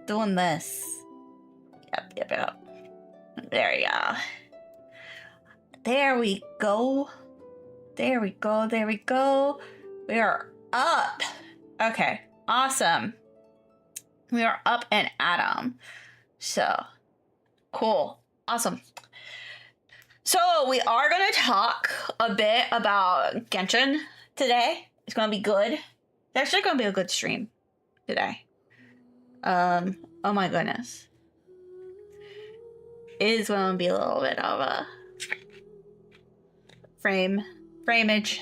doing this. Yep. There we go. There we go. There we go. We are up. Okay, awesome. We are up and at 'em. So, cool. Awesome. So, we are going to talk a bit about Genshin today. It's going to be good. It's actually going to be a good stream today. Oh my goodness. It is going to be a little bit of a frameage.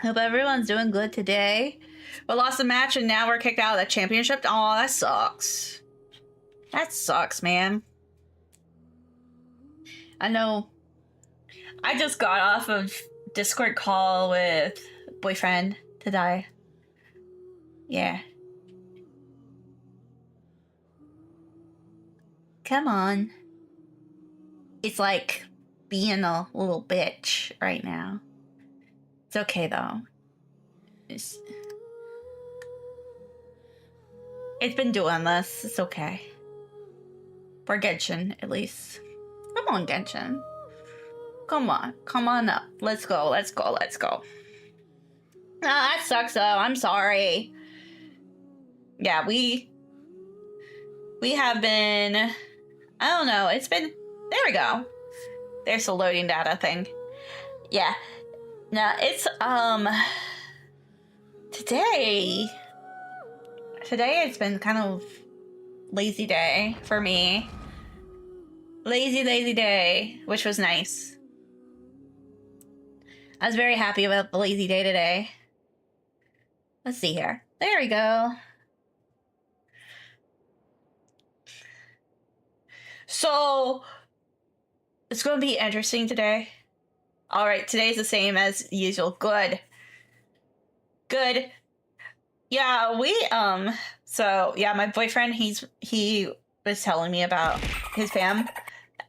Hope everyone's doing good today. We lost a match and now we're kicked out of the championship. Oh, that sucks. That sucks, man. I know. I just got off of Discord call with boyfriend today. Yeah. Come on. It's like being a little bitch right now. It's okay though. It's been doing this. It's okay. For Genshin, at least. Come on, Genshin. Come on up. Let's go. Ah, that sucks though. I'm sorry. Yeah, we have been, I don't know, it's been, there we go. There's the loading data thing. Yeah. No, it's, today it's been kind of lazy day for me. Lazy day, which was nice. I was very happy about the lazy day today. Let's see here. There we go. So, it's going to be interesting today. All right, today's the same as usual. Good. Yeah, so yeah, my boyfriend, he was telling me about his fam.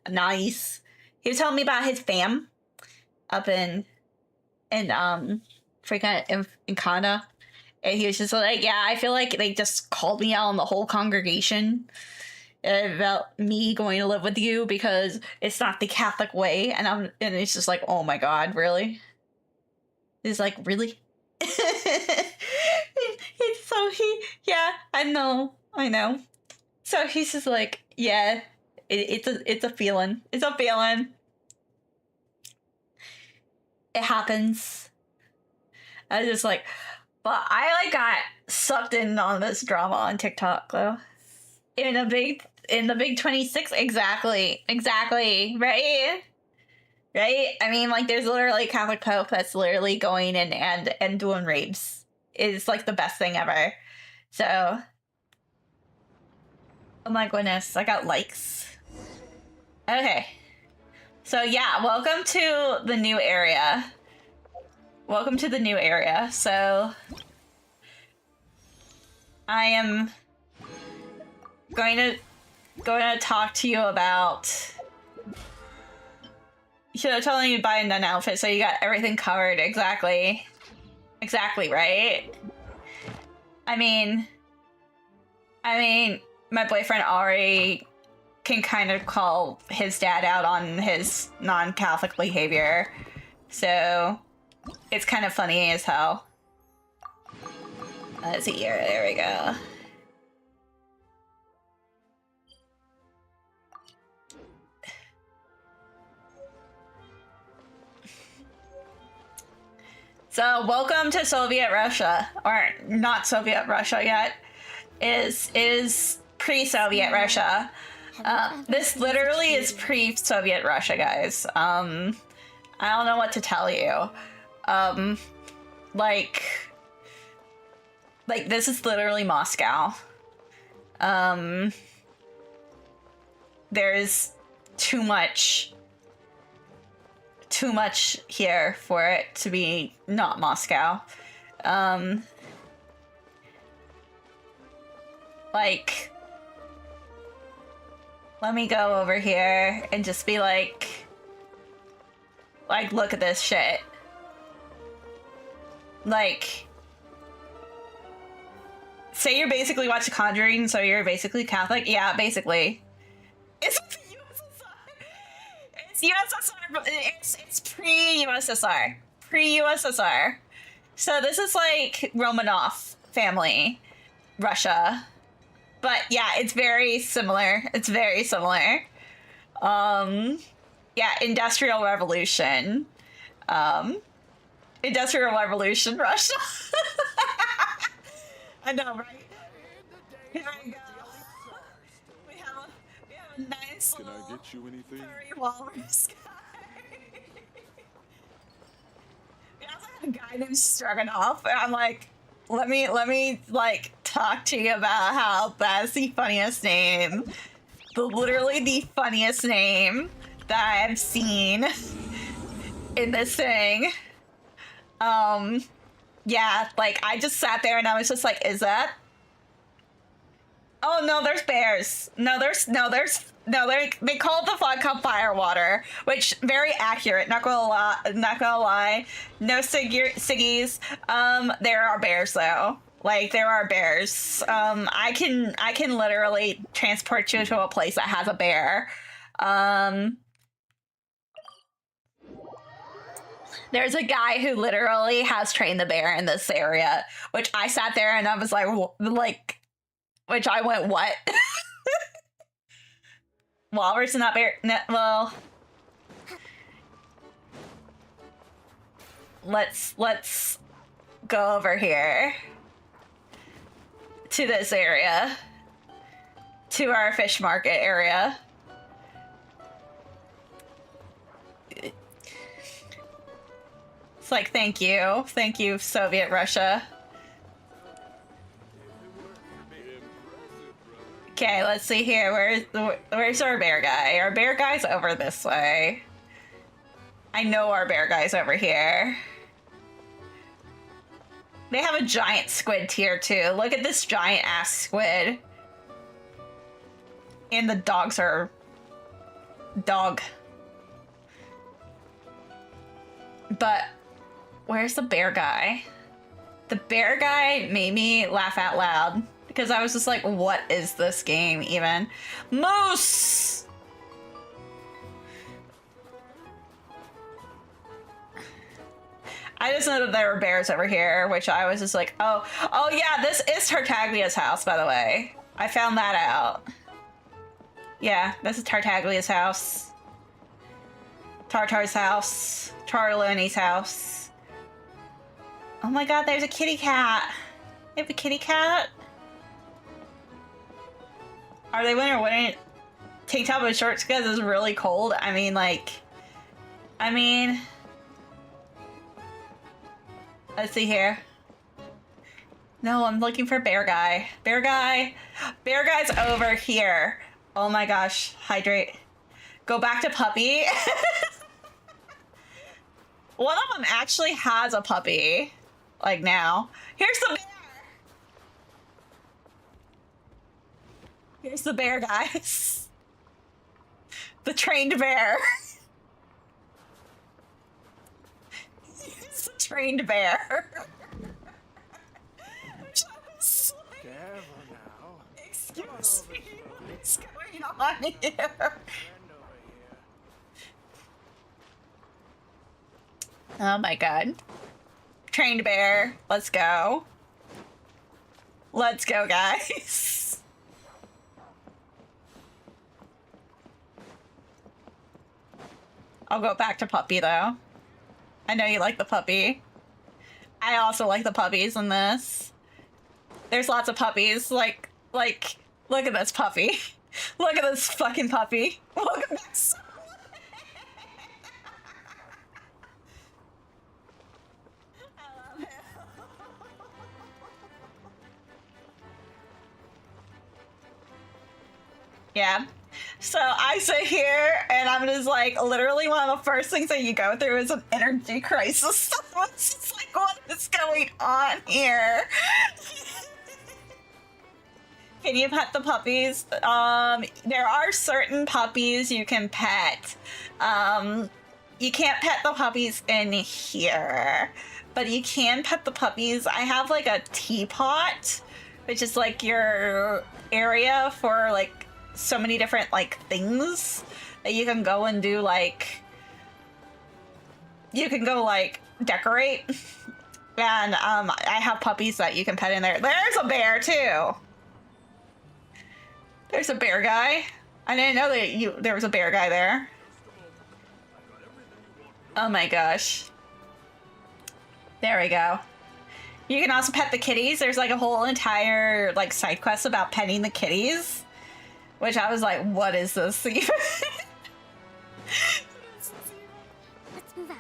Nice. He was telling me about his fam up in freaking in Canada. And he was just like, yeah, I feel like they just called me out on the whole congregation about me going to live with you because it's not the Catholic way. And it's just like, oh my God, really? It's like, really? So yeah, I know. So he's just like, yeah, it's a feeling. It's a feeling. It happens. I was just like, but I got sucked in on this drama on TikTok though. In the big 26, exactly, right? I mean, like, there's literally a Catholic Pope that's literally going and doing rapes. It's like the best thing ever. So, oh my goodness, I got likes. Okay. So yeah, welcome to the new area. So, I am going to talk to you about, you know, telling you to buy a nun outfit so you got everything covered. Exactly, right? I mean, my boyfriend already can kind of call his dad out on his non-Catholic behavior, so it's kind of funny as hell. Let's see here. There we go. So, welcome to Soviet Russia, or not Soviet Russia yet. It is pre-Soviet Russia. This literally is pre-Soviet Russia, guys. I don't know what to tell you. Like this is literally Moscow. There's too much here for it to be not Moscow. Like, let me go over here and just be like, look at this shit. Like, Say you basically watch The Conjuring, so you're basically Catholic? Yeah, basically. It's the USSR. It's USSR. It's pre-USSR. Pre-USSR. So this is like Romanov family, Russia. But yeah, it's very similar. It's very similar. Yeah, Industrial Revolution. Industrial Revolution, Russia. I know, right? Here we go. We have a nice Can little I get you anything? furry walrus guy. We also have a guy named Stroganoff, and I'm like, let me like talk to you about how that's the funniest name. Literally the funniest name that I've seen in this thing. Yeah, like I just sat there and I was just like, is that? Oh no, there's bears. They call it the fog called firewater, which very accurate. Not gonna lie. No Siggies. There are bears though. Like there are bears. I can literally transport you to a place that has a bear. There's a guy who literally has trained the bear in this area, which I sat there and I was like, which I went, what? Walrus and not bear? No, well, let's go over here to this area, to our fish market area. It's like, thank you, Soviet Russia. Okay, let's see here. Where's our bear guy? Our bear guy's over this way. I know our bear guy's over here. They have a giant squid tier too. Look at this giant ass squid. And the dogs are dog. But where's the bear guy? The bear guy made me laugh out loud because I was just like, what is this game even? Moose! I just know that there were bears over here, which I was just like, oh yeah, this is Tartaglia's house, by the way. I found that out. Yeah, this is Tartaglia's house. Tartar's house. Tarloni's house. Oh my god, there's a kitty cat. They have a kitty cat? Are they wearing tank top and shorts because it's really cold? I mean, let's see here. No, I'm looking for bear guy. Bear guy's over here. Oh my gosh, hydrate. Go back to puppy. One of them actually has a puppy. Like now. Here's the bear. Here's the bear, guys. The trained bear. Here's the trained bear. Careful now. Excuse me. What's going on here? Oh my god. Trained bear. Let's go. Let's go, guys. I'll go back to puppy, though. I know you like the puppy. I also like the puppies in this. There's lots of puppies. Like, look at this puppy. Look at this fucking puppy. Look at this. Yeah. So I sit here and I'm just like, literally one of the first things that you go through is an energy crisis. It's just like, what is going on here? Can you pet the puppies? There are certain puppies you can pet. You can't pet the puppies in here, but you can pet the puppies. I have like a teapot which is like your area for like so many different like things that you can go and do. Like you can go like decorate, and I have puppies that you can pet in there. There's a bear too. There's a bear guy. I didn't know that there was a bear guy there. Oh my gosh. There we go. You can also pet the kitties. There's like a whole entire like side quest about petting the kitties, which I was like, what is this? Let's move out.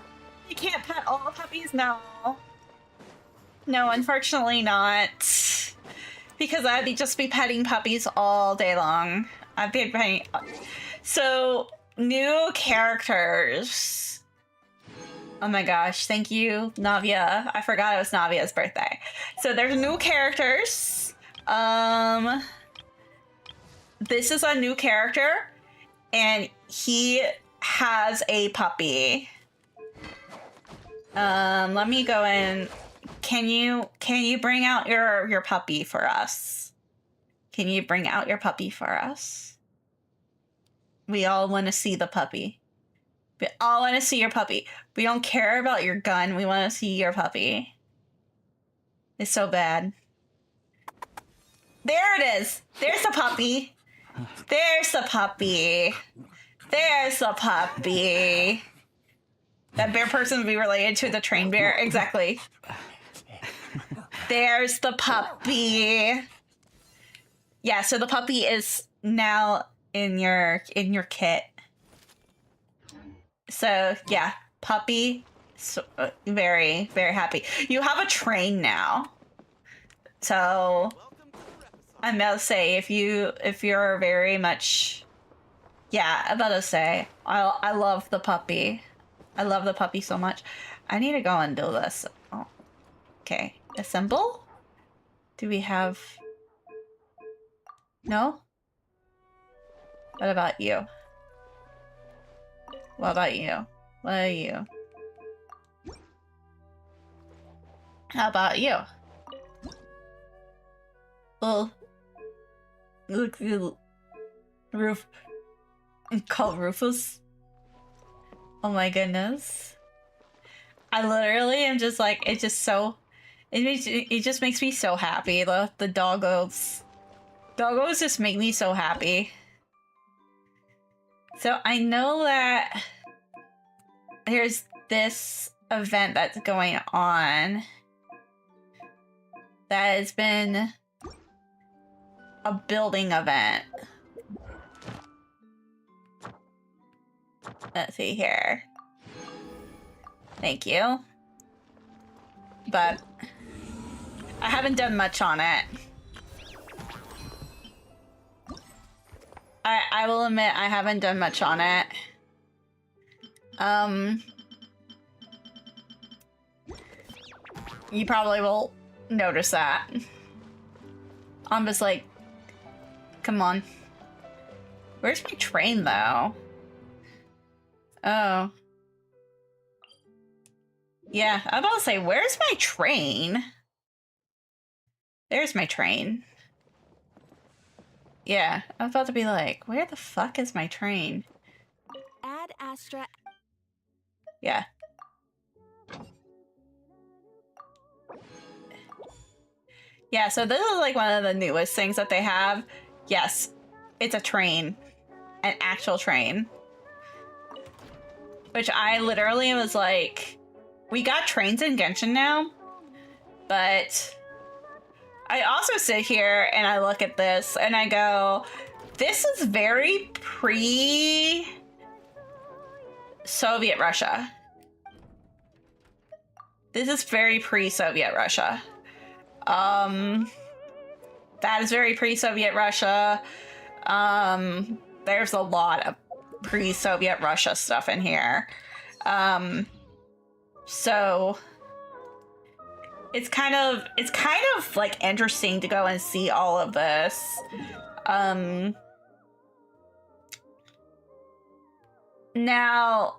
You can't pet all the puppies? No. No, unfortunately not. Because I'd just be petting puppies all day long. I'd be petting... So, new characters. Oh my gosh, thank you, Navia. I forgot it was Navia's birthday. So there's new characters. This is a new character, and he has a puppy. Let me go in. Can you bring out your puppy for us? Can you bring out your puppy for us? We all want to see the puppy. We all want to see your puppy. We don't care about your gun. We want to see your puppy. It's so bad. There it is. There's the puppy. There's the puppy. There's the puppy. That bear person would be related to the train bear. Exactly. There's the puppy. Yeah, so the puppy is now in your kit. So yeah, puppy, so, very, very happy. You have a train now. So I'm about to say if you're very much, yeah, I'm about to say I love the puppy. I love the puppy so much. I need to go and do this. Oh, okay, assemble. Do we have? No. What about you? What about you? What are you? How about you? Well, look, Roof. Called Rufus. Oh my goodness. I literally am just like, it's just so, it just makes me so happy. The doggos. Doggos just make me so happy. So I know that there's this event that's going on that has been a building event. Let's see here. Thank you. But I haven't done much on it. I will admit I haven't done much on it. You probably will notice that. I'm just like, come on. Where's my train though? Oh. Yeah, I'm about to say, where's my train? There's my train. Yeah, I was about to be like, where the fuck is my train? Add Astra. Yeah. Yeah, so this is like one of the newest things that they have. Yes, it's a train. An actual train. Which I literally was like, we got trains in Genshin now, but I also sit here and I look at this and I go, this is very pre-Soviet Russia. This is very pre-Soviet Russia. That is very pre-Soviet Russia. There's a lot of pre-Soviet Russia stuff in here. So it's kind of like interesting to go and see all of this. Now,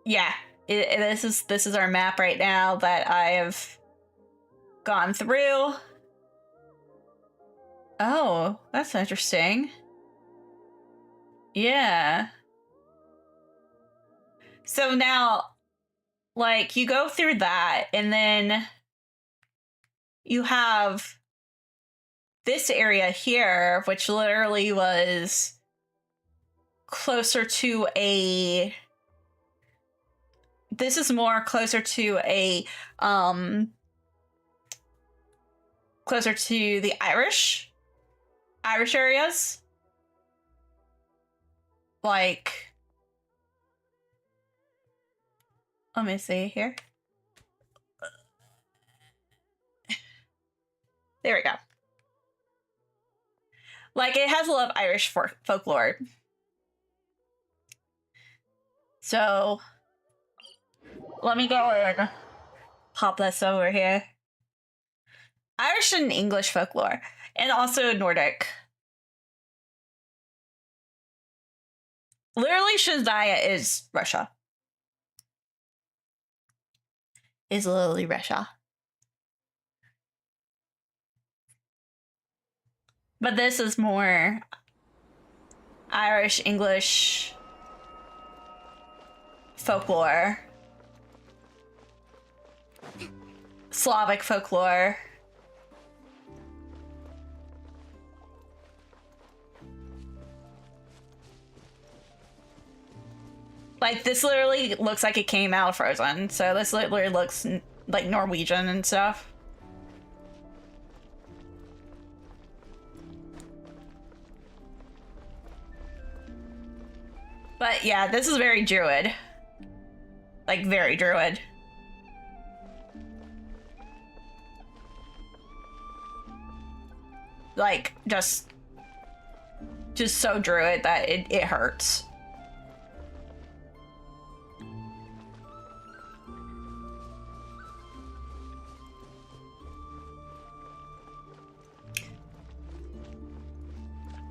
yeah, this is our map right now that I have gone through. Oh, that's interesting. Yeah. So now, like, you go through that, and then you have this area here, which literally was closer to a... This is more closer to a, closer to the Irish areas. Like, let me see here. There we go. Like, it has a lot of Irish folklore. So, let me go and pop this over here. Irish and English folklore, and also Nordic. Literally, Shazaya is Russia. Is literally Russia. But this is more Irish, English folklore. Slavic folklore. Like, this literally looks like it came out of Frozen. So this literally looks like Norwegian and stuff. But yeah, this is very Druid. Like, very Druid. Like, just so Druid that it hurts.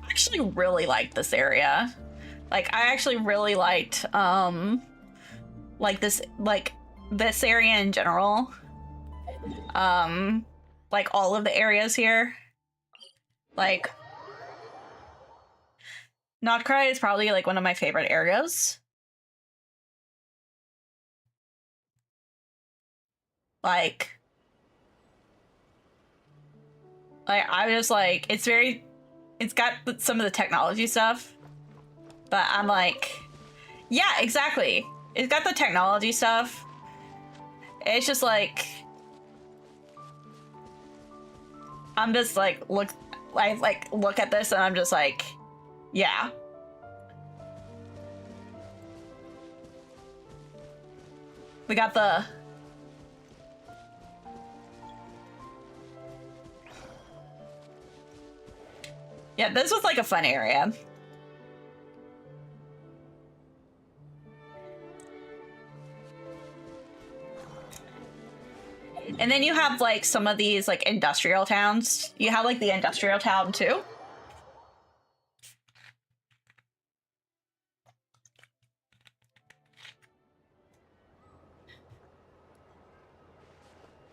I actually really liked this area. Like, I actually really liked, like this area in general. Like, all of the areas here. Like, Notcry is probably, like, one of my favorite areas. Like, I was like, it's got some of the technology stuff, but I'm like, yeah, exactly. It's got the technology stuff. It's just like, I'm just like, I look at this and I'm just like, yeah. We got the... Yeah, this was like a fun area. And then you have like some of these like industrial towns. You have like the industrial town too.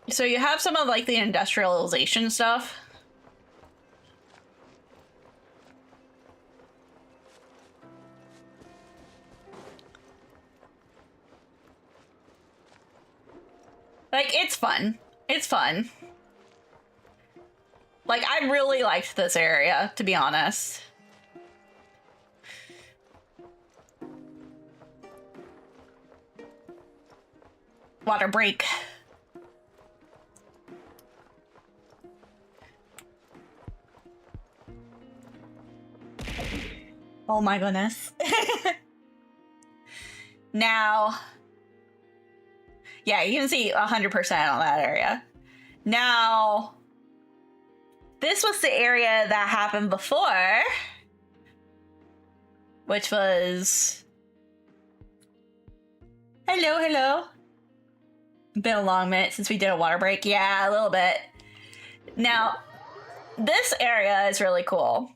So you have some of like the industrialization stuff. Like, it's fun. It's fun. Like, I really liked this area, to be honest. Water break. Oh my goodness. Now... Yeah, you can see 100% on that area. Now, this was the area that happened before, which was... Hello, hello. Been a long minute since we did a water break. Yeah, a little bit. Now, this area is really cool.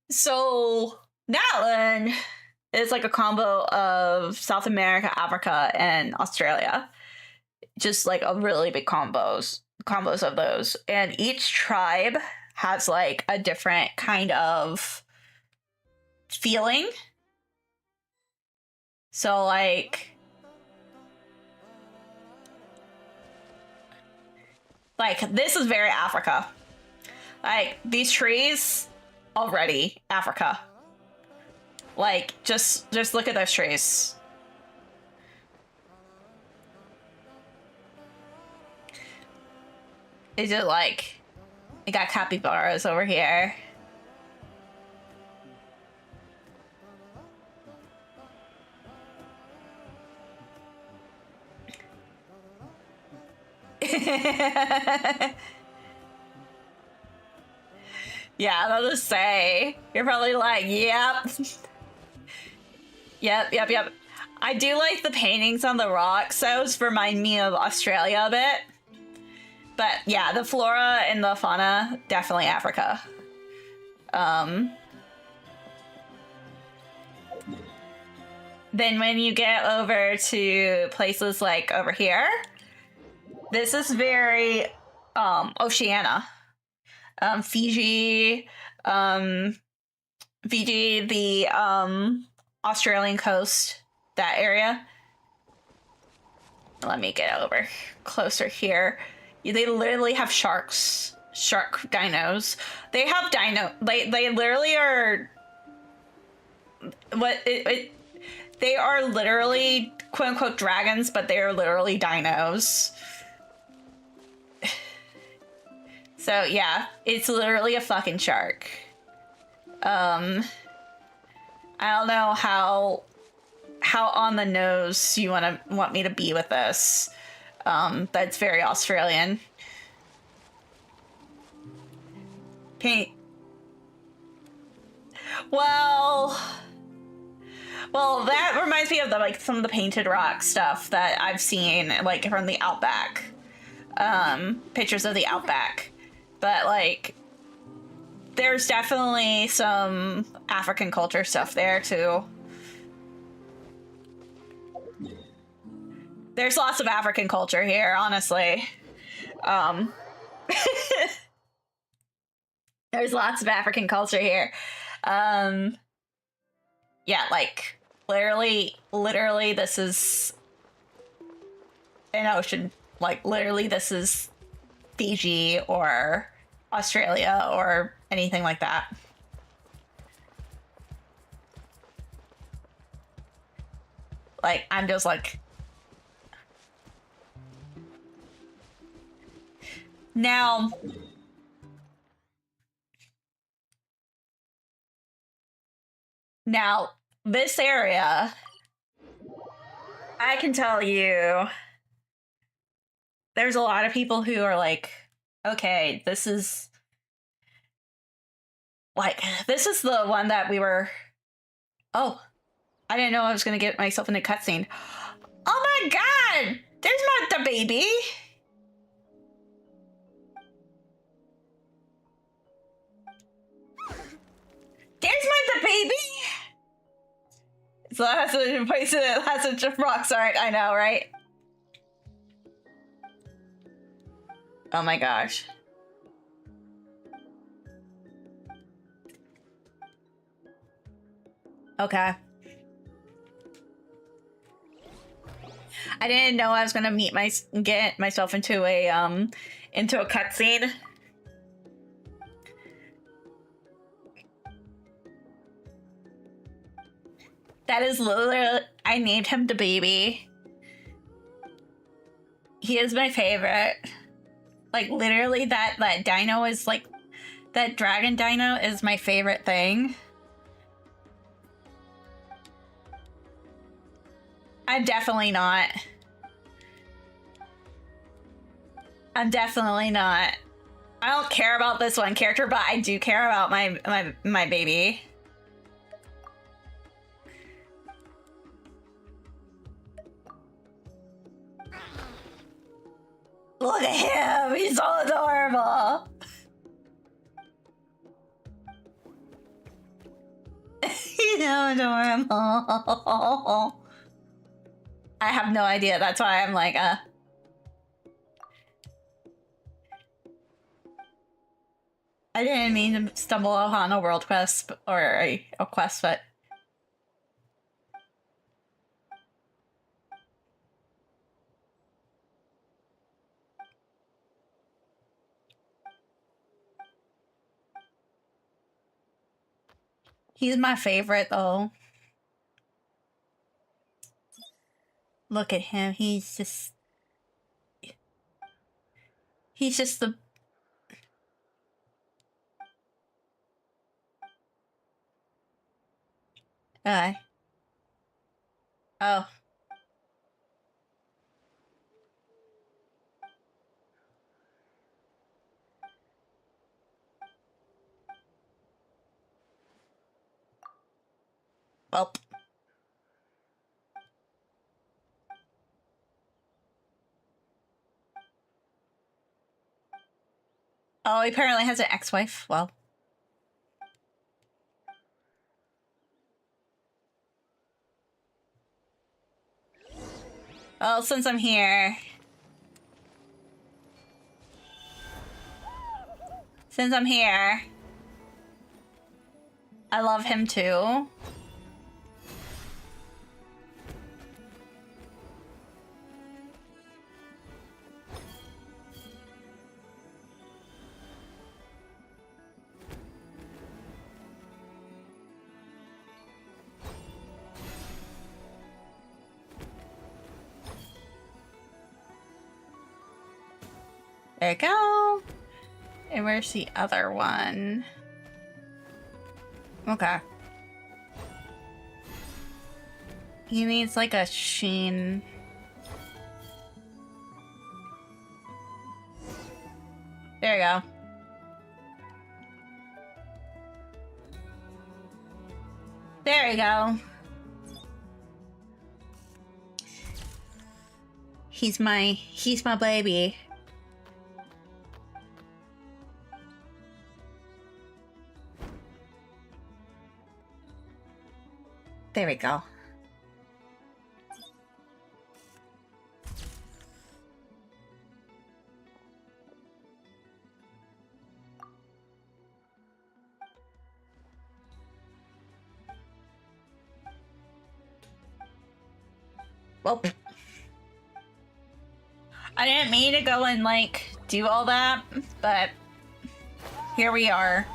So, Natlan is like a combo of South America, Africa, and Australia. Just like a really big combos of those. And each tribe has like a different kind of feeling. So like this is very Africa. Like these trees already Africa. Like just look at those trees. Is it like we got capybaras over here? Yeah, I'll just say you're probably like, yep. Yep. I do like the paintings on the rocks. Those remind me of Australia a bit. But yeah, the flora and the fauna, definitely Africa. Then when you get over to places like over here, this is very Oceania. Fiji, the Australian coast, that area. Let me get over closer here. They literally have shark dinos. They have they literally are they are literally quote unquote dragons, but they are literally dinos. So yeah, it's literally a fucking shark. I don't know how on the nose you want me to be with this. That's very Australian. Paint. Well, that reminds me of some of the painted rock stuff that I've seen, like from the Outback. Pictures of the Outback. But like, there's definitely some African culture stuff there too. There's lots of African culture here, honestly. There's lots of African culture here. Yeah, like literally this is an ocean. Like literally this is Fiji or Australia or anything like that. Like, I'm just like... Now... this area, I can tell you, there's a lot of people who are like, okay, this is the one that we were... Oh, I didn't know I was going to get myself in a cutscene. Oh my god! There's not the baby! There's not the baby! So that's a place that has a rocks art, I know, right? Oh my gosh. Okay. I didn't know I was gonna get myself into a cutscene. That is literally, I named him the baby. He is my favorite. Like literally that dino is like, that dragon dino is my favorite thing. I'm definitely not. I don't care about this one character, but I do care about my baby. Look at him! He's so adorable! He's so adorable. I have no idea. That's why I'm like, I didn't mean to stumble upon a world quest or a quest, but he's my favorite though. Look at him. He's just the oh. Well. Oh, he apparently has an ex-wife. Well. Well, since I'm here. I love him too. There you go. And where's the other one? Okay. He needs like a sheen. There you go. There you go. He's my baby. There we go. Well, I didn't mean to go and like do all that, but here we are.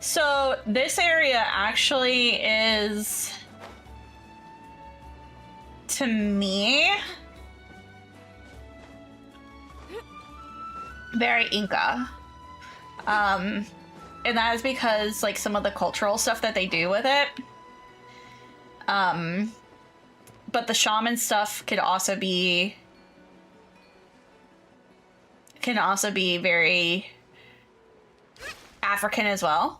So this area actually is, to me, very Inca. And that is because like some of the cultural stuff that they do with it. But the shaman stuff could also be very African as well.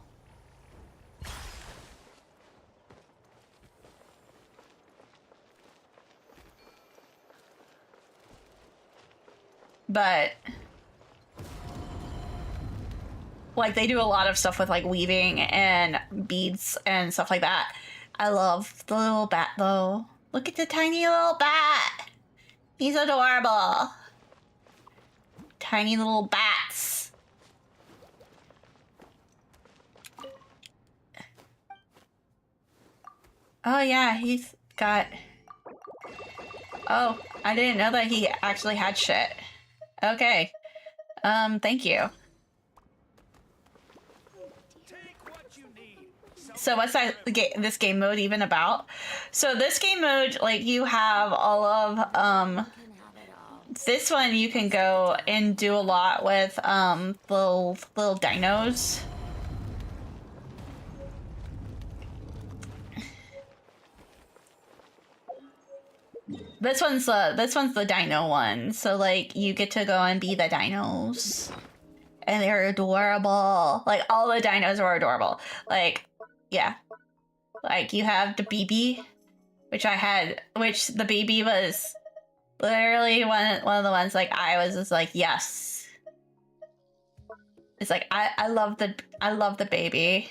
But like they do a lot of stuff with like weaving and beads and stuff like that. I love the little bat though. Look at the tiny little bat. He's adorable. Tiny little bats. Oh yeah, he's got... Oh, I didn't know that he actually had shit. Okay. Thank you. So what's this game mode even about? So this game mode, like you have all of, this one you can go and do a lot with, little dinos. This one's the dino one. So like you get to go and be the dinos. And they're adorable. Like all the dinos are adorable. Like, yeah. Like you have the BB, which the BB was literally one of the ones like I was just like, yes. It's like I love the baby.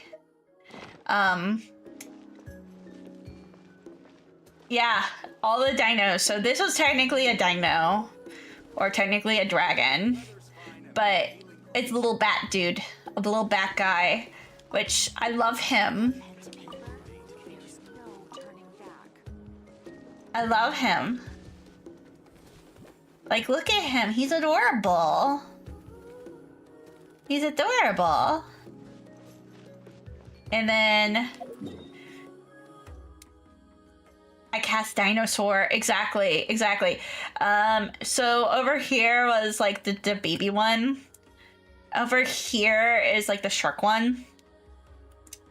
Yeah, all the dinos. So this was technically a dino, or technically a dragon, but it's a little bat dude, a little bat guy, which I love him. There's no turning back. I love him. Like, look at him. He's adorable. He's adorable. And then I cast dinosaur. Exactly. So over here was like the baby one. Over here is like the shark one.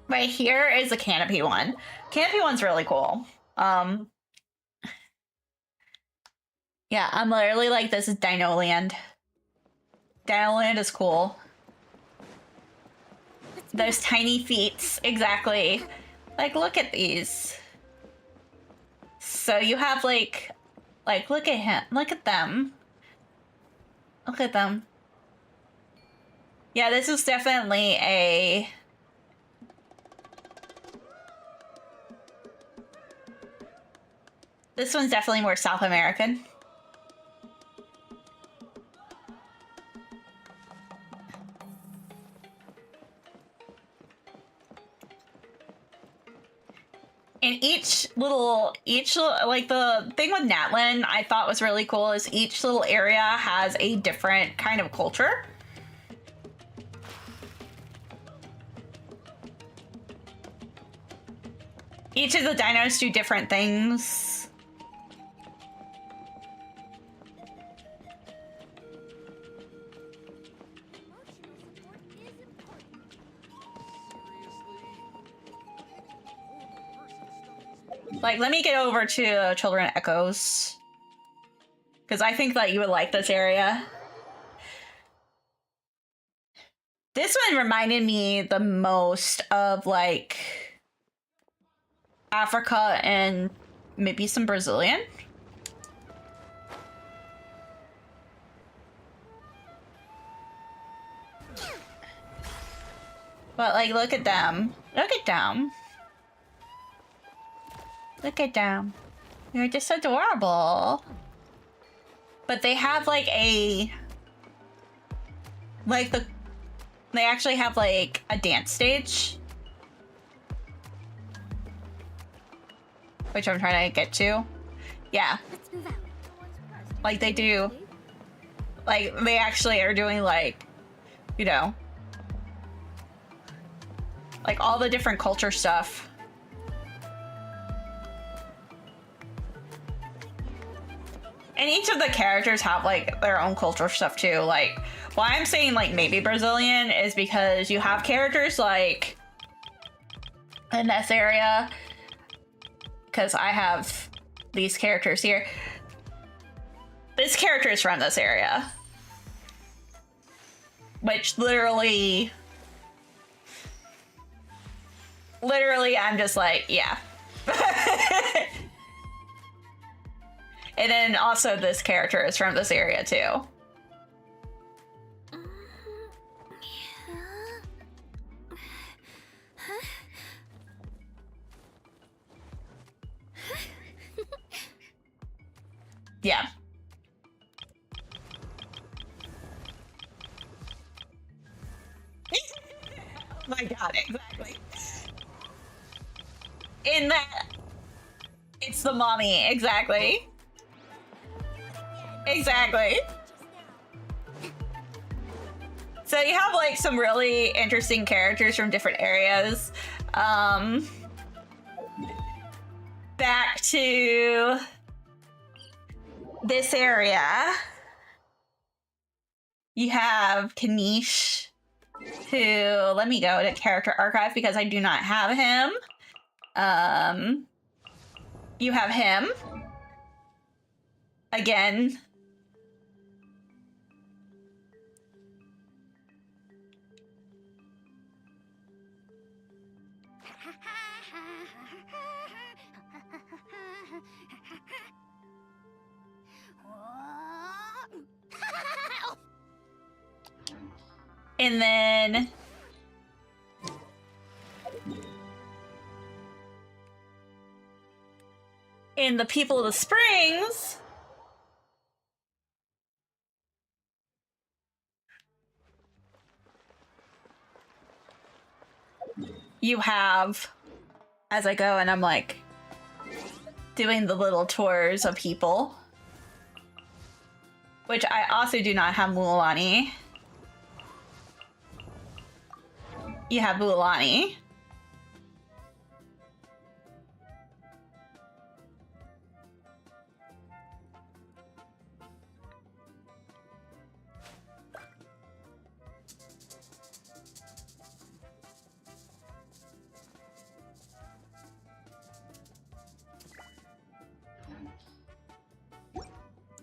Right here is the canopy one. Canopy one's really cool. Yeah, I'm literally like, this is Dino Land. Dino Land is cool. Those tiny feet, exactly. Like, look at these. So you have like, look at him. Look at them. Look at them. Yeah, this is definitely a... This one's definitely more South American. And each little, like the thing with Natlan I thought was really cool is each little area has a different kind of culture. Each of the dinos do different things. Like, let me get over to Children Echoes. Because I think that you would like this area. This one reminded me the most of, like, Africa and maybe some Brazilian. But, like, look at them. Look at them. Look at them. They're just adorable. But they have like a... Like they actually have like a dance stage. Which I'm trying to get to. Yeah. Let's move out. Like they do. Like they actually are doing like, you know. Like all the different culture stuff. And each of the characters have like their own cultural stuff too. Like, why I'm saying like maybe Brazilian is because you have characters like in this area. Because I have these characters here. This character is from this area. Which literally I'm just like, yeah. And then also this character is from this area too. Yeah. Oh my god, exactly. In that, it's the mommy, exactly. Exactly. So you have like some really interesting characters from different areas. Back to this area. You have Kanish, who, let me go to character archive because I do not have him. You have him. Again. And then between the people of the Springs, you have, as I go and I'm like doing the little tours of people, which I also do not have Mualani. You have Mualani.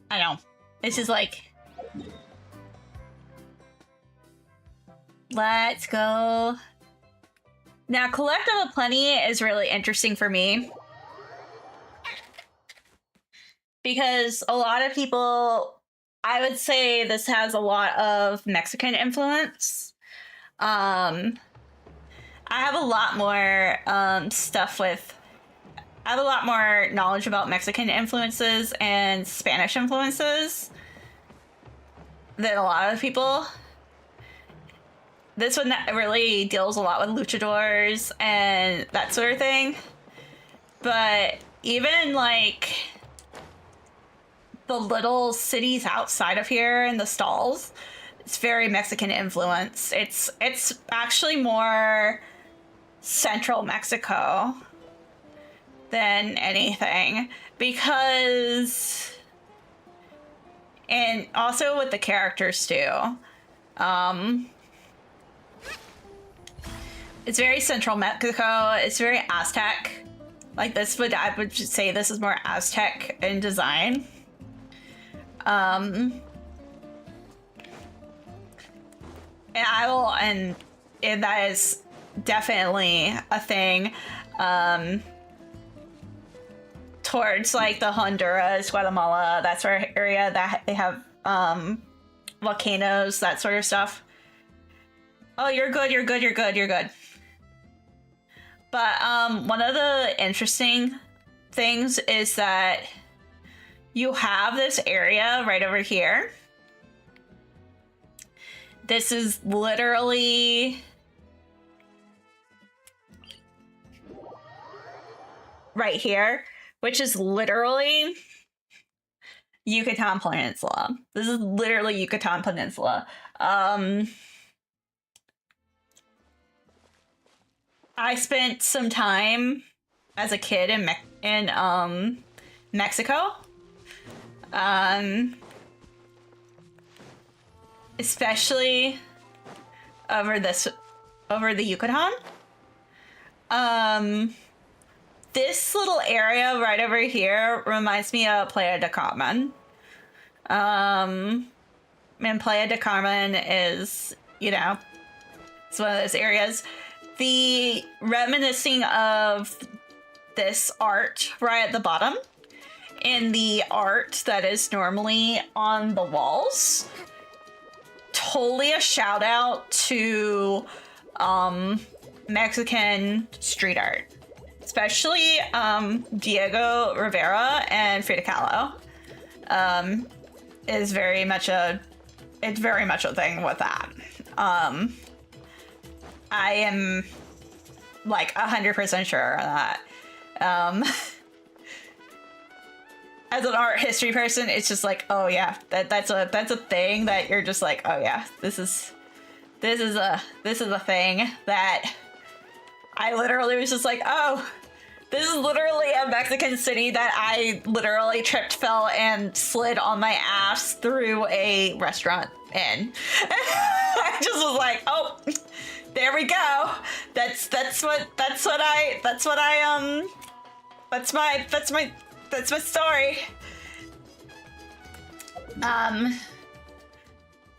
I know. It's just like, let's go. Now, Collective of Plenty is really interesting for me because a lot of people, I would say this has a lot of Mexican influence. I have a lot more stuff with, I have a lot more knowledge about Mexican influences and Spanish influences than a lot of people. This one really deals a lot with luchadors and that sort of thing. But even like the little cities outside of here and the stalls, it's very Mexican influence. It's actually more central Mexico than anything, because, and also with the characters too, it's very central Mexico. It's very Aztec. Like this would, I would say this is more Aztec in design. And that is definitely a thing. Towards like the Honduras, Guatemala, that sort of area that they have volcanoes, that sort of stuff. Oh, you're good, you're good, you're good, you're good. But one of the interesting things is that you have this area right over here. This is literally right here, which is literally Yucatan Peninsula. This is literally Yucatan Peninsula. I spent some time as a kid in Mexico. Especially over the Yucatan. This little area right over here reminds me of Playa del Carmen. And Playa del Carmen is, you know, it's one of those areas. The reminiscing of this art right at the bottom in the art that is normally on the walls. Totally a shout out to Mexican street art, especially Diego Rivera and Frida Kahlo. It's very much a thing with that. I am like 100% sure of that. As an art history person, it's just like, oh yeah, that's a thing that you're just like, oh yeah, this is a thing that I literally was just like, oh, this is literally a Mexican city that I literally tripped, fell, and slid on my ass through a restaurant in. I just was like, oh, there we go. That's my story.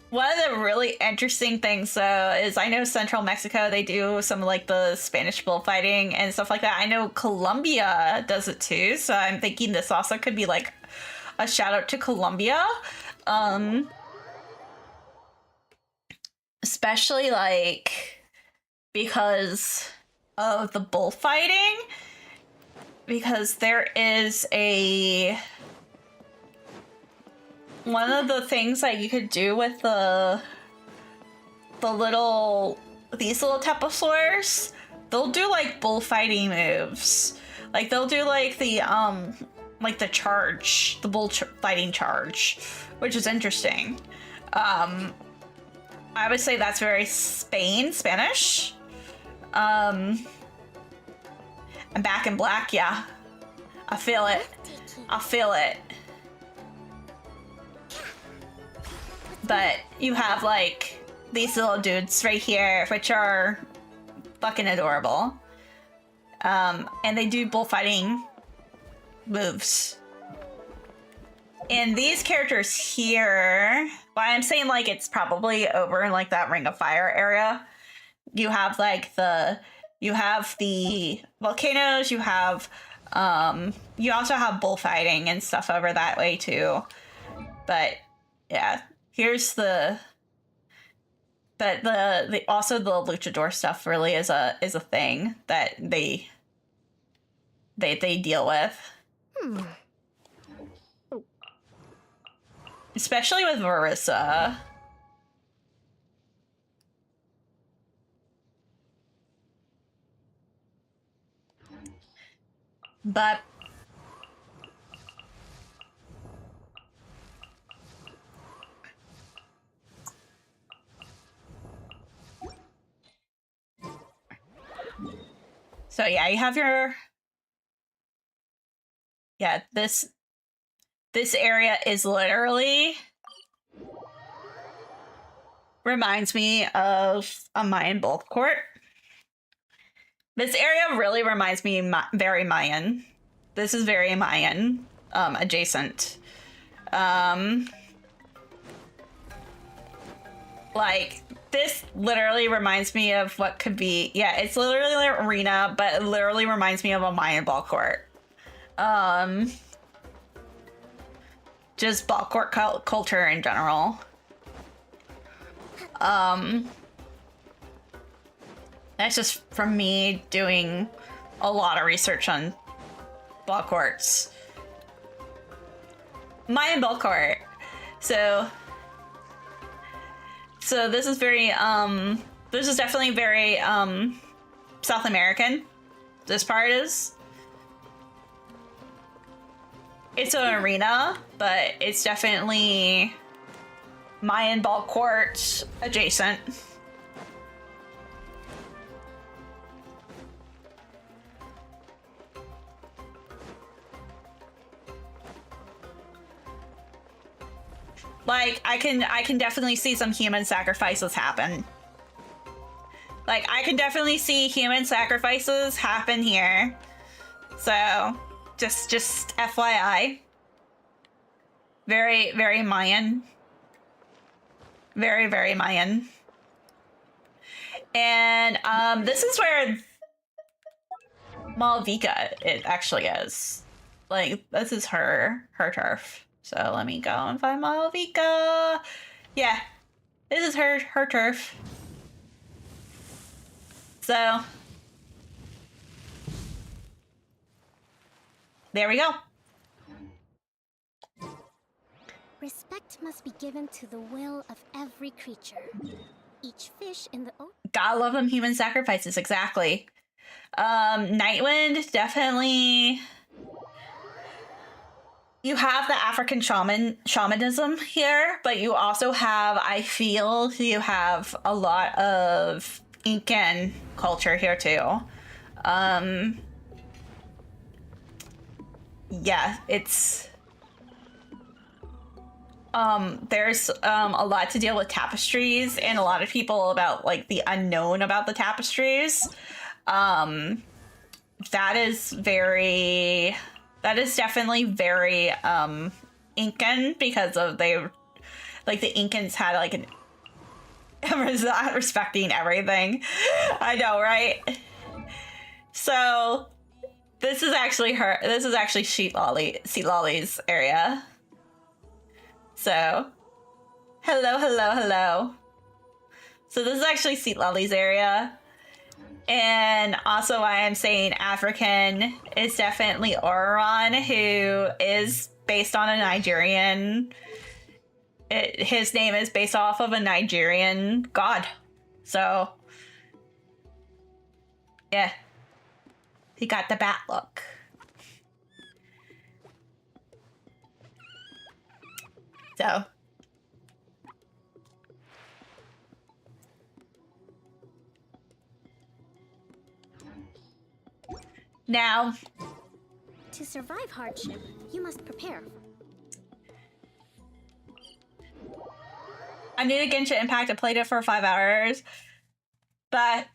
One of the really interesting things, though, is I know Central Mexico, they do some like the Spanish bullfighting and stuff like that. I know Colombia does it too, so I'm thinking this also could be like a shout out to Colombia. Especially like because of the bullfighting. because there is one of the things that you could do with these little Teposaurs, they'll do like bullfighting moves. Like they'll do like the charge, the bullfighting charge, which is interesting. I would say that's very Spanish. And Back in Black, yeah. I feel it. I feel it. But you have like these little dudes right here, which are fucking adorable. And they do bullfighting moves. And these characters here, why I'm saying like it's probably over in like that Ring of Fire area. You have like the volcanoes, you also have bullfighting and stuff over that way too. But yeah, here's also the luchador stuff really is a thing that they deal with. Especially with Marissa. But so yeah, you have your this area is literally reminds me of a Mayan bulk court. This area really reminds me very Mayan. This is very Mayan adjacent. Like this literally reminds me of what could be, yeah, it's literally an arena, but it literally reminds me of a Mayan ball court. Just ball court culture in general. That's just from me doing a lot of research on ball courts. Mayan ball court. So this is very this is definitely very South American. This part is. It's an arena, but it's definitely Mayan ball court adjacent. Like I can definitely see some human sacrifices happen. Like I can definitely see human sacrifices happen here. So just FYI. Very, very Mayan. Very, very Mayan. And this is where Malvika it actually is. Like this is her turf. So let me go and find Malvika. Yeah, this is her turf. So there we go. Respect must be given to the will of every creature. Each fish in the ocean. Gotta love them human sacrifices, exactly. Nightwind, definitely. You have the African shamanism here, but you also have, I feel, you have a lot of Incan culture here too. Yeah, it's there's a lot to deal with tapestries and a lot of people about like the unknown about the tapestries. That is definitely very Incan because of the Incans had like an respecting everything. I know, right? So this is actually Sheet Lolly's area. So hello. So this is actually Sheet Lolly's area. And also why I'm saying African is definitely Oron, who is based on a Nigerian. His name is based off of a Nigerian god. So, yeah. He got the bat look. So. Now. To survive hardship, you must prepare. I'm new to Genshin Impact. I played it for 5 hours. But...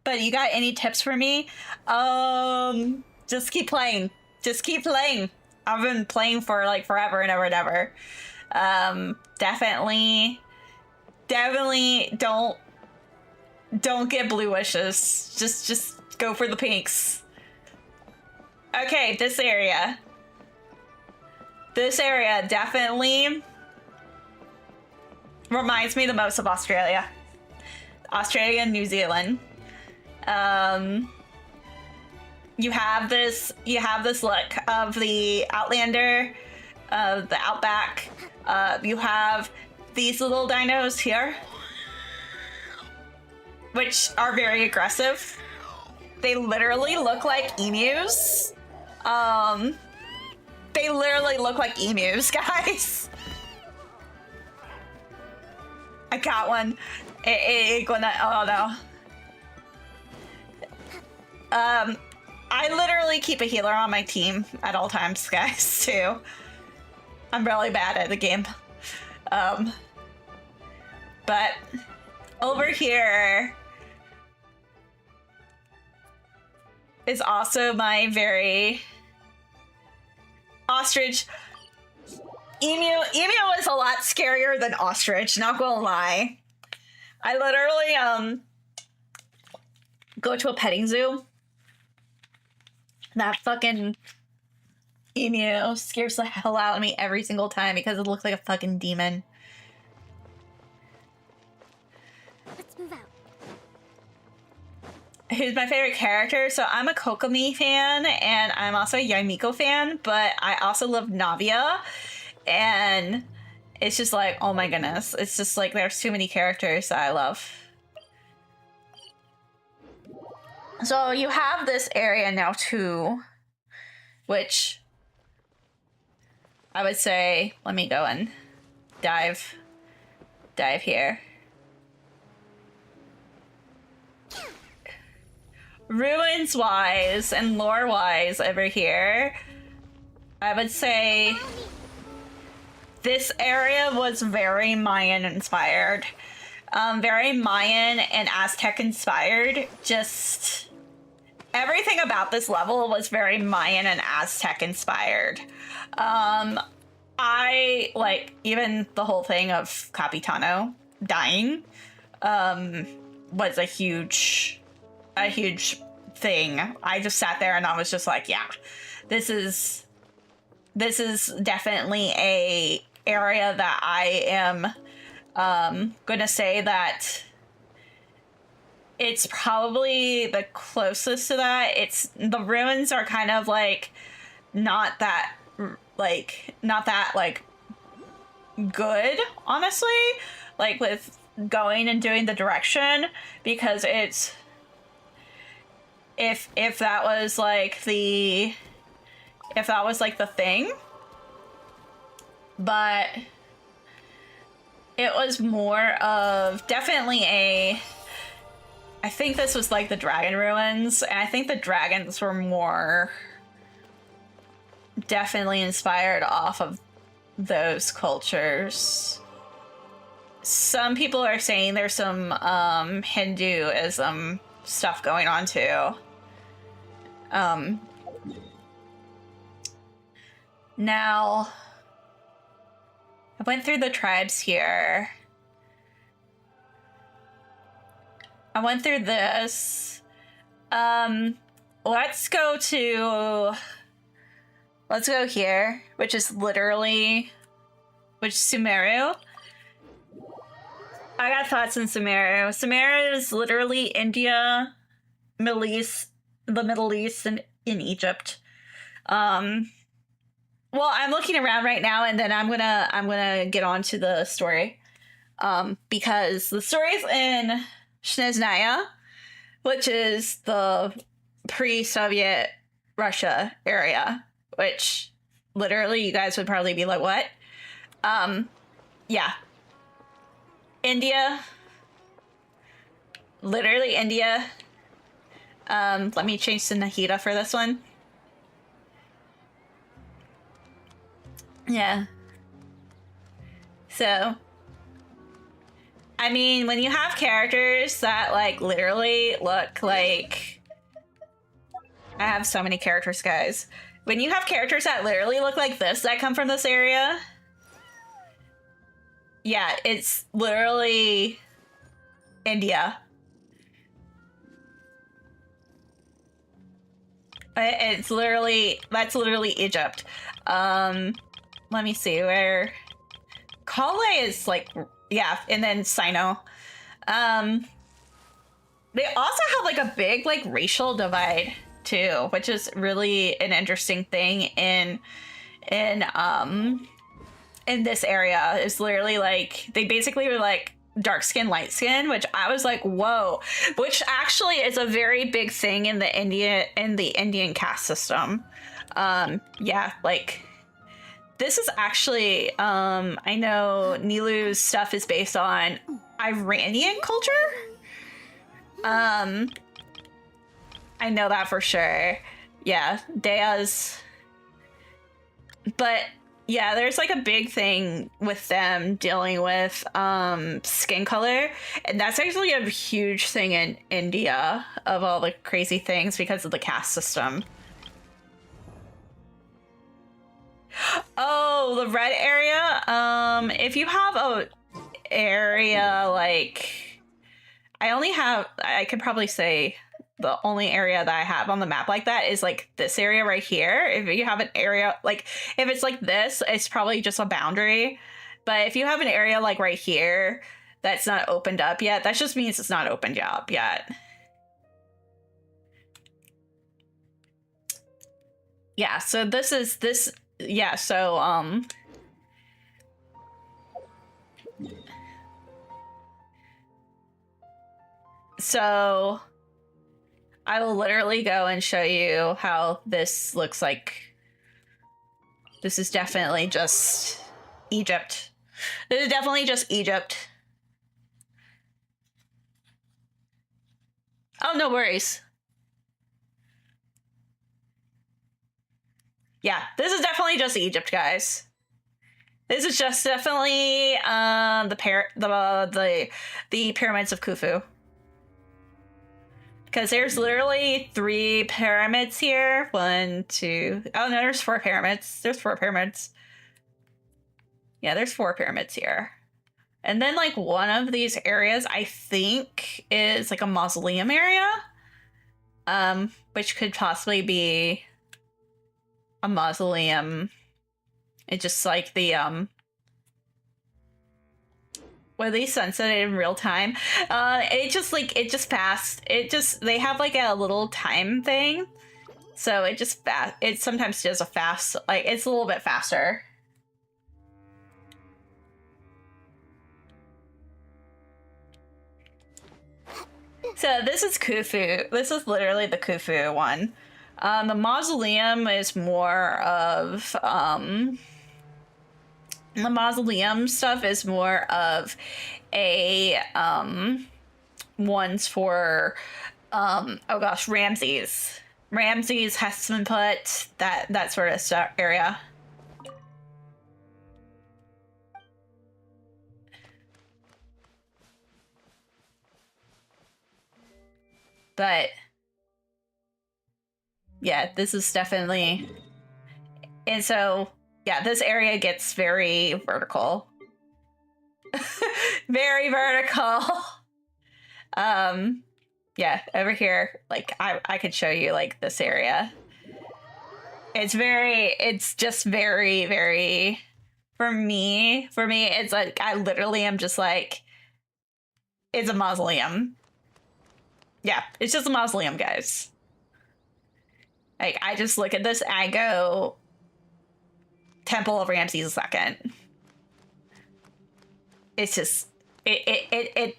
but you got any tips for me? Just keep playing. Just keep playing. I've been playing for like forever and ever and ever. Definitely don't get blue wishes. Just go for the pinks. Okay, this area. This area definitely reminds me the most of Australia. Australia and New Zealand. You have this look of the Outlander, the Outback. You have these little dinos here, which are very aggressive. They literally look like emus. They literally look like emus, guys. I got one. Oh no. I literally keep a healer on my team at all times, guys, too. I'm really bad at the game. But over here is also my very ostrich. Emu is a lot scarier than ostrich, not gonna lie. I literally go to a petting zoo. That fucking emu scares the hell out of me every single time because it looks like a fucking demon. Let's move out. Who's my favorite character? So I'm a Kokomi fan and I'm also a Yamiko fan, but I also love Navia. And it's just like, oh my goodness. It's just like there's too many characters that I love. So you have this area now too, which I would say, let me go and dive here. Ruins wise and lore wise over here, I would say this area was very Mayan inspired. Very Mayan and Aztec inspired. Just everything about this level was very Mayan and Aztec inspired. I like even the whole thing of Capitano dying was a huge thing. I just sat there and I was just like, yeah, this is definitely a area that I am gonna say that it's probably the closest to that. It's the ruins are kind of like not that good, honestly, like with going and doing the direction, because it's if that was like the thing, but it was more of definitely I think this was like the dragon ruins, and I think the dragons were more definitely inspired off of those cultures. Some people are saying there's some Hinduism stuff going on too. Now, I went through the tribes here. I went through this. Let's go here, which is Sumeru. I got thoughts on Sumeru. Sumeru is literally India, Middle East, the Middle East, and in Egypt. Well, I'm looking around right now, and then I'm gonna get on to the story. Because the story's in Snezhnaya, which is the pre-Soviet Russia area, which literally you guys would probably be like, what? Yeah. India. Literally India. Let me change to Nahida for this one. Yeah. So, I mean, when you have characters that, like, literally look like... I have so many characters, guys. When you have characters that literally look like this that come from this area... Yeah, it's literally India. It's literally... That's literally Egypt. Let me see, where... Kale is, like... Yeah, and then Sino. They also have like a big like racial divide too, which is really an interesting thing in this area. It's literally like they basically were like dark skin, light skin, which I was like, whoa, which actually is a very big thing in the Indian caste system. Yeah, like this is actually, I know Nilu's stuff is based on Iranian culture. I know that for sure. Yeah, Dea's. But yeah, there's like a big thing with them dealing with skin color. And that's actually a huge thing in India of all the crazy things because of the caste system. Oh, the red area. If you have a area like I could probably say the only area that I have on the map like that is like this area right here. If you have an area like if it's like this, it's probably just a boundary. But if you have an area like right here that's not opened up yet, that just means it's not opened up yet. Yeah, so this. Yeah, so, so I will literally go and show you how this looks like. This is definitely just Egypt. This is definitely just Egypt. Oh, no worries. Yeah, this is definitely just Egypt, guys. This is just definitely the pyramids of Khufu. Because there's literally 3 pyramids here. 1, 2. Oh no, there's 4 pyramids. There's 4 pyramids. Yeah, there's 4 pyramids here. And then like one of these areas I think is like a mausoleum area. Which could possibly be a mausoleum. It's just like the were they sunsetted in real time? It just passed. They have like a little time thing. So it sometimes does a fast, like it's a little bit faster. So this is Khufu. This is literally the Khufu one. The mausoleum is more of the mausoleum stuff is more of a ones for oh gosh, Ramses, Hespenput, that sort of stuff area. But yeah, this is definitely, and so yeah, this area gets very vertical. Very vertical. Yeah, over here, like I could show you like this area. It's just very, very, for me, it's like I literally am just like, it's a mausoleum. Yeah, it's just a mausoleum, guys. Like, I just look at this and I go, Temple of Ramses II. It's just, it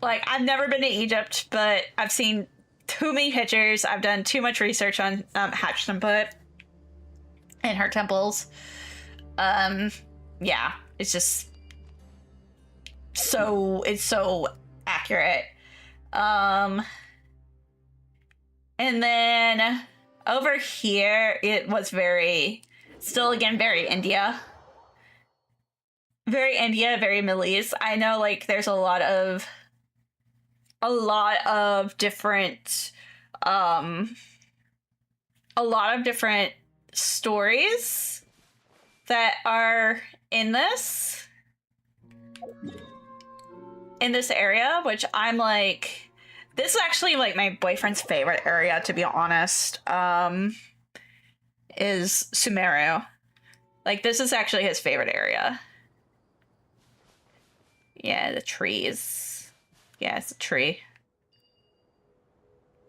like, I've never been to Egypt, but I've seen too many pictures. I've done too much research on Hatshepsut and her temples. Yeah, it's just it's so accurate. And then over here, it was still again, very India. Very India, very Middle East. I know, like, there's a lot of different stories that are in this area, which I'm like, this is actually like my boyfriend's favorite area, to be honest. Is Sumeru. Like, this is actually his favorite area. Yeah, the trees. Yeah, it's a tree.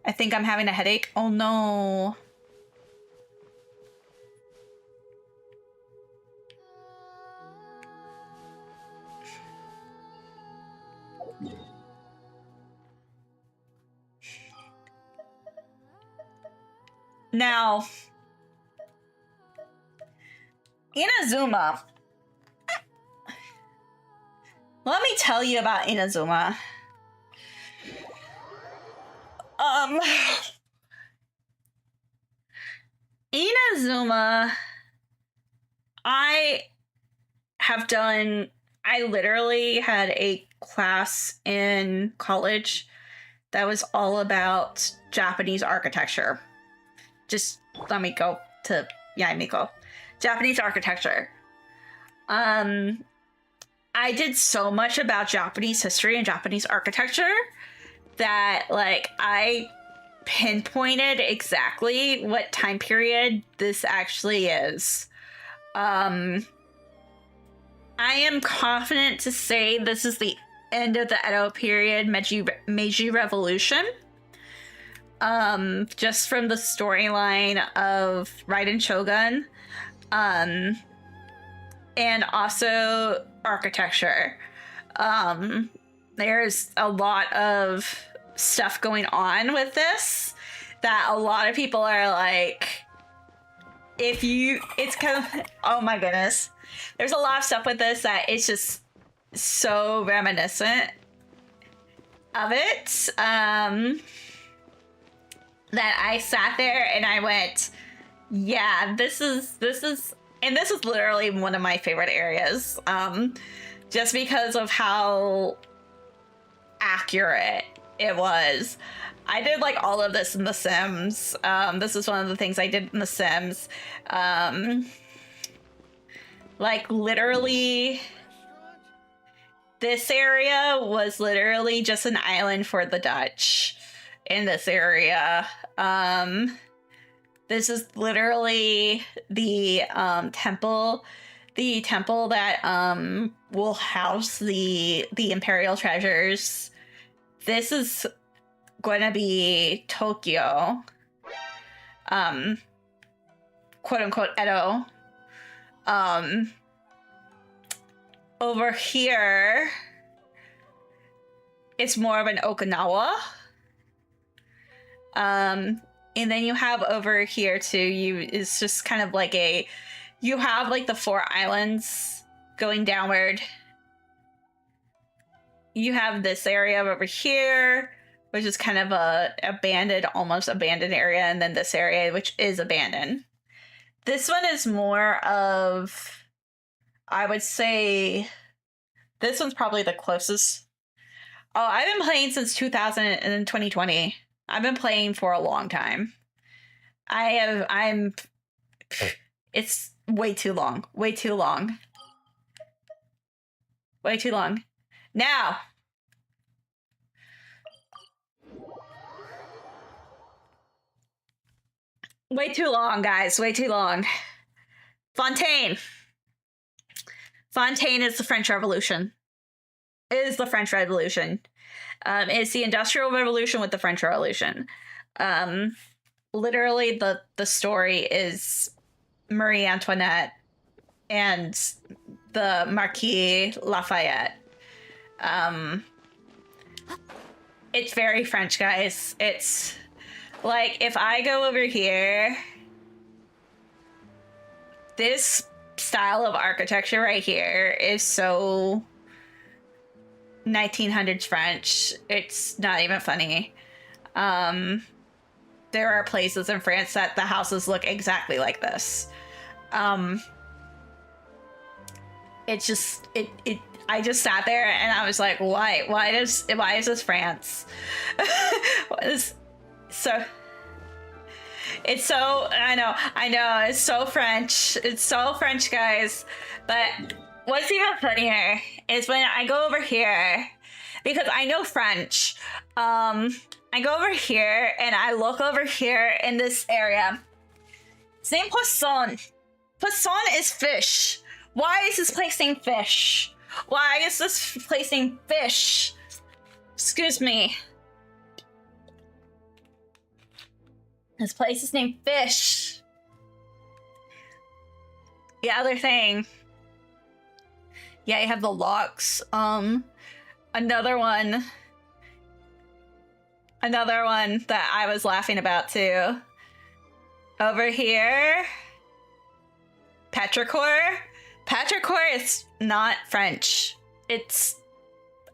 I think I'm having a headache. Oh no. Now, Inazuma. Let me tell you about Inazuma. Inazuma, I literally had a class in college that was all about Japanese architecture. Just let me go to Yaimiko. Japanese architecture. I did so much about Japanese history and Japanese architecture that, like, I pinpointed exactly what time period this actually is. I am confident to say this is the end of the Edo period, Meiji Revolution. Just from the storyline of Raiden Shogun, and also architecture. There's a lot of stuff going on with this that a lot of people are like, it's kind of, oh my goodness. There's a lot of stuff with this that it's just so reminiscent of it. That I sat there and I went, yeah, this is literally one of my favorite areas. Just because of how accurate it was. I did like all of this in The Sims. This is one of the things I did in The Sims. Like, literally, this area was literally just an island for the Dutch. In this area, this is literally the temple that will house the imperial treasures. This is going to be Tokyo, quote unquote Edo. Over here, it's more of an Okinawa. And then you have over here too, it's just kind of like you have like the 4 islands going downward. You have this area over here, which is kind of almost abandoned area. And then this area, which is abandoned. This one is more of, I would say, this one's probably the closest. Oh, I've been playing since 2020. I've been playing for a long time. It's way too long. Way too long. Way too long. Now. Way too long, guys. Way too long. Fontaine. Fontaine is the French Revolution. is the French Revolution. It's the Industrial Revolution with the French Revolution. Literally, the story is Marie Antoinette and the Marquis Lafayette. It's very French, guys. It's like, if I go over here, this style of architecture right here is so 1900s French. It's not even funny. There are places in France that the houses look exactly like this. It's just, I just sat there and I was like, why is this France? It's so, I know, it's so French. It's so French, guys. But what's even funnier is when I go over here, because I know French, I go over here and I look over here in this area. It's named Poisson. Poisson is fish. Why is this place named fish? Why is this place named fish? Excuse me. This place is named Fish. The other thing. Yeah, you have the locks. Another one that I was laughing about too. Over here. Petrichor. Petrichor is not French. It's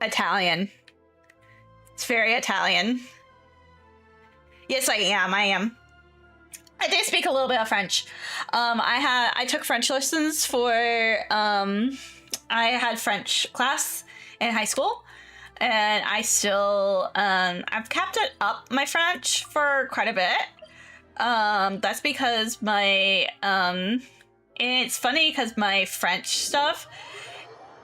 Italian. It's very Italian. Yes, I am. I do speak a little bit of French. I took French lessons for, I had French class in high school, and I still, I've kept it up, my French, for quite a bit. That's because it's funny because my French stuff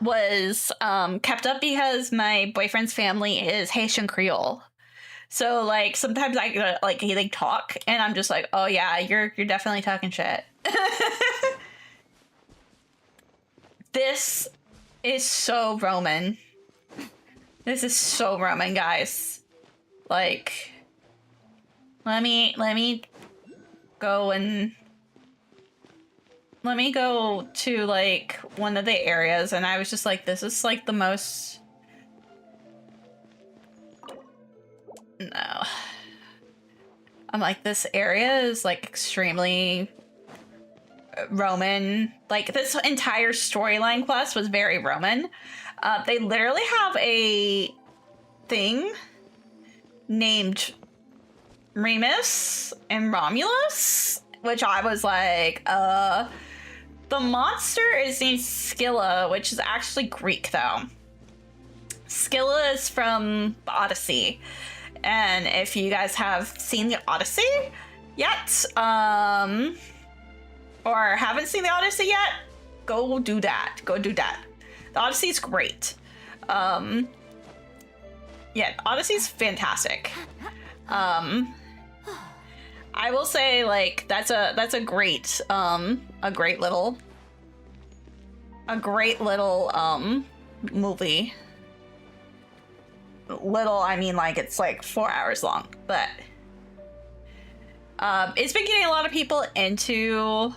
was, kept up because my boyfriend's family is Haitian Creole. So, like, sometimes I, like, they talk, and I'm just like, oh, yeah, you're definitely talking shit. This is so Roman. This is so Roman, guys. Like, let me go to, like, one of the areas, and I was just like, this is, like, the most... No. I'm like, this area is like extremely Roman. Like, this entire storyline quest was very Roman. They literally have a thing named Remus and Romulus, which I was like, the monster is named Scylla, which is actually Greek though. Scylla is from the Odyssey. And if you guys have seen the Odyssey yet, or haven't seen the Odyssey yet, go do that. The Odyssey's great. Yeah, Odyssey's fantastic. I will say, like, that's a great little movie. Little, I mean, like, it's like 4 hours long, but it's been getting a lot of people into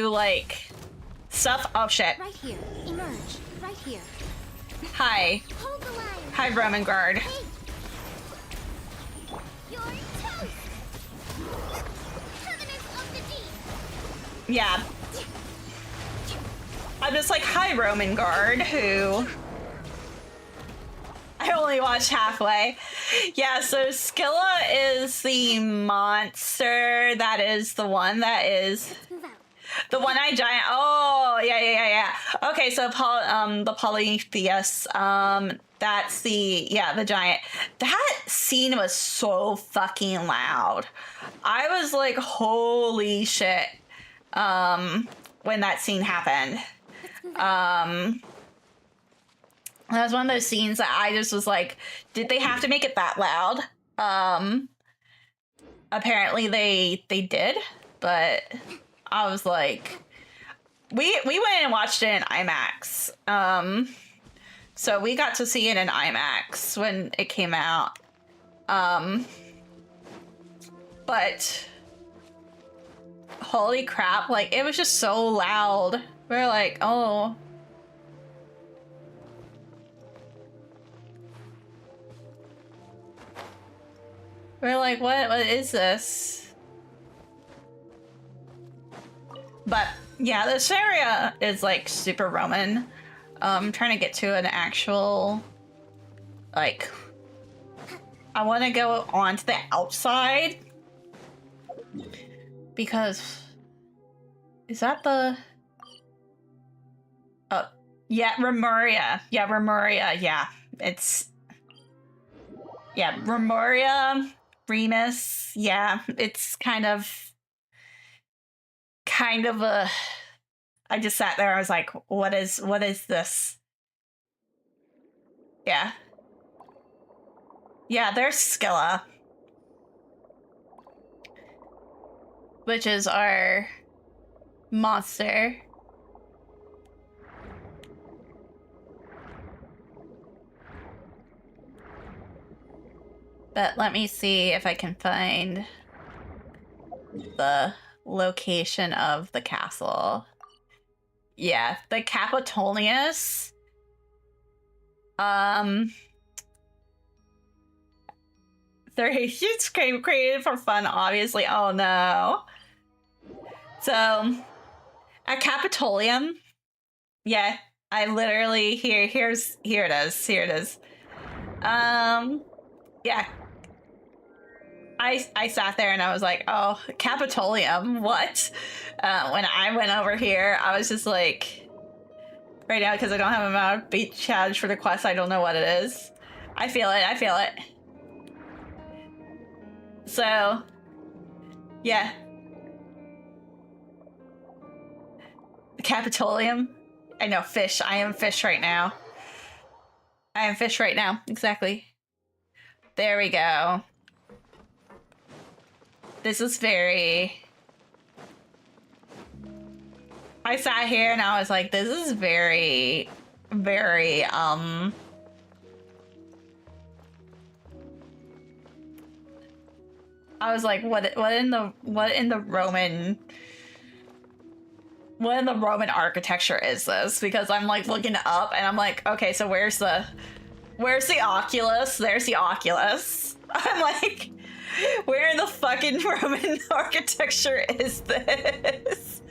like stuff. Oh shit. Right here. Emerge. Right here. Hi. Hold the line. Hi, Roman guard. Hey. You're toast. Covenant of the deep. Yeah. I'm just like, hi, Roman guard, who... I only watched halfway. Yeah, so Scylla is the monster that is the one that is the one-eyed giant. Oh, yeah. Okay, so the Polytheus, that's the giant. That scene was so fucking loud. I was like, holy shit, when that scene happened. That was one of those scenes that I just was like, did they have to make it that loud? Apparently they did, but I was like, we went and watched it in IMAX. So we got to see it in IMAX when it came out. But holy crap, like it was just so loud. We're like, oh. We're like, what is this? But yeah, this area is like super Roman. I'm trying to get to an actual, like, I want to go onto the outside because is that the, oh yeah, Remuria. Yeah, Remuria. Yeah, it's, yeah, Remuria, Remus. Yeah, it's kind of a, I just sat there. I was like, what is this? Yeah. Yeah, there's Skilla. Which is our monster. But let me see if I can find the location of the castle. Yeah, the Capitolius. They're huge, created for fun, obviously. Oh no. So, at Capitolium, yeah, I literally here it is. Here it is. Yeah. I sat there and I was like, oh, Capitolium, what? When I went over here, I was just like, right now, because I don't have a amount of beat challenge for the quest, I don't know what it is. I feel it. So, yeah. Capitolium. I know, fish. I am fish right now. Exactly. There we go. This is very... I sat here and I was like, this is very, very, I was like, what in the Roman architecture is this? Because I'm like looking up and I'm like, okay, so where's the Oculus? There's the Oculus. I'm like, where in the fucking Roman architecture is this?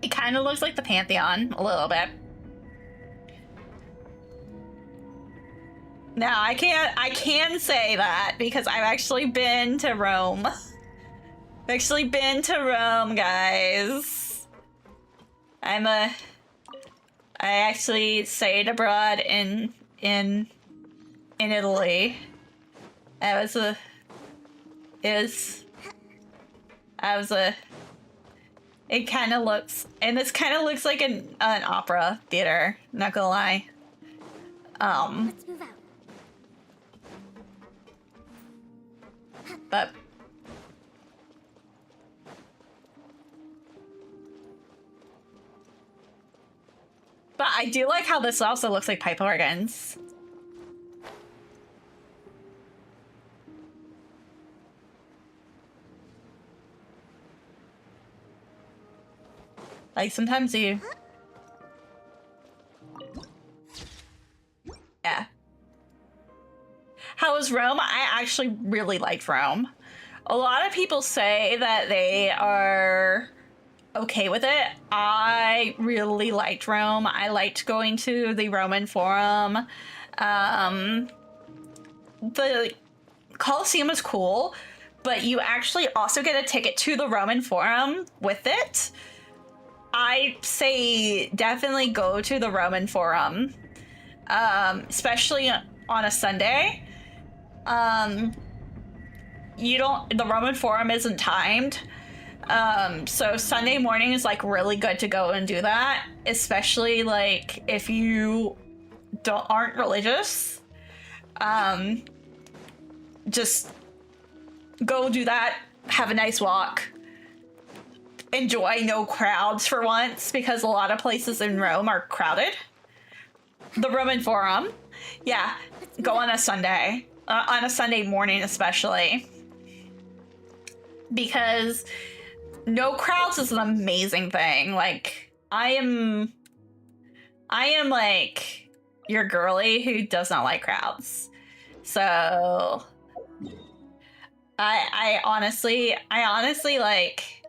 It kind of looks like the Pantheon a little bit. Now I can say that because I've actually been to Rome. Guys. I actually stayed abroad in Italy. It kind of looks, and this kind of looks like an opera theater, not gonna lie. Let's move out. But I do like how this also looks like pipe organs. Like sometimes you... Yeah. How was Rome? I actually really liked Rome. A lot of people say that they are okay with it. I really liked Rome. I liked going to the Roman Forum. The Colosseum was cool, but you actually also get a ticket to the Roman Forum with it. I say definitely go to the Roman Forum, especially on a Sunday. The Roman Forum isn't timed. So Sunday morning is like really good to go and do that, especially like if you aren't religious. Just go do that, have a nice walk, enjoy no crowds for once, because a lot of places in Rome are crowded. The Roman Forum. Yeah, go on a Sunday. On a Sunday morning especially. Because no crowds is an amazing thing. Like, I am like your girly who does not like crowds. So I honestly like,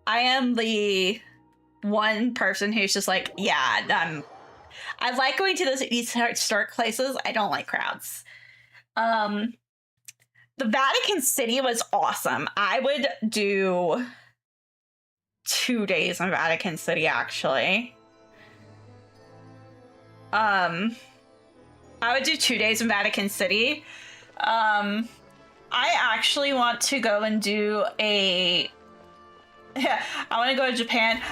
I am the one person who's just like, yeah, I like going to those historic places. I don't like crowds. The Vatican City was awesome. I would do 2 days in Vatican City, actually. I would do 2 days in Vatican City. I actually want to go and do I want to go to Japan.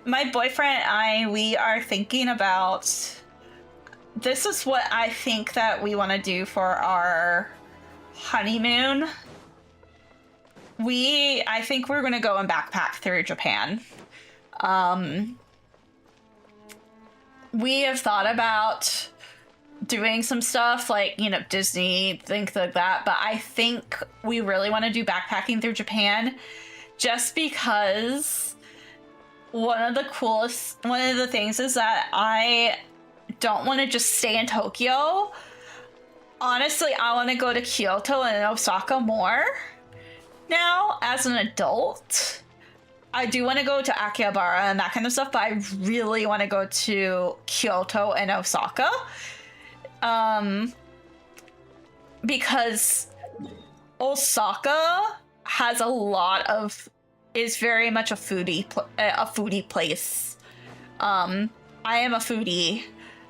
My boyfriend and we are thinking about, this is what I think that we want to do for our honeymoon. I think we're going to go and backpack through Japan. We have thought about doing some stuff like, you know, Disney, things like that, but I think we really want to do backpacking through Japan, just because one of the things is that I don't want to just stay in Tokyo. Honestly, I want to go to Kyoto and Osaka more now as an adult. I do want to go to Akihabara and that kind of stuff, but I really want to go to Kyoto and Osaka. Because Osaka has is very much a foodie place. I am a foodie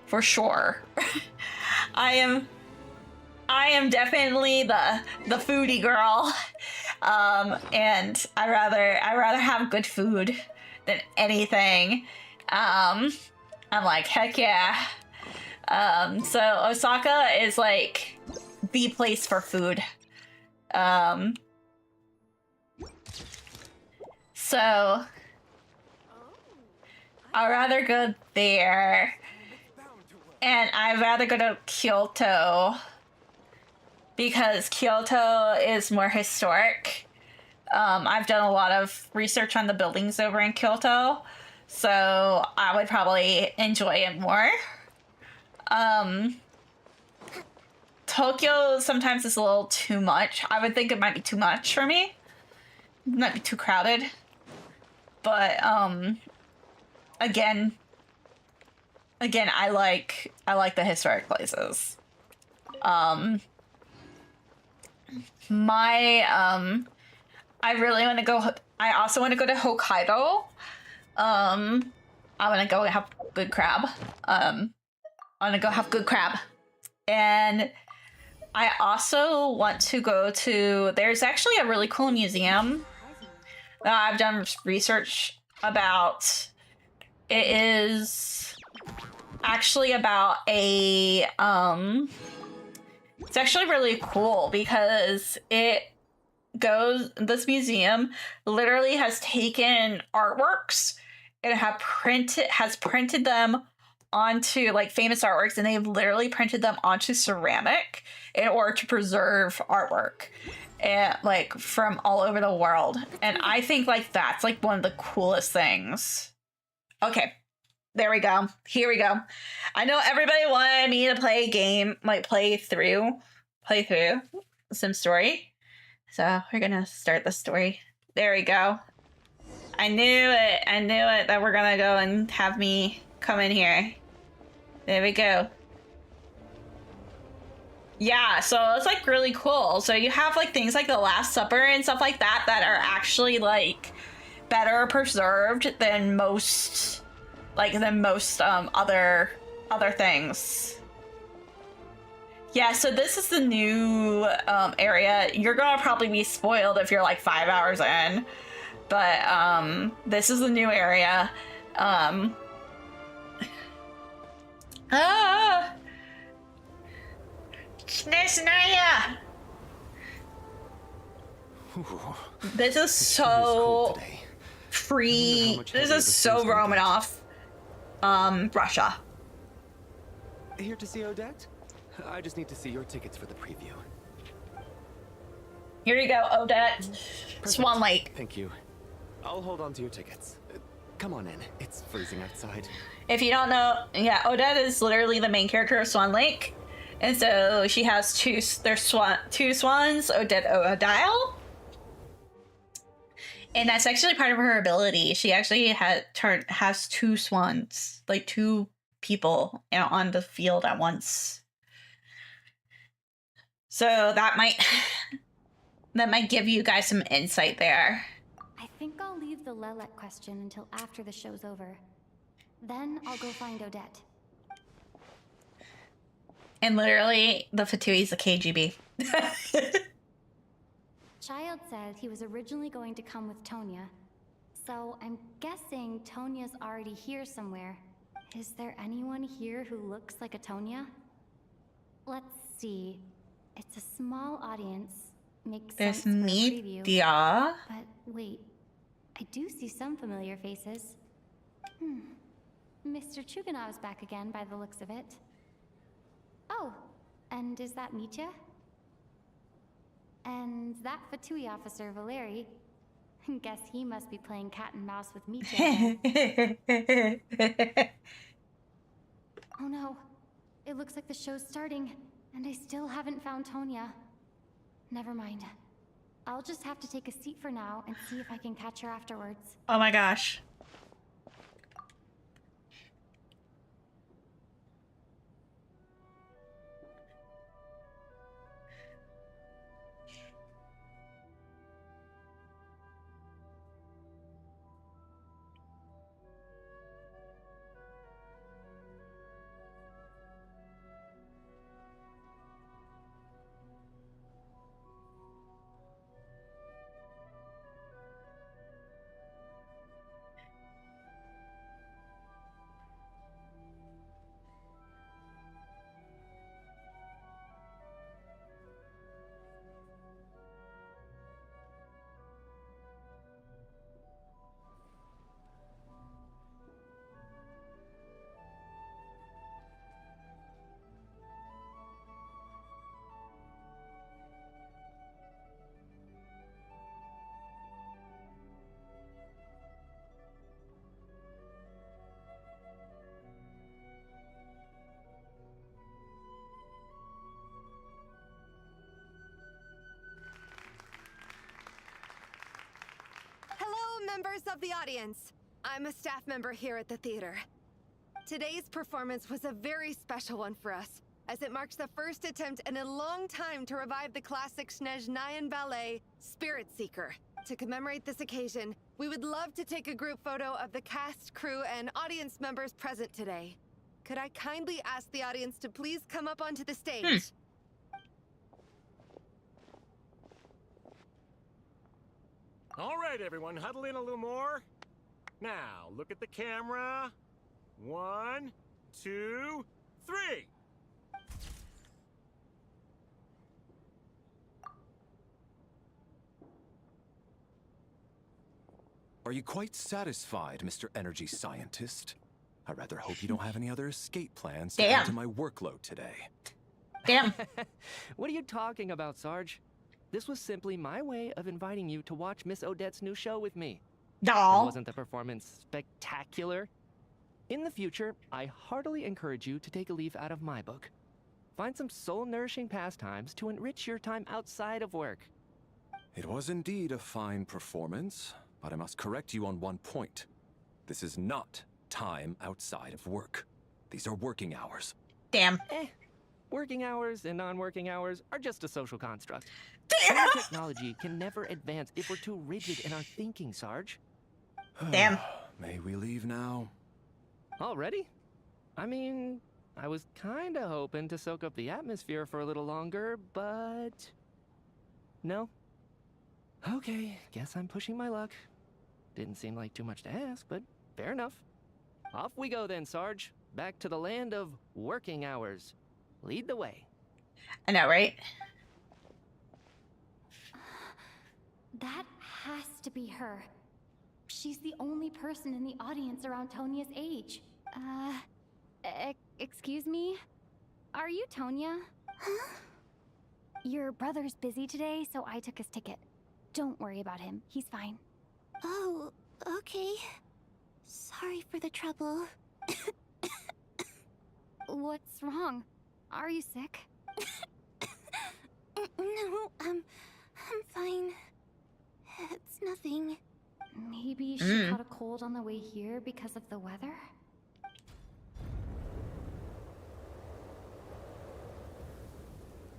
for sure. I am definitely the foodie girl. And I rather have good food than anything. I'm like, heck yeah. So Osaka is like the place for food. So I'd rather go there, and I'd rather go to Kyoto because Kyoto is more historic. I've done a lot of research on the buildings over in Kyoto, so I would probably enjoy it more. Tokyo sometimes is a little too much. I would think it might be too much for me. It might be too crowded. But again, I like the historic places. I really want to go. I also want to go to Hokkaido. I want to go have good crab. I want to go have good crab. And I also want to go to, there's actually a really cool museum that I've done research about. It is actually about it's actually really cool because this museum literally has taken artworks and has printed them onto like famous artworks, and they've literally printed them onto ceramic in order to preserve artwork and like from all over the world. And I think like that's like one of the coolest things. Okay, there we go. Here we go. I know everybody wanted me to play a game, like play through some story. So we're gonna start the story. There we go. I knew it that we're gonna go and have me come in here. There we go. Yeah, so it's like really cool. So you have like things like the Last Supper and stuff like that that are actually like better preserved than most other things. Yeah, so this is the new area. You're gonna probably be spoiled if you're like 5 hours in, but this is the new area. This is sure is cold so today. free. much This heavier is the so food's gonna Romanoff. Russia. Here to see Odette? I just need to see your tickets for the preview. Here you go, Odette. Perfect. Swan Lake. Thank you. I'll hold on to your tickets. Come on in. It's freezing outside. If you don't know, yeah, Odette is literally the main character of Swan Lake. And so she has two swans, Odette Odile. And that's actually part of her ability. She actually has two swans, like two people on the field at once. So that might give you guys some insight there. I think I'll leave the Lelek question until after the show's over. Then I'll go find Odette. And literally, the Fatui is the KGB. Child said he was originally going to come with Tonya. So I'm guessing Tonya's already here somewhere. Is there anyone here who looks like a Tonya? Let's see. It's a small audience. Makes There's sense for a preview. media. But wait, I do see some familiar faces. Mr. Chuganov's back again by the looks of it. Oh, and is that Mitya? And that Fatui officer, Valeri. Guess he must be playing cat and mouse with Mitya again. Oh no, it looks like the show's starting, and I still haven't found Tonya. Never mind. I'll just have to take a seat for now and see if I can catch her afterwards. Oh my gosh. Hello, members of the audience. I'm a staff member here at the theater. Today's performance was a very special one for us, as it marks the first attempt in a long time to revive the classic Snezhnayan ballet, Spirit Seeker. To commemorate this occasion, we would love to take a group photo of the cast, crew, and audience members present today. Could I kindly ask the audience to please come up onto the stage? All right, everyone, huddle in a little more. Now, look at the camera. 1, 2, 3. Are you quite satisfied, Mr. Energy Scientist? I rather hope you don't have any other escape plans to add to my workload today. Damn. What are you talking about, Sarge? This was simply my way of inviting you to watch Miss Odette's new show with me. Doll. Wasn't the performance spectacular? In the future, I heartily encourage you to take a leaf out of my book. Find some soul-nourishing pastimes to enrich your time outside of work. It was indeed a fine performance, but I must correct you on one point. This is not time outside of work. These are working hours. Damn. Working hours and non-working hours are just a social construct. Damn. Human technology can never advance if we're too rigid in our thinking, Sarge. Damn. May we leave now? Already? I mean, I was kinda hoping to soak up the atmosphere for a little longer, but... No? Okay, guess I'm pushing my luck. Didn't seem like too much to ask, but fair enough. Off we go then, Sarge. Back to the land of working hours. Lead the way. I know, right? That has to be her. She's the only person in the audience around Tonia's age. Excuse me? Are you Tonia? Huh? Your brother's busy today, so I took his ticket. Don't worry about him. He's fine. Oh, okay. Sorry for the trouble. What's wrong? Are you sick? No, I'm fine. It's nothing. Maybe she caught a cold on the way here because of the weather?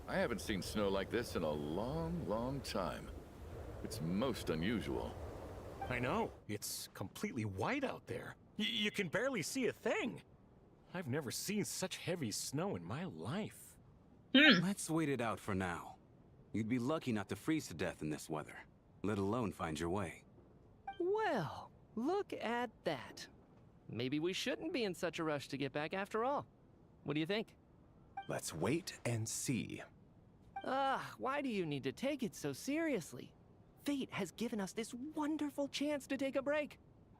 I haven't seen snow like this in a long, long time. It's most unusual. I know. It's completely white out there. You can barely see a thing. I've never seen such heavy snow in my life. Let's wait it out for now. You'd be lucky not to freeze to death in this weather, let alone find your way. Well, look at that. Maybe we shouldn't be in such a rush to get back after all. What do you think? Let's wait and see. Why do you need to take it so seriously? Fate has given us this wonderful chance to take a break.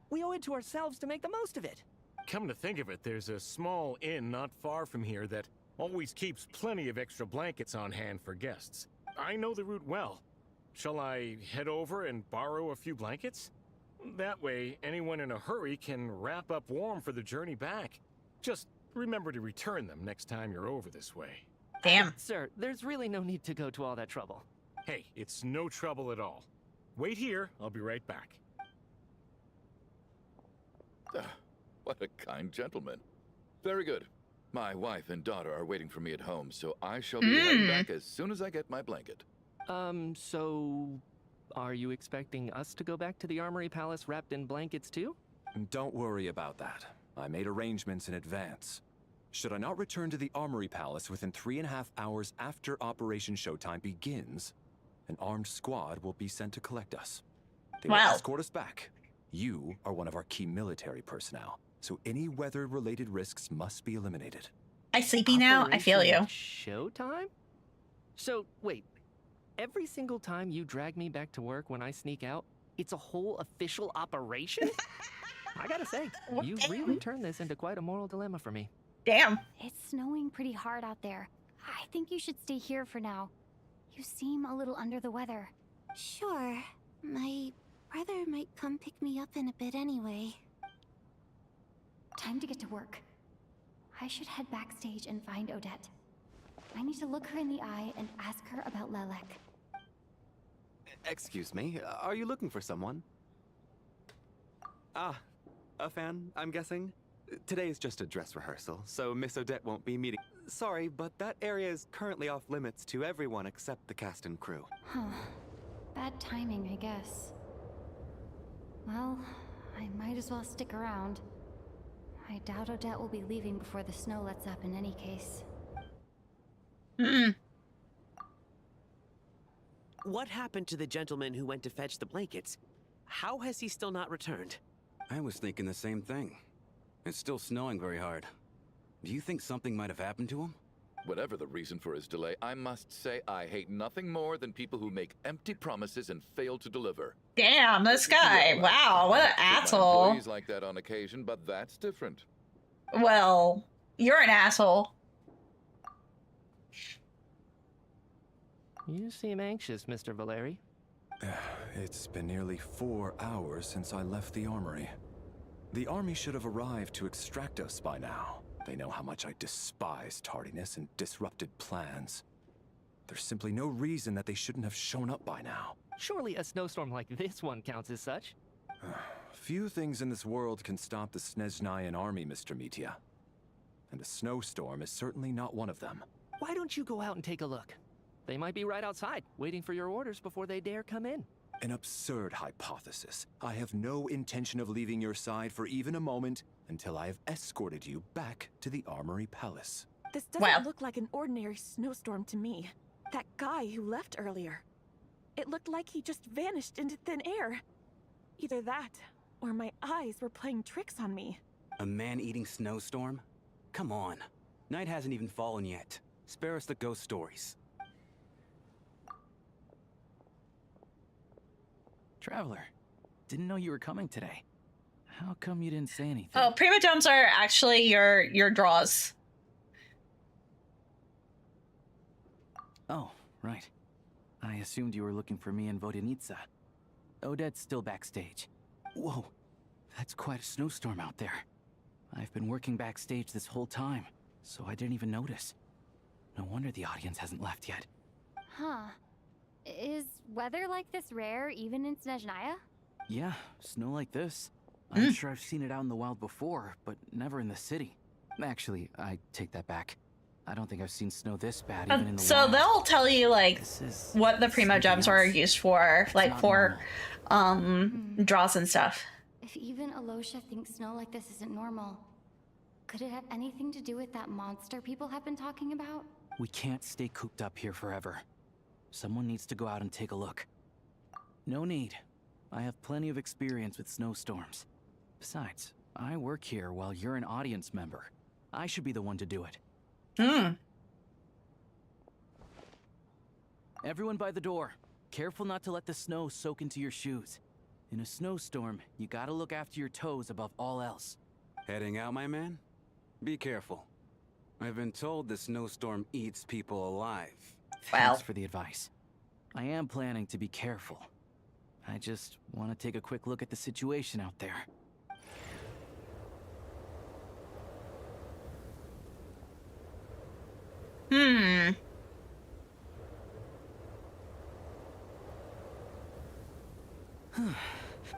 We owe it to ourselves to make the most of it. Come to think of it, there's a small inn not far from here that always keeps plenty of extra blankets on hand for guests. I know the route well. Shall I head over and borrow a few blankets? That way, anyone in a hurry can wrap up warm for the journey back. Just remember to return them next time you're over this way. Damn. Sir, there's really no need to go to all that trouble. Hey, it's no trouble at all. Wait here, I'll be right back. What a kind gentleman. Very good. My wife and daughter are waiting for me at home, so I shall be heading back as soon as I get my blanket. So... are you expecting us to go back to the Armory Palace wrapped in blankets too? Don't worry about that. I made arrangements in advance. Should I not return to the Armory Palace within 3.5 hours after Operation Showtime begins, an armed squad will be sent to collect us. They will escort us back. You are one of our key military personnel, so any weather-related risks must be eliminated. I sleepy now? I feel you. Showtime? So, wait. Every single time you drag me back to work when I sneak out, it's a whole official operation? I gotta say, you really turned this into quite a moral dilemma for me. Damn. It's snowing pretty hard out there. I think you should stay here for now. You seem a little under the weather. Sure. My brother might come pick me up in a bit anyway. Time to get to work. I should head backstage and find Odette. I need to look her in the eye and ask her about Lelek. Excuse me, are you looking for someone? Ah, a fan, I'm guessing? Today is just a dress rehearsal, so Miss Odette won't be meeting. Sorry, but that area is currently off limits to everyone except the cast and crew. Huh. Bad timing, I guess. Well, I might as well stick around. I doubt Odette will be leaving before the snow lets up in any case. What happened to the gentleman who went to fetch the blankets? How has he still not returned? I was thinking the same thing. It's still snowing very hard. Do you think something might have happened to him? Whatever the reason for his delay, I must say I hate nothing more than people who make empty promises and fail to deliver. Damn, this guy. Wow, what an asshole. Employees like that on occasion, but that's different. Well, you're an asshole. You seem anxious, Mr. Valeri. It's been nearly 4 hours since I left the armory. The army should have arrived to extract us by now. They know how much I despise tardiness and disrupted plans. There's simply no reason that they shouldn't have shown up by now. Surely a snowstorm like this one counts as such. Few things in this world can stop the Snezhnayan army, Mr. Mitya. And a snowstorm is certainly not one of them. Why don't you go out and take a look? They might be right outside, waiting for your orders before they dare come in. An absurd hypothesis. I have no intention of leaving your side for even a moment until I have escorted you back to the Armory Palace. This doesn't look like an ordinary snowstorm to me. That guy who left earlier. It looked like he just vanished into thin air. Either that, or my eyes were playing tricks on me. A man-eating snowstorm? Come on. Night hasn't even fallen yet. Spare us the ghost stories. Traveler, didn't know you were coming today. How come you didn't say anything? Oh, primo gems are actually your draws. Oh, right. I assumed you were looking for me and Vodinitsa. Odette's still backstage. Whoa, that's quite a snowstorm out there. I've been working backstage this whole time, so I didn't even notice. No wonder the audience hasn't left yet. Huh. Is weather like this rare even in Snezhnaya? Yeah, snow like this. I'm sure I've seen it out in the wild before, but never in the city. Actually, I take that back. I don't think I've seen snow this bad even in the So wild. they'll tell you like what the primo gems are used for, like for draws and stuff. If even Alosha thinks snow like this isn't normal, could it have anything to do with that monster people have been talking about? We can't stay cooped up here forever. Someone needs to go out and take a look. No need. I have plenty of experience with snowstorms. Besides, I work here while you're an audience member. I should be the one to do it. Everyone by the door. Careful not to let the snow soak into your shoes. In a snowstorm, you gotta look after your toes above all else. Heading out, my man? Be careful. I've been told the snowstorm eats people alive. Thanks for the advice. I am planning to be careful. I just want to take a quick look at the situation out there.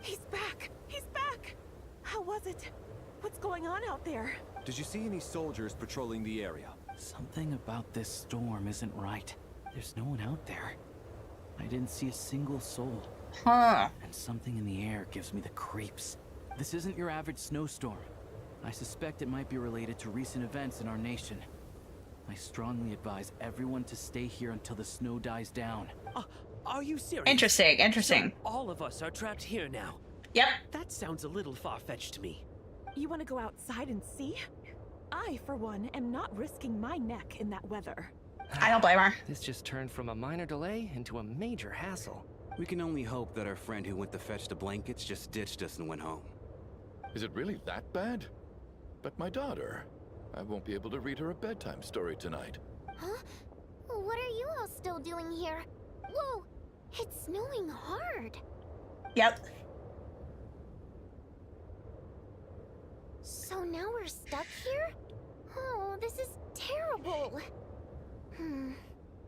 He's back! He's back! How was it? What's going on out there? Did you see any soldiers patrolling the area? Something about this storm isn't right. There's no one out there. I didn't see a single soul. And something in the air gives me the creeps. This isn't your average snowstorm. I suspect it might be related to recent events in our nation. I strongly advise everyone to stay here until the snow dies down. Are you serious? Interesting. So all of us are trapped here now. Yep. That sounds a little far-fetched to me. You want to go outside and see? I, for one, am not risking my neck in that weather. I don't blame her. This just turned from a minor delay into a major hassle. We can only hope that our friend who went to fetch the blankets just ditched us and went home. Is it really that bad? But my daughter, I won't be able to read her a bedtime story tonight. Huh? What are you all still doing here? Whoa! It's snowing hard. Yep. So now we're stuck here? Oh, this is terrible.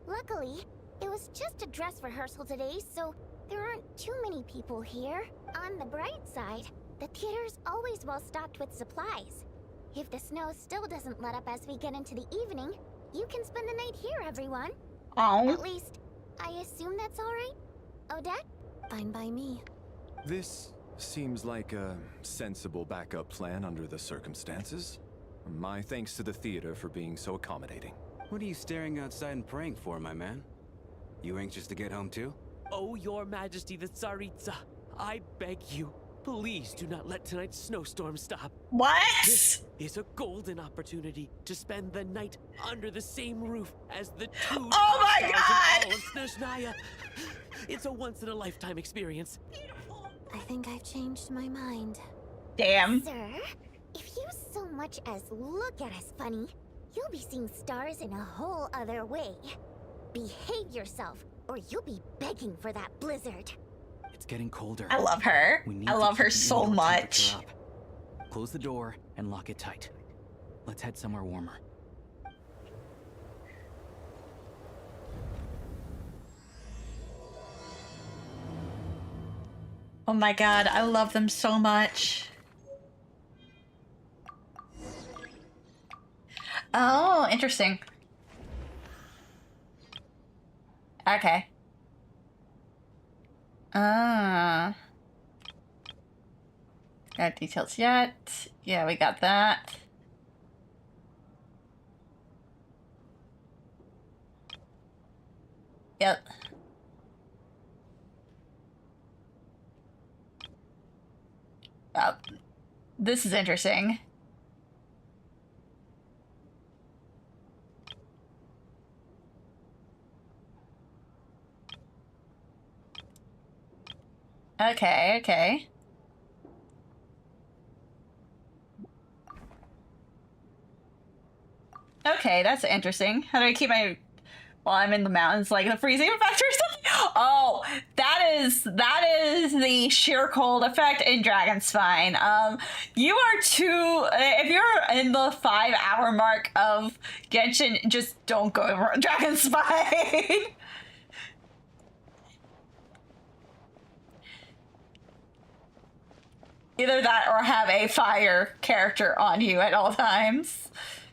Luckily, it was just a dress rehearsal today, so there aren't too many people here. On the bright side, the theater's always well stocked with supplies. If the snow still doesn't let up as we get into the evening, you can spend the night here, everyone. At least, I assume that's all right? Odette? Fine by me. This seems like a sensible backup plan under the circumstances. My thanks to the theater for being so accommodating. What are you staring outside and praying for, my man? You anxious to get home too? Oh, your majesty the Tsaritsa, I beg you, please do not let tonight's snowstorm stop. What? This is a golden opportunity to spend the night under the same roof as the two Oh my stars God! in all of Snezhnaya. It's a once-in-a-lifetime experience. I think I've changed my mind. Damn. Sir, if you so much as look at us funny, you'll be seeing stars in a whole other way. Behave yourself, or you'll be begging for that blizzard. It's getting colder. I love her. We need I to love her keep the so indoor much. temperature up. Close the door and lock it tight. Let's head somewhere warmer. Oh my god, I love them so much. Oh, interesting. Okay. Got details yet? Yeah, we got that. Yep. Oh, this is interesting. Okay, okay. Okay, that's interesting. How do I keep my... While I'm in the mountains, like the freezing effect or something? Oh, that is the sheer cold effect in Dragon Spine. You are too... If you're in the 5-hour mark of Genshin, just don't go over Dragon Spine. Either that or have a fire character on you at all times.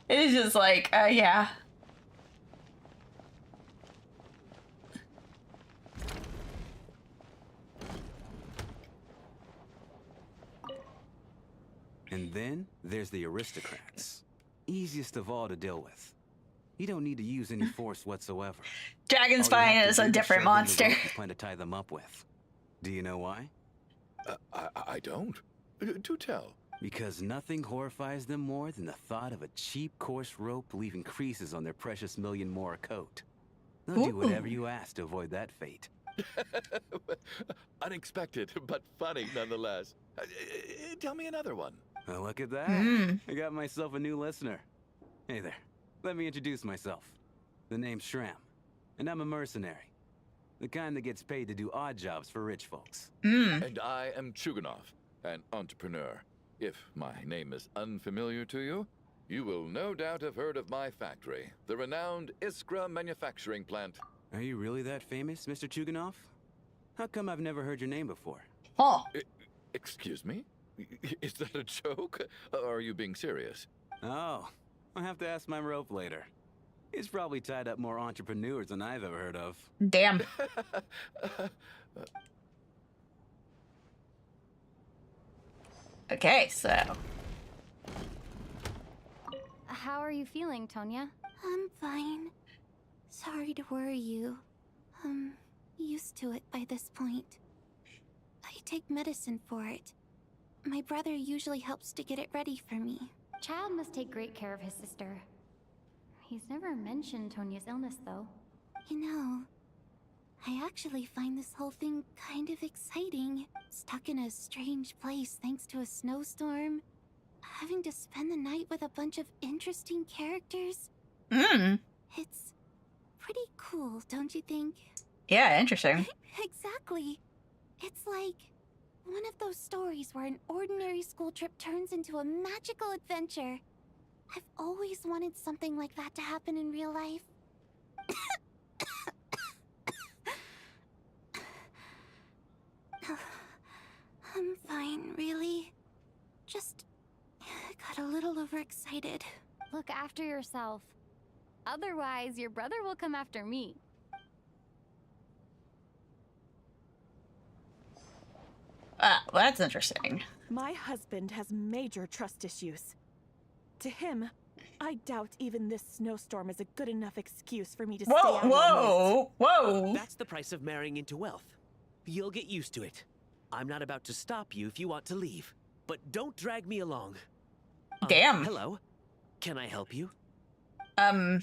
It is just like, yeah. And then there's the aristocrats. Easiest of all to deal with. You don't need to use any force whatsoever. Dragon Spine is a different monster. You plan to tie them up with. Do you know why? I don't. Do tell. Because nothing horrifies them more than the thought of a cheap, coarse rope leaving creases on their precious million Mora coat. They'll do whatever you ask to avoid that fate. Unexpected, but funny nonetheless. Tell me another one. Oh, look at that. I got myself a new listener. Hey there. Let me introduce myself. The name's Shram, and I'm a mercenary. The kind that gets paid to do odd jobs for rich folks. And I am Chuganov, an entrepreneur. If my name is unfamiliar to you, you will no doubt have heard of my factory, the renowned Iskra manufacturing plant. Are you really that famous, Mr. Chuganov? How come I've never heard your name before? Oh. Excuse me? Is that a joke? Or are you being serious? Oh, I'll have to ask my rope later. He's probably tied up more entrepreneurs than I've ever heard of. Damn. Okay, so... How are you feeling, Tonya? I'm fine. Sorry to worry you. I'm used to it by this point. I take medicine for it. My brother usually helps to get it ready for me. Child must take great care of his sister. He's never mentioned Tonya's illness, though. You know, I actually find this whole thing kind of exciting. Stuck in a strange place thanks to a snowstorm. Having to spend the night with a bunch of interesting characters. It's pretty cool, don't you think? Yeah, interesting. Exactly. It's like one of those stories where an ordinary school trip turns into a magical adventure. I've always wanted something like that to happen in real life. I'm fine, really. Just got a little overexcited. Look after yourself. Otherwise, your brother will come after me. Well, that's interesting. My husband has major trust issues. To him, I doubt even this snowstorm is a good enough excuse for me to stay out all night. Whoa! That's the price of marrying into wealth. You'll get used to it. I'm not about to stop you if you want to leave, but don't drag me along. Damn. Hello? Can I help you? I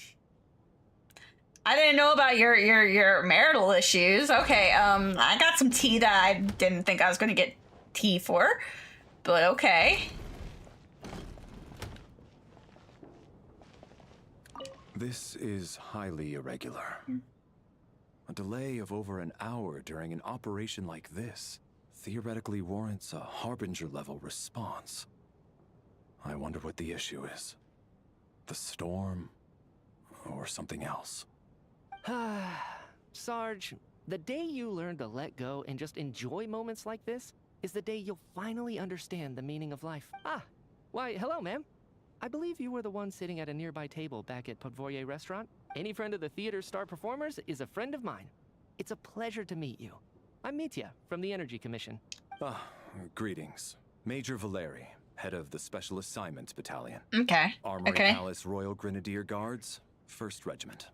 didn't know about your marital issues. Okay, I got some tea that I didn't think I was gonna get tea for, but okay. This is highly irregular. A delay of over an hour during an operation like this theoretically warrants a Harbinger-level response. I wonder what the issue is. The storm, or something else. Sarge, the day you learn to let go and just enjoy moments like this is the day you'll finally understand the meaning of life. Why, hello, ma'am. I believe you were the one sitting at a nearby table back at Podvorye restaurant. Any friend of the theater's star performers is a friend of mine. It's a pleasure to meet you. I'm Mitya from the Energy Commission. Greetings. Major Valeri, head of the Special Assignments Battalion. Okay. Armory Palace Royal Grenadier Guards, 1st Regiment.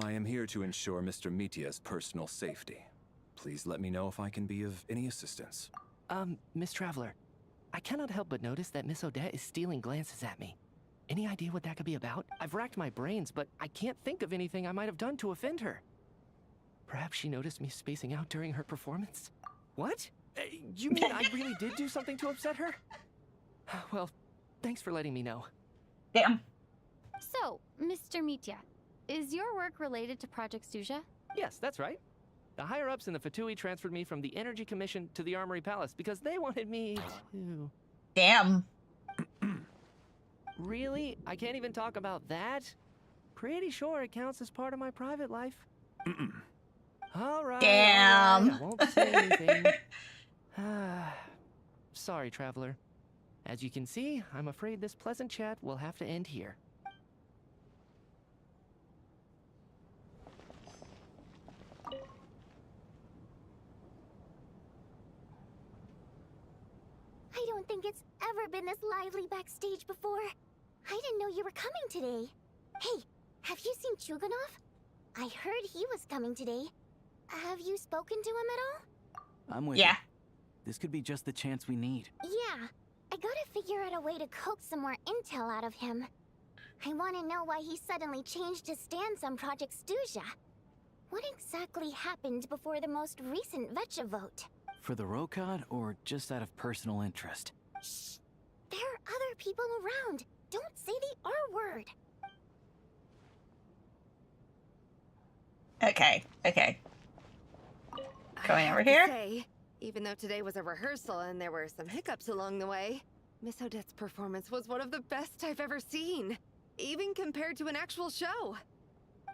I am here to ensure Mr. Mitya's personal safety. Please let me know if I can be of any assistance. Miss Traveler, I cannot help but notice that Miss Odette is stealing glances at me. Any idea what that could be about? I've racked my brains, but I can't think of anything I might have done to offend her. Perhaps she noticed me spacing out during her performance? What? You mean I really did do something to upset her? Well, thanks for letting me know. Damn. So, Mr. Mitya, is your work related to Project Suja? Yes, that's right. The higher-ups in the Fatui transferred me from the Energy Commission to the Armory Palace because they wanted me to... Damn. Really? I can't even talk about that? Pretty sure it counts as part of my private life. All right. Damn. I won't say anything. Sorry, traveler. As you can see, I'm afraid this pleasant chat will have to end here. I don't think it's ever been this lively backstage before. I didn't know you were coming today. Hey, have you seen Chuganov? I heard he was coming today. Have you spoken to him at all? I'm with Yeah. you. This could be just the chance we need. Yeah, I gotta figure out a way to coax some more intel out of him. I want to know why he suddenly changed his stance on Project Stuja. What exactly happened before the most recent Vetcha vote? For the Rokad, or just out of personal interest? Shh! There are other people around. Don't say the R word. Okay. Going I over have to here? say, even though today was a rehearsal and there were some hiccups along the way, Miss Odette's performance was one of the best I've ever seen, even compared to an actual show.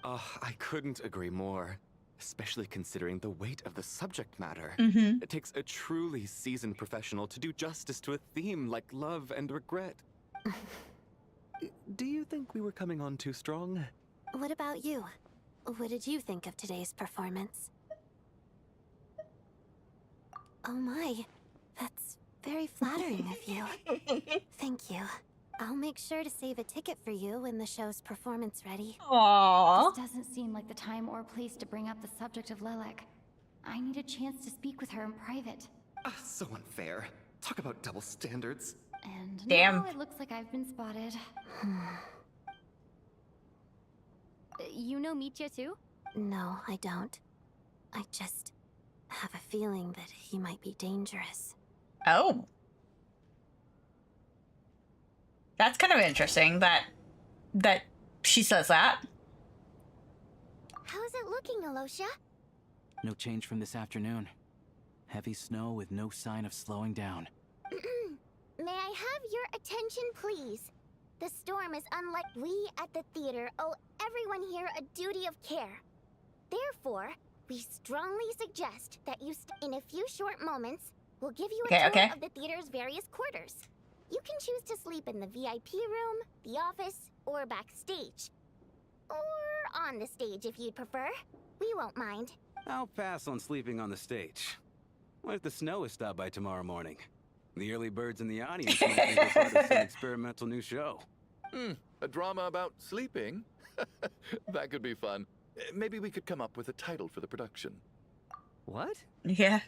I couldn't agree more, especially considering the weight of the subject matter. Mm-hmm. It takes a truly seasoned professional to do justice to a theme like love and regret. Do you think we were coming on too strong? What about you? What did you think of today's performance? Oh my, that's very flattering of you. Thank you. I'll make sure to save a ticket for you when the show's performance ready. Aww. This doesn't seem like the time or place to bring up the subject of Lelek. I need a chance to speak with her in private. So unfair. Talk about double standards. And Damn. now it looks like I've been spotted. You know Mitya too? No, I don't. I just have a feeling that he might be dangerous. Oh. That's kind of interesting that she says that. How's it looking, Alosha? No change from this afternoon. Heavy snow with no sign of slowing down. May I have your attention, please? The storm is unlike we at the theater owe everyone here a duty of care. Therefore, we strongly suggest that you in a few short moments, we'll give you a tour of the theater's various quarters. You can choose to sleep in the VIP room, the office, or backstage. Or on the stage if you'd prefer. We won't mind. I'll pass on sleeping on the stage. What if the snow is stopped by tomorrow morning? The early birds in the audience might think we're part of some experimental new show. A drama about sleeping? That could be fun. Maybe we could come up with a title for the production. What? Yeah.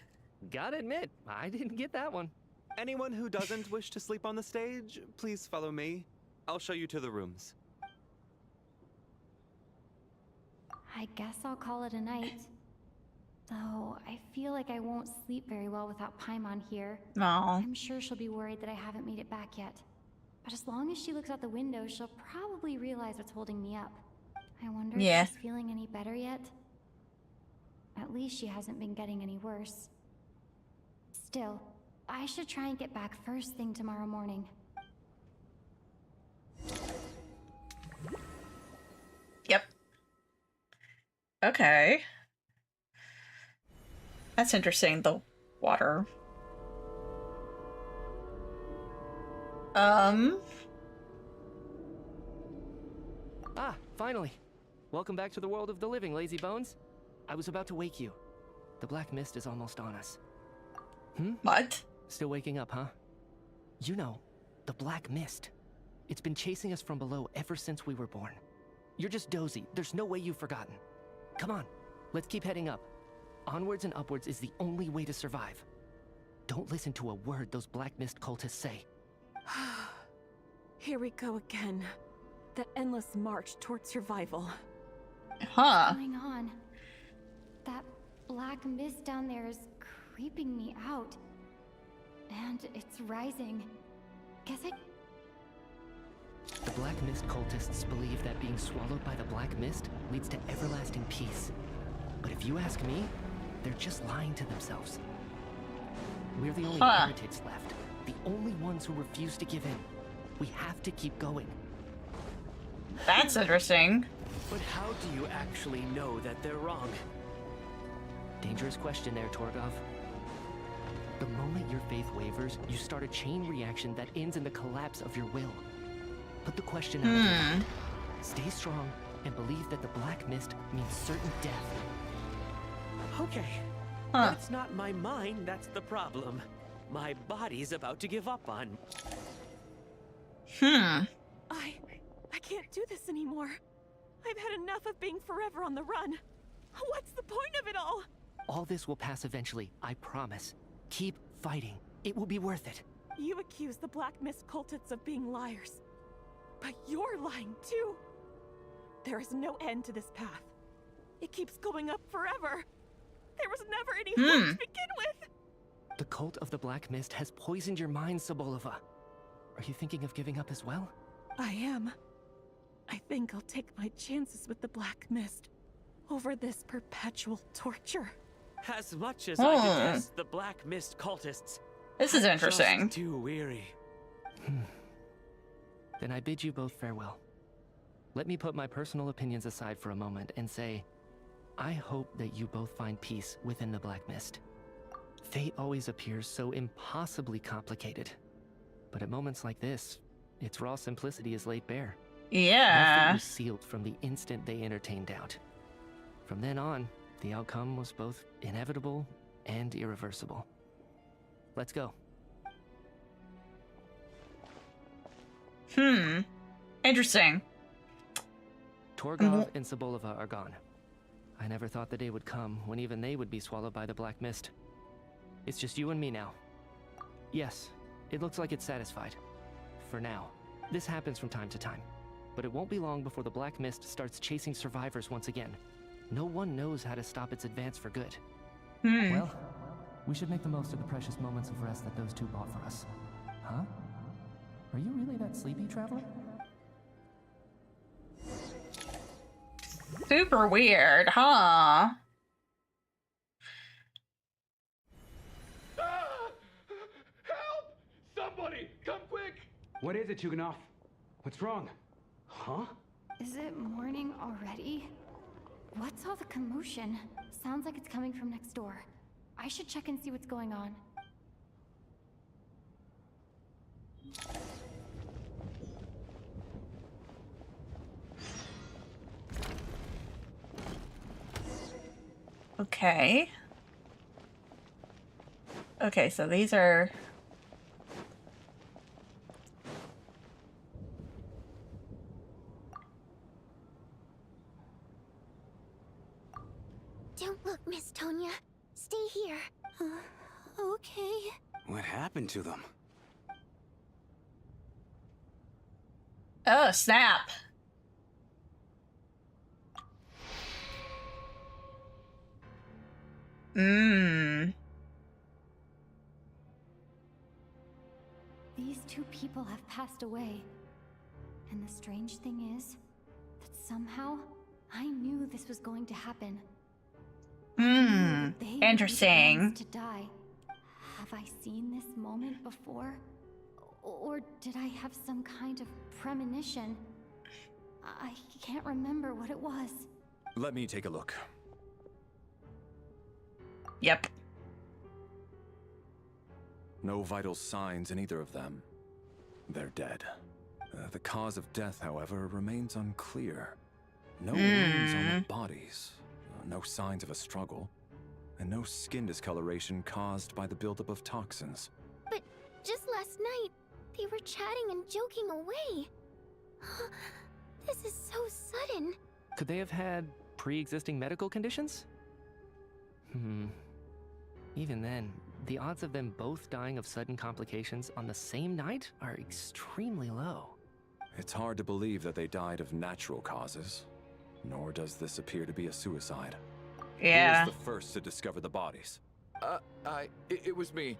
Gotta admit, I didn't get that one. Anyone who doesn't wish to sleep on the stage, please follow me. I'll show you to the rooms. I guess I'll call it a night. Though, I feel like I won't sleep very well without Paimon here. No. I'm sure she'll be worried that I haven't made it back yet. But as long as she looks out the window, she'll probably realize what's holding me up. I wonder if she's feeling any better yet? At least she hasn't been getting any worse. Still, I should try and get back first thing tomorrow morning. Yep. Okay. That's interesting, the water. Ah, finally. Welcome back to the world of the living, lazy bones. I was about to wake you. The black mist is almost on us. What? Still waking up, huh? You know, the black mist. It's been chasing us from below ever since we were born. You're just dozy. There's no way you've forgotten. Come on, let's keep heading up. Onwards and upwards is the only way to survive. Don't listen to a word those black mist cultists say. Here we go again. The endless march towards survival. Huh. What's going on? That black mist down there is creeping me out. And it's rising. Guess I... The Black Mist cultists believe that being swallowed by the Black Mist leads to everlasting peace. But if you ask me, they're just lying to themselves. We're the only heretics left. The only ones who refuse to give in. We have to keep going. That's interesting. But how do you actually know that they're wrong? Dangerous question there, Torgov. The moment your faith wavers, you start a chain reaction that ends in the collapse of your will. Put the question out there. Stay strong and believe that the Black Mist means certain death. Okay. But it's not my mind that's the problem. My body's about to give up on... I can't do this anymore. I've had enough of being forever on the run. What's the point of it all? All this will pass eventually, I promise. Keep fighting. It will be worth it. You accuse the Black Mist cultists of being liars. But you're lying too. There is no end to this path. It keeps going up forever. There was never any hope to begin with. The cult of the Black Mist has poisoned your mind, Sobolova. Are you thinking of giving up as well? I am. I think I'll take my chances with the Black Mist over this perpetual torture. As much as I detest the Black Mist cultists, this is interesting. I'm just too weary. Then I bid you both farewell. Let me put my personal opinions aside for a moment and say, I hope that you both find peace within the Black Mist. Fate always appears so impossibly complicated. But at moments like this, its raw simplicity is laid bare. Yeah. Their fate was sealed from the instant they entertained doubt. From then on, the outcome was both inevitable and irreversible. Let's go. Interesting. Torgov and Sobolova are gone. I never thought the day would come when even they would be swallowed by the Black Mist. It's just you and me now. Yes, it looks like it's satisfied. For now. This happens from time to time. But it won't be long before the Black Mist starts chasing survivors once again. No one knows how to stop its advance for good. Well, we should make the most of the precious moments of rest that those two bought for us. Huh? Are you really that sleepy, traveler? Super weird, huh? Help! Somebody, come quick! What is it, Chuganov? What's wrong? Huh? Is it morning already? What's all the commotion? Sounds like it's coming from next door. I should check and see what's going on. Okay. Okay, so these are... Don't look, Miss Tonya. Stay here. Okay. What happened to them? Oh, snap. These two people have passed away. And the strange thing is that somehow I knew this was going to happen. Interesting. To die. Have I seen this moment before? Or did I have some kind of premonition? I can't remember what it was. Let me take a look. Yep. No vital signs in either of them. They're dead. The cause of death, however, remains unclear. No wounds on the bodies, no signs of a struggle, and no skin discoloration caused by the buildup of toxins. But just last night, they were chatting and joking away. This is so sudden. Could they have had pre-existing medical conditions? Even then, the odds of them both dying of sudden complications on the same night are extremely low. It's hard to believe that they died of natural causes, nor does this appear to be a suicide. Yeah. Who was the first to discover the bodies? It was me.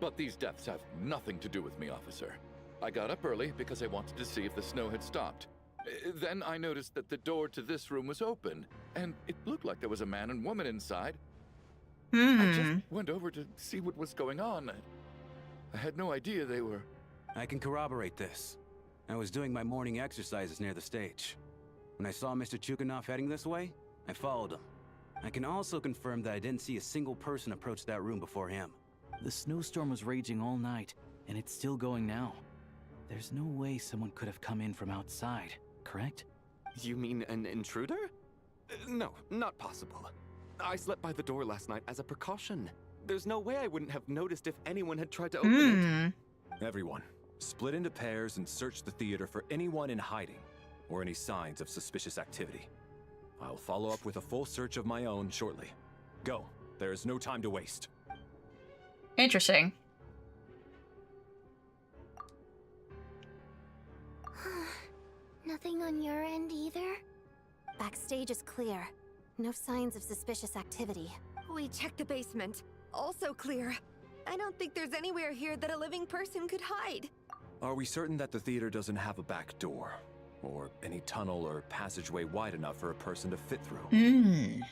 But these deaths have nothing to do with me, officer. I got up early because I wanted to see if the snow had stopped. Then I noticed that the door to this room was open, and it looked like there was a man and woman inside. I just went over to see what was going on. I had no idea they were... I can corroborate this. I was doing my morning exercises near the stage. When I saw Mr. Chuganov heading this way, I followed him. I can also confirm that I didn't see a single person approach that room before him. The snowstorm was raging all night, and it's still going now. There's no way someone could have come in from outside, correct? You mean an intruder? No, not possible. I slept by the door last night as a precaution. There's no way I wouldn't have noticed if anyone had tried to open it. Everyone, split into pairs and search the theater for anyone in hiding or any signs of suspicious activity. I'll follow up with a full search of my own shortly. Go. There is no time to waste. Interesting. Nothing on your end either? Backstage is clear. No signs of suspicious activity. We checked the basement. Also clear. I don't think there's anywhere here that a living person could hide. Are we certain that the theater doesn't have a back door? Or any tunnel or passageway wide enough for a person to fit through?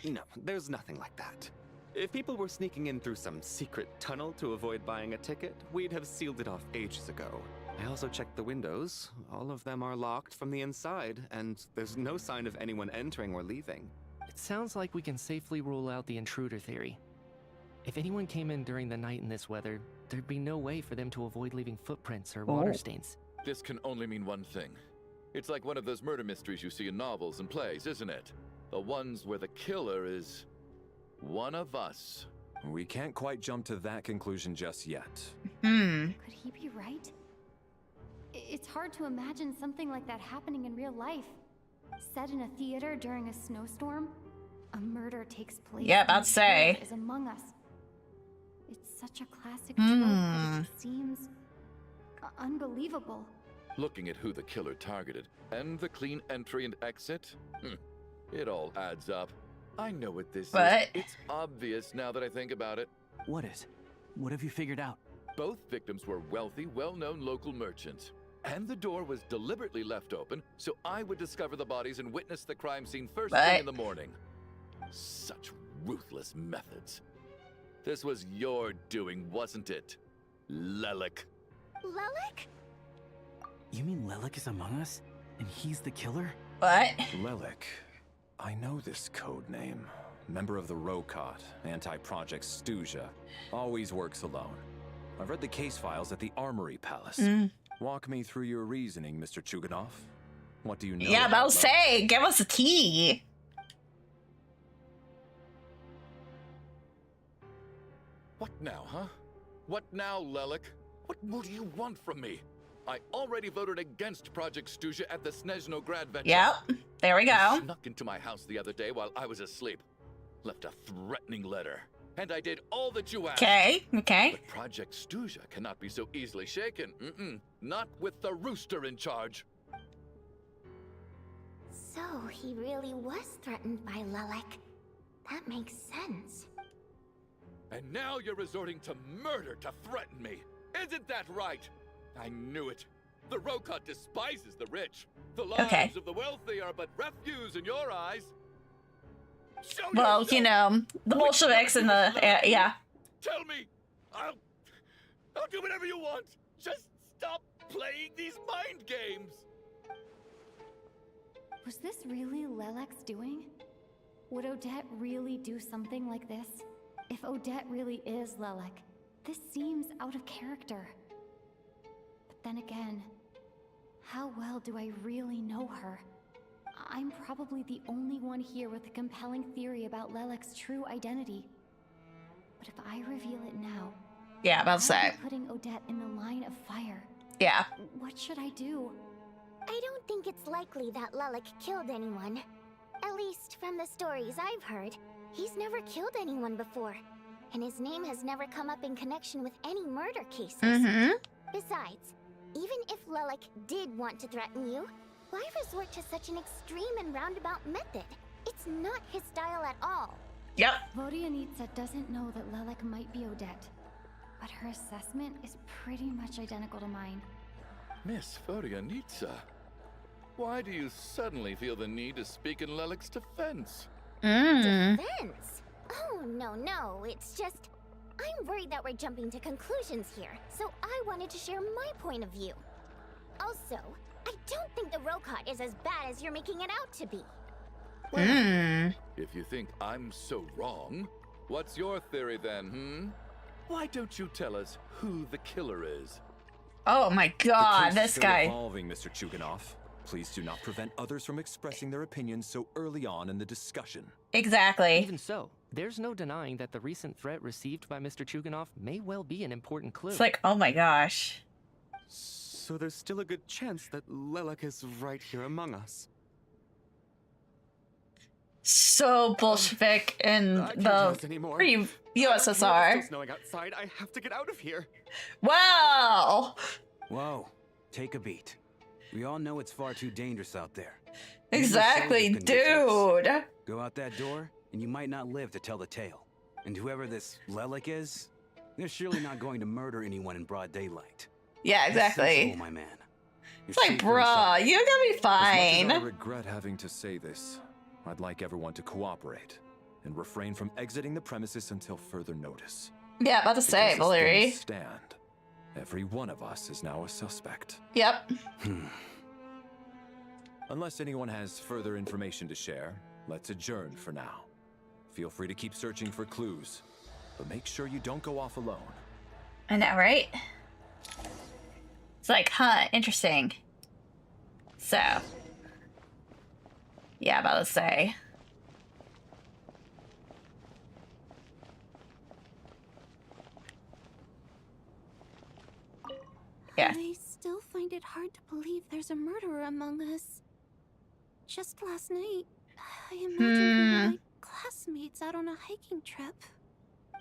No, there's nothing like that. If people were sneaking in through some secret tunnel to avoid buying a ticket, we'd have sealed it off ages ago. I also checked the windows. All of them are locked from the inside, and there's no sign of anyone entering or leaving. It sounds like we can safely rule out the intruder theory. If anyone came in during the night in this weather, there'd be no way for them to avoid leaving footprints or water stains. This can only mean one thing. It's like one of those murder mysteries you see in novels and plays, isn't it? The ones where the killer is one of us. We can't quite jump to that conclusion just yet. Could he be right? It's hard to imagine something like that happening in real life. Set in a theater during a snowstorm, a murder takes place. Yeah, about to say. Is among us. It's such a classic trope, but it seems unbelievable. Looking at who the killer targeted and the clean entry and exit, it all adds up. I know what this is. It's obvious now that I think about it. What is? What have you figured out? Both victims were wealthy, well-known local merchants. And the door was deliberately left open so I would discover the bodies and witness the crime scene first thing in the morning. Such ruthless methods. This was your doing, wasn't it, Lelik? Lelik? You mean Lelik is among us? And he's the killer? What? Lelik. I know this code name. Member of the Rokot, anti-Project Stuja. Always works alone. I've read the case files at the Armory Palace. Walk me through your reasoning, Mr. Chuganov. What do you know? Yeah, about to say, give us a tea. What now, huh? What now, Lelik? What more do you want from me? I already voted against Project Stuja at the Snezhnograd Venture. Yep, there we go. You snuck into my house the other day while I was asleep. Left a threatening letter. And I did all that you asked. Okay. But Project Stuja cannot be so easily shaken. Not with the rooster in charge. So he really was threatened by Lelik. That makes sense. And now you're resorting to murder to threaten me. Isn't that right? I knew it. The Rokot despises the rich. The lives of the wealthy are but refuse in your eyes. Well, you know, the Bolsheviks and the yeah. Tell me, I'll do whatever you want. Just stop playing these mind games. Was this really Lelek's doing? Would Odette really do something like this? If Odette really is Lelek, this seems out of character. But then again, how well do I really know her? I'm probably the only one here with a compelling theory about Lelek's true identity. But if I reveal it now, yeah, about to say, I'll be putting Odette in the line of fire. Yeah. What should I do? I don't think it's likely that Lelik killed anyone. At least from the stories I've heard, he's never killed anyone before. And his name has never come up in connection with any murder cases. Besides, even if Lelik did want to threaten you, why resort to such an extreme and roundabout method? It's not his style at all. Yep. Vodianitsa doesn't know that Lelek might be Odette, but her assessment is pretty much identical to mine. Miss Vodianitsa, why do you suddenly feel the need to speak in Lelek's defense? Defense? Oh, no. It's just... I'm worried that we're jumping to conclusions here, so I wanted to share my point of view. Also, I don't think the Rokot is as bad as you're making it out to be. Well, if you think I'm so wrong, what's your theory then, Why don't you tell us who the killer is? Oh my god, the case this is still guy. Evolving, Mr. Chuganov. Please do not prevent others from expressing their opinions so early on in the discussion. Exactly. Even so, there's no denying that the recent threat received by Mr. Chuganov may well be an important clue. It's like, oh my gosh. So there's still a good chance that Lelek is right here among us. So Bolshevik in the pre-USSR. Still snowing outside. I have to get out of here. Wow. Whoa, take a beat. We all know it's far too dangerous out there. Exactly, dude. Go out that door, and you might not live to tell the tale. And whoever this Lelek is, they're surely not going to murder anyone in broad daylight. Yeah, exactly. Sensible, my man. It's like, bruh, you're gonna be fine. As much as I regret having to say this, I'd like everyone to cooperate and refrain from exiting the premises until further notice. Yeah, about to say, Because as Valeri. things stand, every one of us is now a suspect. Yep. Unless anyone has further information to share, let's adjourn for now. Feel free to keep searching for clues, but make sure you don't go off alone. I know, right? It's like, huh, interesting. So, yeah, about to say. Yeah. I still find it hard to believe there's a murderer among us. Just last night, I imagined we were like classmates out on a hiking trip.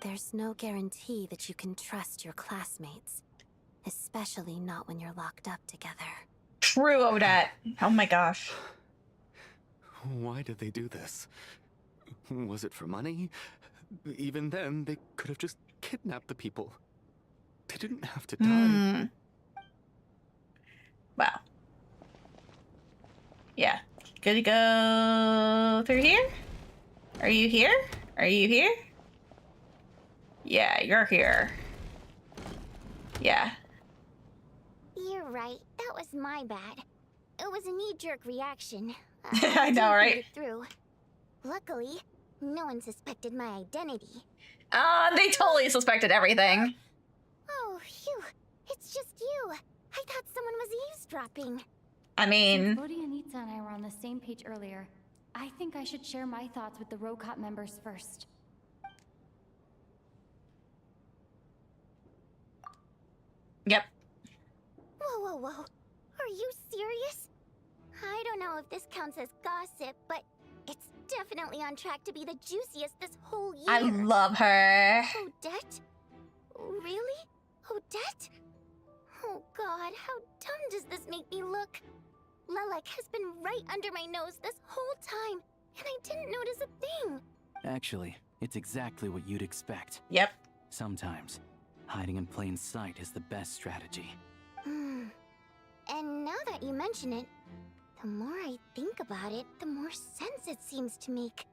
There's no guarantee that you can trust your classmates, especially not when you're locked up together. True, Odette. Oh my gosh. Why did they do this? Was it for money? Even then, they could have just kidnapped the people. They didn't have to die. Wow. Yeah. Good to go through here? Are you here? Are you here? Yeah, you're here. Yeah. You're right. That was my bad. It was a knee-jerk reaction. I know, right? Think it through. Luckily, no one suspected my identity. They totally suspected everything. Oh, phew. It's just you. I thought someone was eavesdropping. I mean... Since Vodianitsa and I were on the same page earlier, I think I should share my thoughts with the Rokot members first. Yep. Whoa. Are you serious? I don't know if this counts as gossip, but it's definitely on track to be the juiciest this whole year. I love her. Odette? Really? Odette? Oh god, how dumb does this make me look? Lelek has been right under my nose this whole time, and I didn't notice a thing. Actually, it's exactly what you'd expect. Yep. Sometimes, hiding in plain sight is the best strategy. And now that you mention it, the more I think about it, the more sense it seems to make.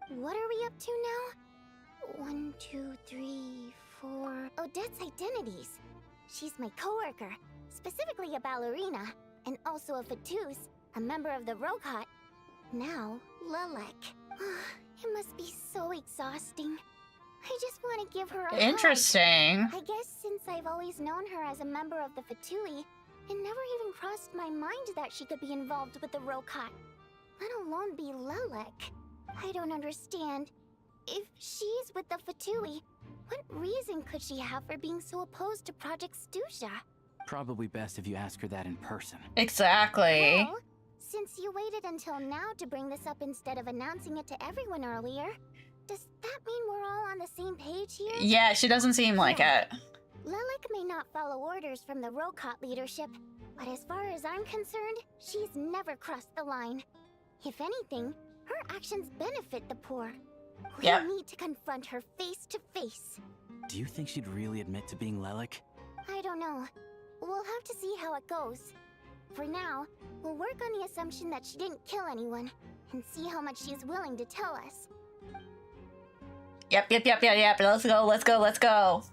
What are we up to now? 1, 2, 3, 4... Odette's identities. She's my coworker, specifically a ballerina, and also a Fatous, a member of the Rokot. Now, Lelek. It must be so exhausting. I just want to give her a hug. Interesting. I guess since I've always known her as a member of the Fatui, it never even crossed my mind that she could be involved with the Rokot, let alone be Lelek. I don't understand. If she's with the Fatui, what reason could she have for being so opposed to Project Stusha? Probably best if you ask her that in person. Exactly. Well, since you waited until now to bring this up instead of announcing it to everyone earlier, does that mean we're all on the same page here? Yeah, she doesn't seem like it. Lelek may not follow orders from the Rokot leadership, but as far as I'm concerned, she's never crossed the line. If anything, her actions benefit the poor. We need to confront her face to face. Do you think she'd really admit to being Lelik? I don't know. We'll have to see how it goes. For now, we'll work on the assumption that she didn't kill anyone, and see how much she's willing to tell us. Yep. Let's go.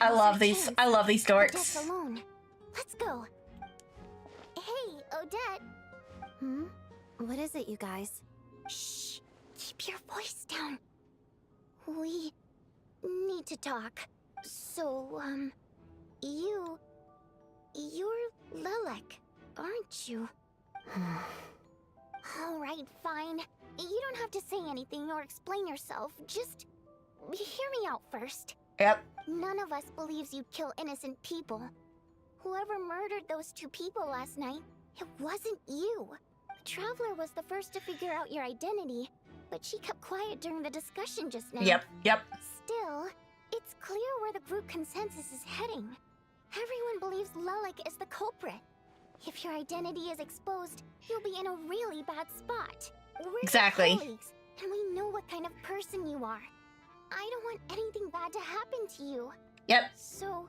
I love these dorks. Alone. Let's go. Hey, Odette. What is it, you guys? Shh. Keep your voice down. We need to talk. So, you're Lelik, aren't you? Alright, fine. You don't have to say anything or explain yourself. Just hear me out first. Yep. None of us believes you kill innocent people. Whoever murdered those 2 people last night, it wasn't you. The Traveler was the first to figure out your identity, but she kept quiet during the discussion just now. Yep. Still, it's clear where the group consensus is heading. Everyone believes Lelik is the culprit. If your identity is exposed, you'll be in a really bad spot. We're Exactly. your colleagues, and we know what kind of person you are. I don't want anything bad to happen to you. Yep. So,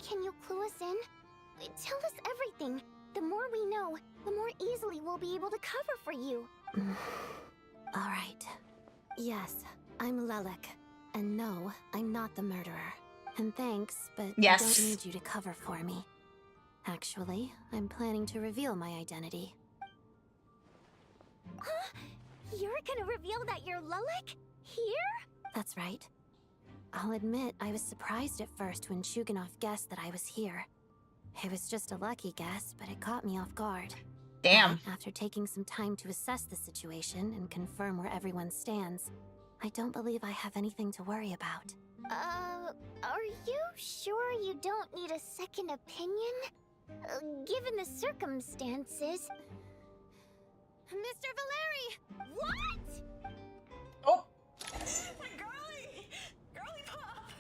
can you clue us in? Tell us everything. The more we know, the more easily we'll be able to cover for you. All right. Yes, I'm Lelik. And no, I'm not the murderer. And thanks, but Yes. I don't need you to cover for me. Actually, I'm planning to reveal my identity. Huh? You're gonna reveal that you're Lelik? Here? That's right. I'll admit I was surprised at first when Chuganov guessed that I was here. It was just a lucky guess, but it caught me off guard. Damn. After taking some time to assess the situation and confirm where everyone stands, I don't believe I have anything to worry about. Are you sure you don't need a second opinion? Given the circumstances... Mr. Valeri! What?! Oh! Girly pop!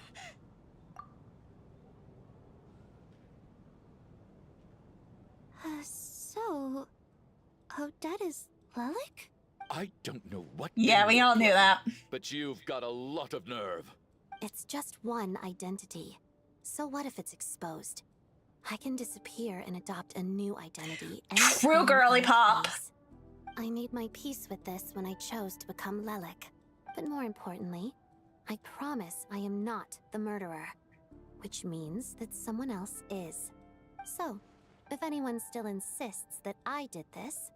So... Odette is Lelik? I don't know what. Yeah, we all knew that. But you've got a lot of nerve. It's just one identity. So what if it's exposed? I can disappear and adopt a new identity. True girly pop. I made my peace with this when I chose to become Lelik. But more importantly, I promise I am not the murderer. Which means that someone else is. So, if anyone still insists that I did this,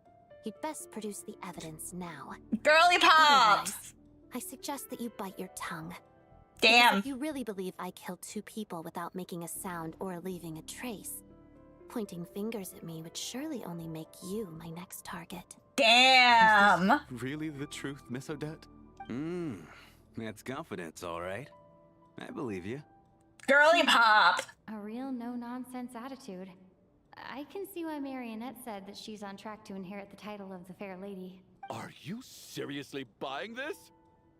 you'd best produce the evidence now. Girly pop! Otherwise, I suggest that you bite your tongue. Damn. Because if you really believe I killed 2 people without making a sound or leaving a trace, pointing fingers at me would surely only make you my next target. Damn! Is this really the truth, Miss Odette? That's confidence, all right. I believe you. Girly pop! A real no-nonsense attitude. I can see why Marionette said that she's on track to inherit the title of the Fair Lady. Are you seriously buying this?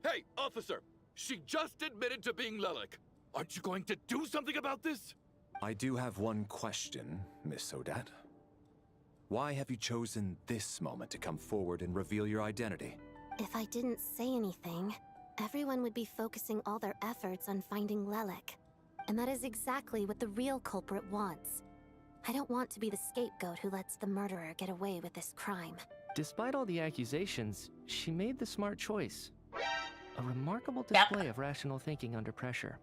Hey, officer! She just admitted to being Lelik. Aren't you going to do something about this? I do have one question, Miss Odette. Why have you chosen this moment to come forward and reveal your identity? If I didn't say anything, everyone would be focusing all their efforts on finding Lelik. And that is exactly what the real culprit wants. I don't want to be the scapegoat who lets the murderer get away with this crime. Despite all the accusations, she made the smart choice. A remarkable display of rational thinking under pressure.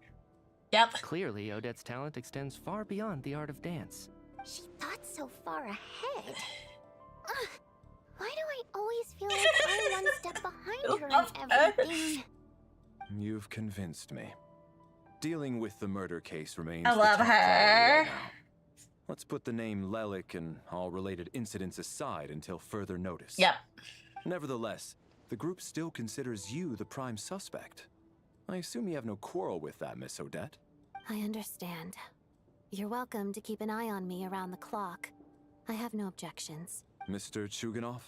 Yep. Clearly, Odette's talent extends far beyond the art of dance. She thought so far ahead. Why do I always feel like I'm one step behind her in everything? You've convinced me. Dealing with the murder case remains I the love top priority her. right now. Let's put the name Lelik and all related incidents aside until further notice. Yep. Nevertheless, the group still considers you the prime suspect. I assume you have no quarrel with that, Miss Odette? I understand. You're welcome to keep an eye on me around the clock. I have no objections. Mr. Chuganov?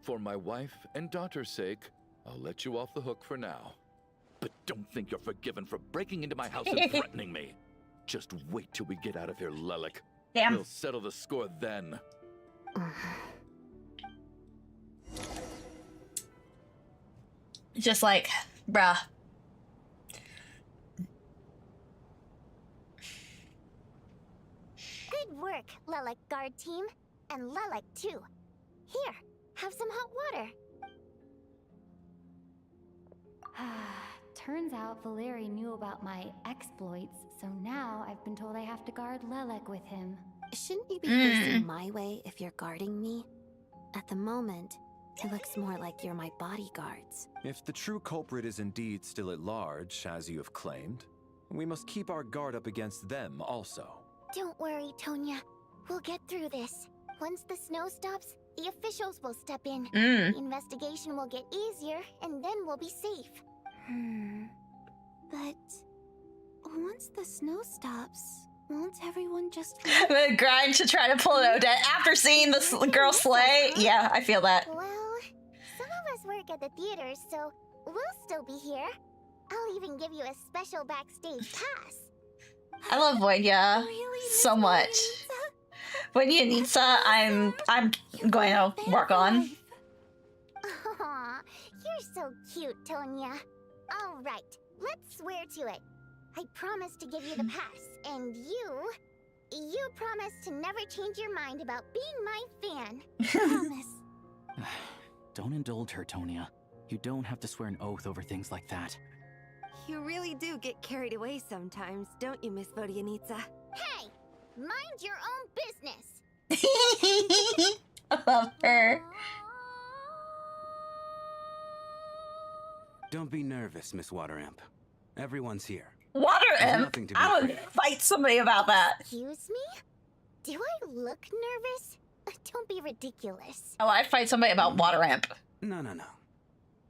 For my wife and daughter's sake, I'll let you off the hook for now. But don't think you're forgiven for breaking into my house and threatening me. Just wait till we get out of here, Lelik. Damn. We'll settle the score then. Just like, bruh. Good work, Lilac Guard team. And Lilac too. Here, have some hot water. Turns out Valeri knew about my exploits, so now I've been told I have to guard Lelek with him. Shouldn't you be facing my way if you're guarding me? At the moment, it looks more like you're my bodyguards. If the true culprit is indeed still at large, as you have claimed, we must keep our guard up against them also. Don't worry, Tonya. We'll get through this. Once the snow stops, the officials will step in. The investigation will get easier, and then we'll be safe. But once the snow stops, won't everyone just The grind to try to pull it Odette after seeing this girl slay. Yeah, I feel that. Well, some of us work at the theater, so we'll still be here. I'll even give you a special backstage pass. I love Voidia so much. Voidia Nitsa, I'm going to work on. Aw, you're so cute, Tonya. All right, let's swear to it. I promise to give you the pass, and you promise to never change your mind about being my fan. Promise. Don't indulge her, Tonya. You don't have to swear an oath over things like that. You really do get carried away sometimes, don't you, Miss Vodianitsa? Hey, mind your own business. I love her. Don't be nervous, Miss Water Imp. Everyone's here. Water There's Imp? nothing to be I would afraid of. fight somebody about that. Excuse me? Do I look nervous? Don't be ridiculous. Oh, I'd fight somebody about Water Imp. No.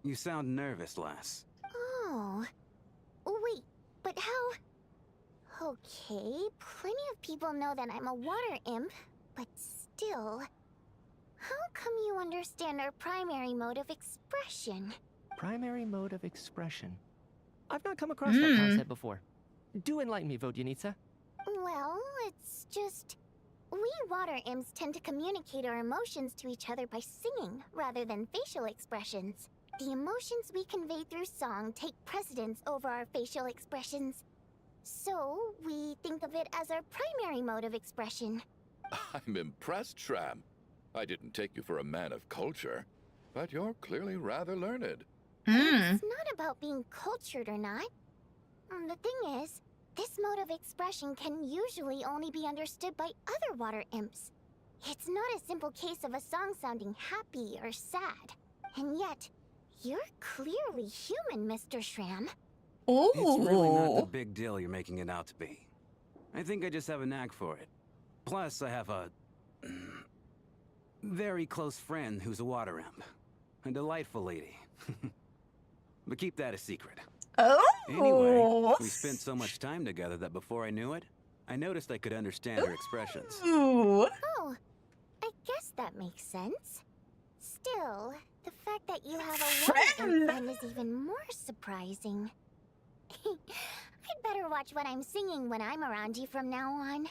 You sound nervous, lass. Oh. Wait, but how... Okay, plenty of people know that I'm a water imp, but still... How come you understand our primary mode of expression? Primary mode of expression. I've not come across that concept before. Do enlighten me, Vodyanitsa. Well, it's just... We water imps tend to communicate our emotions to each other by singing, rather than facial expressions. The emotions we convey through song take precedence over our facial expressions. So, we think of it as our primary mode of expression. I'm impressed, Shram. I didn't take you for a man of culture, but you're clearly rather learned. It's not about being cultured or not. The thing is, this mode of expression can usually only be understood by other water imps. It's not a simple case of a song sounding happy or sad. And yet, you're clearly human, Mr. Shram. Ooh. It's really not the big deal you're making it out to be. I think I just have a knack for it. Plus, I have a... very close friend who's a water imp. A delightful lady. But keep that a secret. Oh! Anyway, we spent so much time together that before I knew it, I noticed I could understand her expressions. Ooh. Oh, I guess that makes sense. Still, the fact that you have a water imp friend is even more surprising. I'd better watch what I'm singing when I'm around you from now on.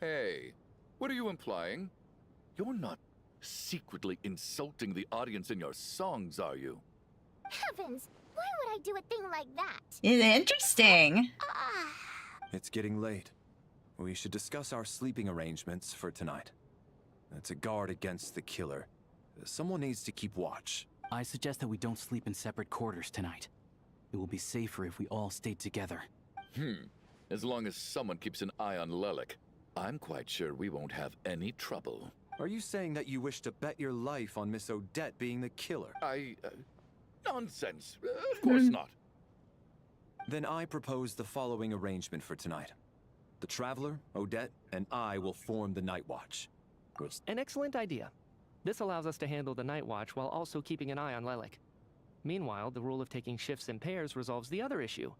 Hey, what are you implying? You're not secretly insulting the audience in your songs, are you? Heavens, why would I do a thing like that? Interesting. It's getting late. We should discuss our sleeping arrangements for tonight. To guard against the killer, someone needs to keep watch. I suggest that we don't sleep in separate quarters tonight. It will be safer if we all stay together. As long as someone keeps an eye on Lelek, I'm quite sure we won't have any trouble. Are you saying that you wish to bet your life on Miss Odette being the killer? Nonsense. Of course not. Then I propose the following arrangement for tonight. The Traveler, Odette, and I will form the Night Watch. An excellent idea. This allows us to handle the Night Watch while also keeping an eye on Lelek. Meanwhile, the rule of taking shifts in pairs resolves the other issue.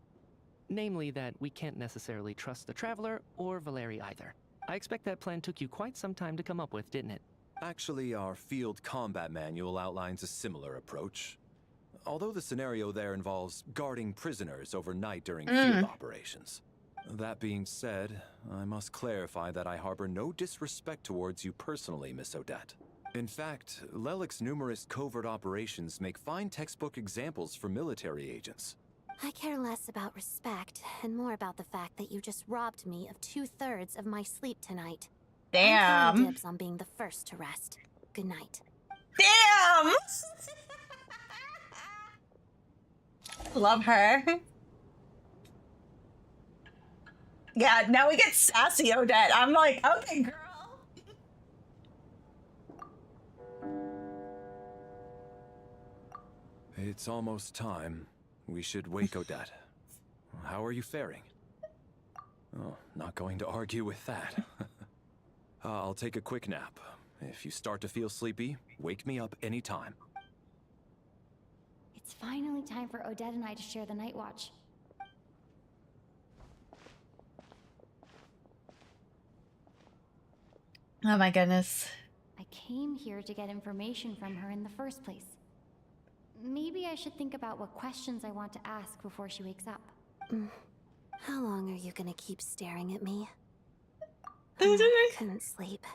Namely that we can't necessarily trust the Traveler or Valeri either. I expect that plan took you quite some time to come up with, didn't it? Actually, our field combat manual outlines a similar approach. Although the scenario there involves guarding prisoners overnight during field operations. That being said, I must clarify that I harbor no disrespect towards you personally, Miss Odette. In fact, Lelic's numerous covert operations make fine textbook examples for military agents. I care less about respect and more about the fact that you just robbed me of 2/3 of my sleep tonight. I'm calling dibs on being the first to rest. Good night. Damn! Love her. Yeah, now we get sassy Odette. I'm like, okay, girl. It's almost time. We should wake Odette. How are you faring? Oh, not going to argue with that. I'll take a quick nap. If you start to feel sleepy, wake me up anytime. It's finally time for Odette and I to share the night watch. Oh my goodness. I came here to get information from her in the first place. Maybe I should think about what questions I want to ask before she wakes up. How long are you gonna keep staring at me? I couldn't sleep.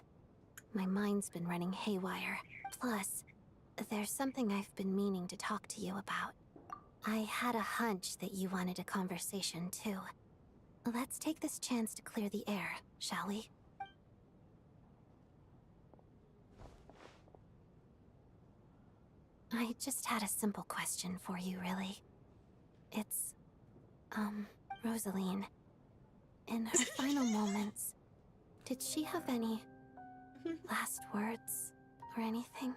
My mind's been running haywire. Plus, there's something I've been meaning to talk to you about. I had a hunch that you wanted a conversation too. Let's take this chance to clear the air, shall we? I just had a simple question for you, really. It's, Rosaline. In her final moments, did she have any last words or anything?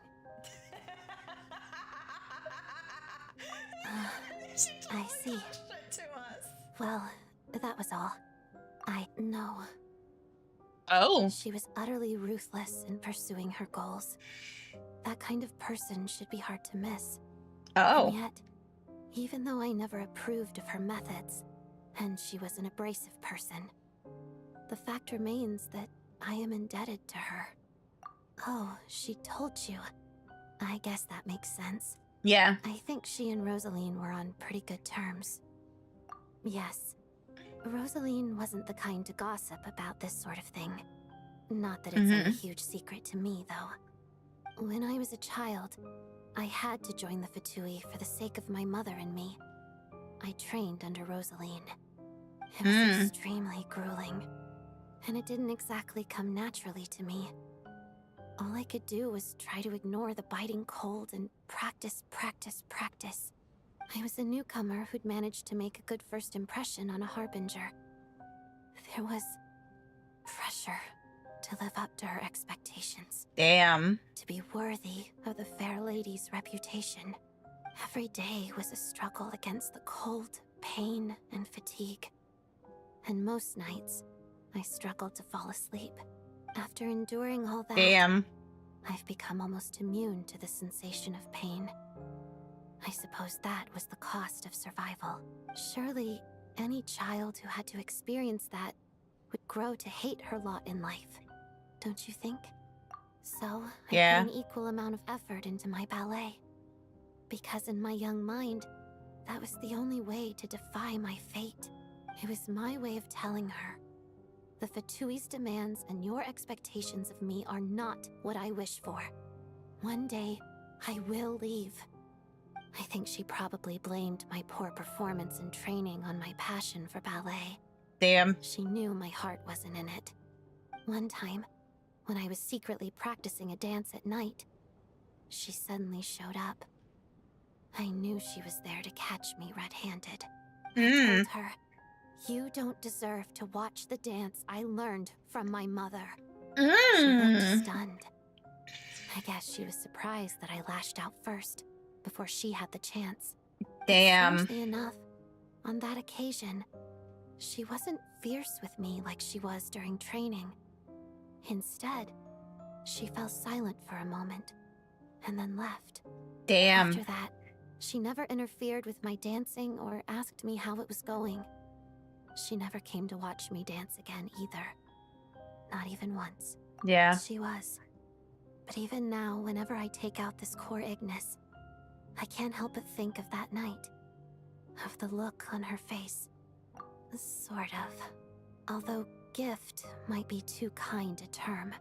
I see. Well, that was all. I know. Oh. She was utterly ruthless in pursuing her goals. That kind of person should be hard to miss. Oh. And yet, even though I never approved of her methods, and she was an abrasive person, the fact remains that I am indebted to her. Oh, she told you. I guess that makes sense. Yeah. I think she and Rosaline were on pretty good terms. Yes. Rosaline wasn't the kind to gossip about this sort of thing. Not that it's any huge secret to me, though. When I was a child, I had to join the Fatui for the sake of my mother and me. I trained under Rosaline. It was extremely grueling, and it didn't exactly come naturally to me. All I could do was try to ignore the biting cold and practice, practice, practice. I was a newcomer who'd managed to make a good first impression on a harbinger. There was pressure to live up to her expectations. Damn. To be worthy of the fair lady's reputation. Every day was a struggle against the cold, pain, and fatigue. And most nights, I struggled to fall asleep. After enduring all that, Damn. I've become almost immune to the sensation of pain. I suppose that was the cost of survival. Surely, any child who had to experience that would grow to hate her lot in life. Don't you think? So, I put an equal amount of effort into my ballet. Because in my young mind, that was the only way to defy my fate. It was my way of telling her, the Fatui's demands and your expectations of me are not what I wish for. One day, I will leave. I think she probably blamed my poor performance in training on my passion for ballet. Damn. She knew my heart wasn't in it. One time, when I was secretly practicing a dance at night, she suddenly showed up. I knew she was there to catch me red-handed. I told her, you don't deserve to watch the dance I learned from my mother. She looked stunned. I guess she was surprised that I lashed out first, before she had the chance. Damn. Strangely enough, on that occasion, she wasn't fierce with me like she was during training. Instead, she fell silent for a moment, and then left. Damn. After that, she never interfered with my dancing or asked me how it was going. She never came to watch me dance again either. Not even once. Yeah. She was. But even now, whenever I take out this core Ignis, I can't help but think of that night. Of the look on her face. Sort of. Although gift might be too kind a term.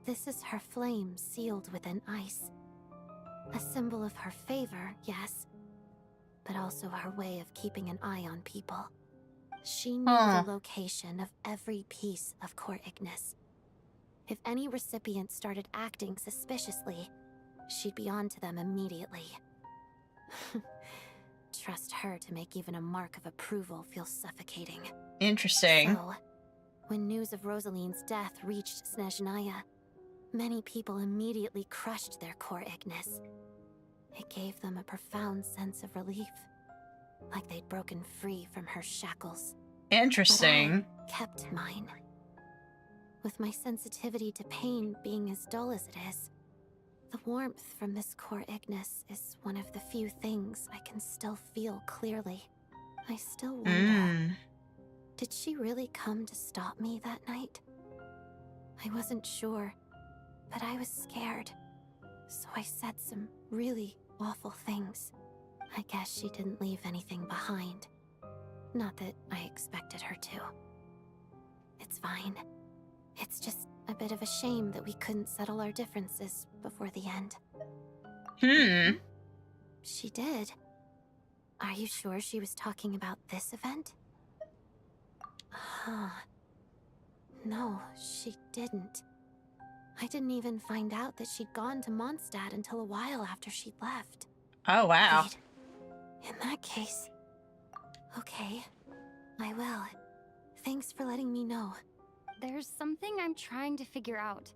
This is her flame sealed within ice. A symbol of her favor, yes, but also her way of keeping an eye on people. She knew the location of every piece of Core Ignis. If any recipient started acting suspiciously, she'd be on to them immediately. Trust her to make even a mark of approval feel suffocating. Interesting. So, when news of Rosaline's death reached Snezhnaya, many people immediately crushed their Core Ignis. It gave them a profound sense of relief, like they'd broken free from her shackles. Interesting. But I kept mine. With my sensitivity to pain being as dull as it is, the warmth from this Core Ignis is one of the few things I can still feel clearly. I still wonder, did she really come to stop me that night? I wasn't sure, but I was scared, so I said some really awful things. I guess she didn't leave anything behind. Not that I expected her to. It's fine. It's just a bit of a shame that we couldn't settle our differences before the end. She did. Are you sure she was talking about this event? Huh. No, she didn't. I didn't even find out that she'd gone to Mondstadt until a while after she'd left. Oh, wow. Wait. In that case... Okay, I will. Thanks for letting me know. There's something I'm trying to figure out.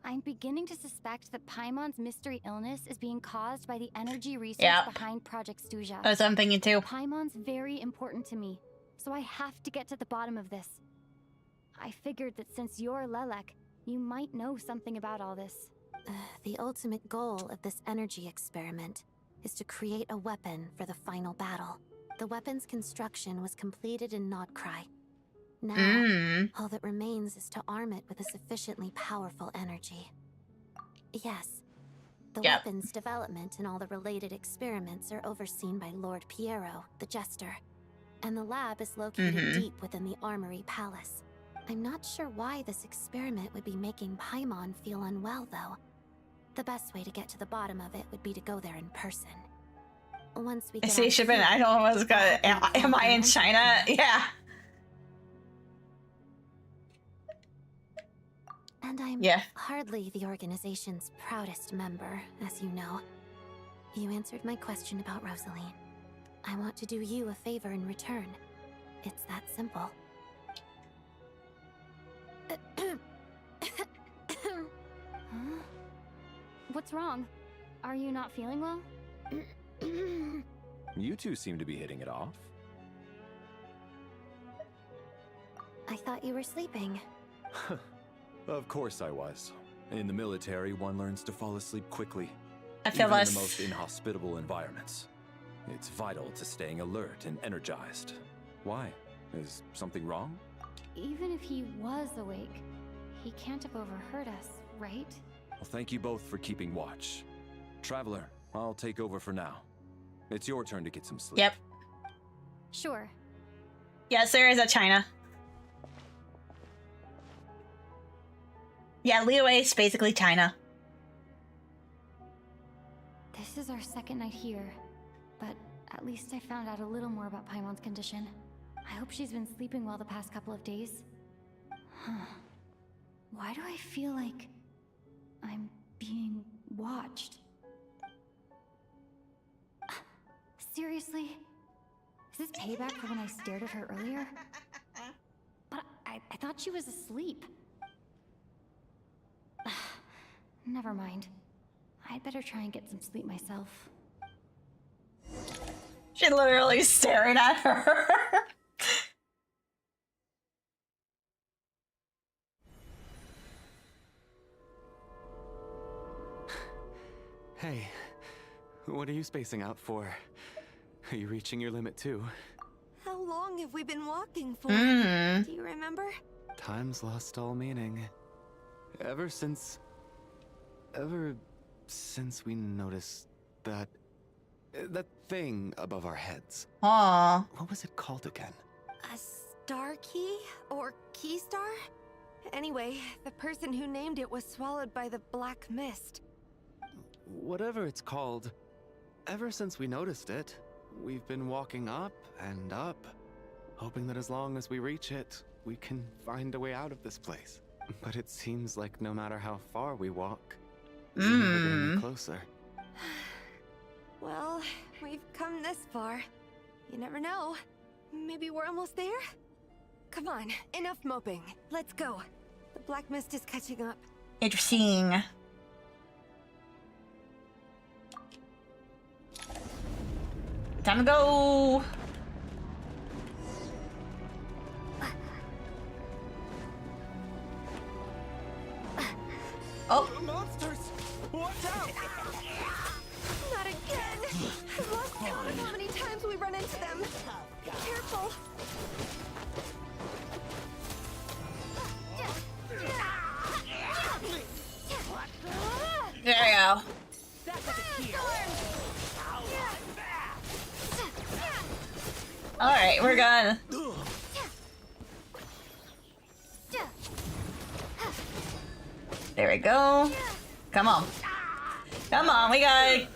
I'm beginning to suspect that Paimon's mystery illness is being caused by the energy research behind Project Stuja. That's what I'm thinking too. Paimon's very important to me, so I have to get to the bottom of this. I figured that since you're Lelek, you might know something about all this. The ultimate goal of this energy experiment is to create a weapon for the final battle. The weapon's construction was completed in Nodcry. Now, all that remains is to arm it with a sufficiently powerful energy. Yes, the weapon's development and all the related experiments are overseen by Lord Piero, the Jester, and the lab is located deep within the Armory Palace. I'm not sure why this experiment would be making Paimon feel unwell, though. The best way to get to the bottom of it would be to go there in person. Once we get See, Shippin, I don't know what's going. Am I in China? Yeah. And I'm hardly the organization's proudest member, as you know. You answered my question about Rosaline. I want to do you a favor in return. It's that simple. Huh? What's wrong? Are you not feeling well? You two seem to be hitting it off. I thought you were sleeping. Of course I was. In the military, one learns to fall asleep quickly. I feel even less. in the most inhospitable environments. It's vital to staying alert and energized. Why? Is something wrong? Even if he was awake, he can't have overheard us, right? Well, thank you both for keeping watch. Traveler, I'll take over for now. It's your turn to get some sleep. Yep. Sure. Yes, there is a China. Yeah, Liyue is basically China. This is our second night here, but at least I found out a little more about Paimon's condition. I hope she's been sleeping well the past couple of days. Huh. Why do I feel like I'm being watched? Seriously? Is this payback for when I stared at her earlier? But I thought she was asleep. Never mind. I'd better try and get some sleep myself. She's literally staring at her. Hey, what are you spacing out for? Are you reaching your limit too? How long have we been walking for? Mm. Do you remember? Time's lost all meaning. Ever since we noticed that thing above our heads. Aww. What was it called again? A star key? Or key star? Anyway, the person who named it was swallowed by the black mist. Whatever it's called, ever since we noticed it, we've been walking up and up, hoping that as long as we reach it, we can find a way out of this place. But it seems like no matter how far we walk, we're never getting any closer. Well, we've come this far. You never know. Maybe we're almost there? Come on, enough moping. Let's go. The black mist is catching up. Interesting. Time to go. Oh. Monsters! Watch out! Not again! I've lost count of how many times we run into them. Be careful. There we go. Alright, we're gone. There we go. Come on. Come on, we got it.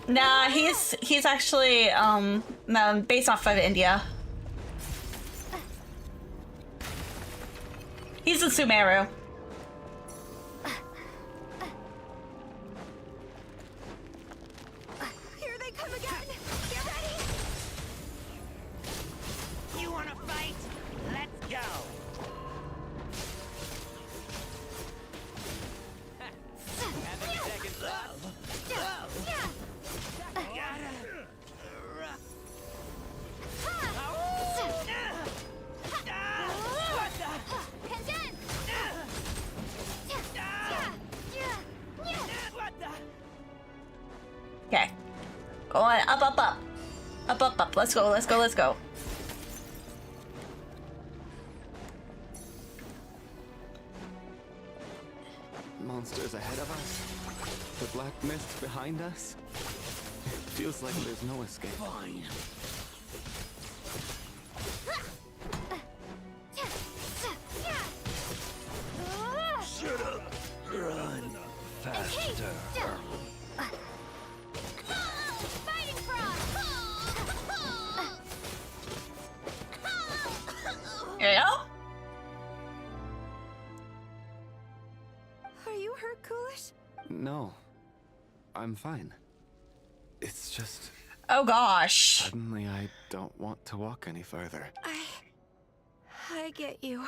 Nah, he's actually based off of India. He's a Sumeru. Here they come again! Get ready! You wanna fight? Let's go! Okay. Go on, up, up, up. Up, up, up. Let's go, let's go, let's go. Monsters ahead of us. The black mist behind us. It feels like there's no escape. Fine. Shut up. Run faster. Fighting frog! There you go. Are you hurt, Coolish? No. I'm fine. It's just... Oh gosh. Suddenly I don't want to walk any further. I get you.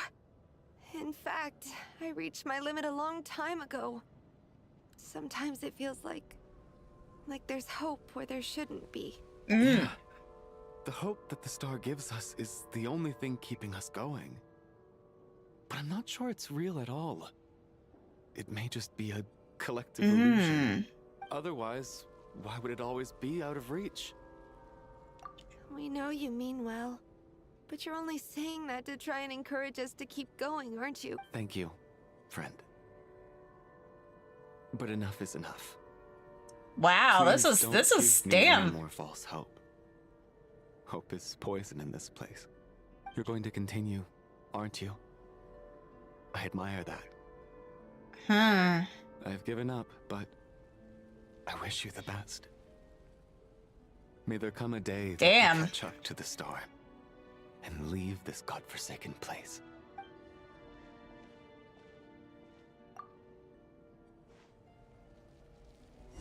In fact, I reached my limit a long time ago. Sometimes it feels like there's hope where there shouldn't be. Yeah. The hope that the star gives us is the only thing keeping us going. But I'm not sure it's real at all. It may just be a collective illusion. Otherwise, why would it always be out of reach? We know you mean well, but you're only saying that to try and encourage us to keep going, aren't you? Thank you, friend. But enough is enough. Wow, Please this don't is give me any damn. more false hope. Hope is poison in this place. You're going to continue, aren't you? I admire that. I've given up, but I wish you the best. May there come a day that you catch up to the star and leave this godforsaken place.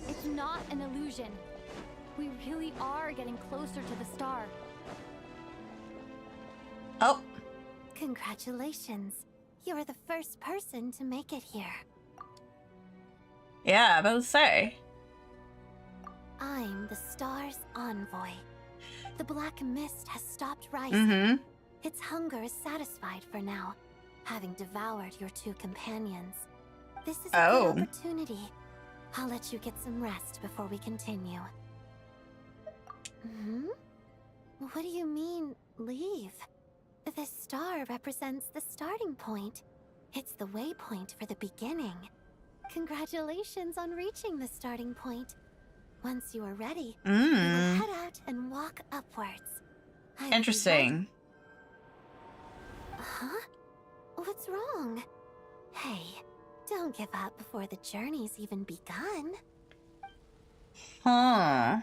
It's not an illusion. We really are getting closer to the star. Oh. Congratulations. You're the first person to make it here. Yeah, I was about to say. I'm the star's envoy. The black mist has stopped rising. Mm-hmm. Its hunger is satisfied for now, having devoured your two companions. This is a good opportunity. I'll let you get some rest before we continue. What do you mean, leave? The star represents the starting point. It's the waypoint for the beginning. Congratulations on reaching the starting point. Once you are ready, we will head out and walk upwards. Interesting. Huh? What's wrong? Hey, don't give up before the journey's even begun. Huh.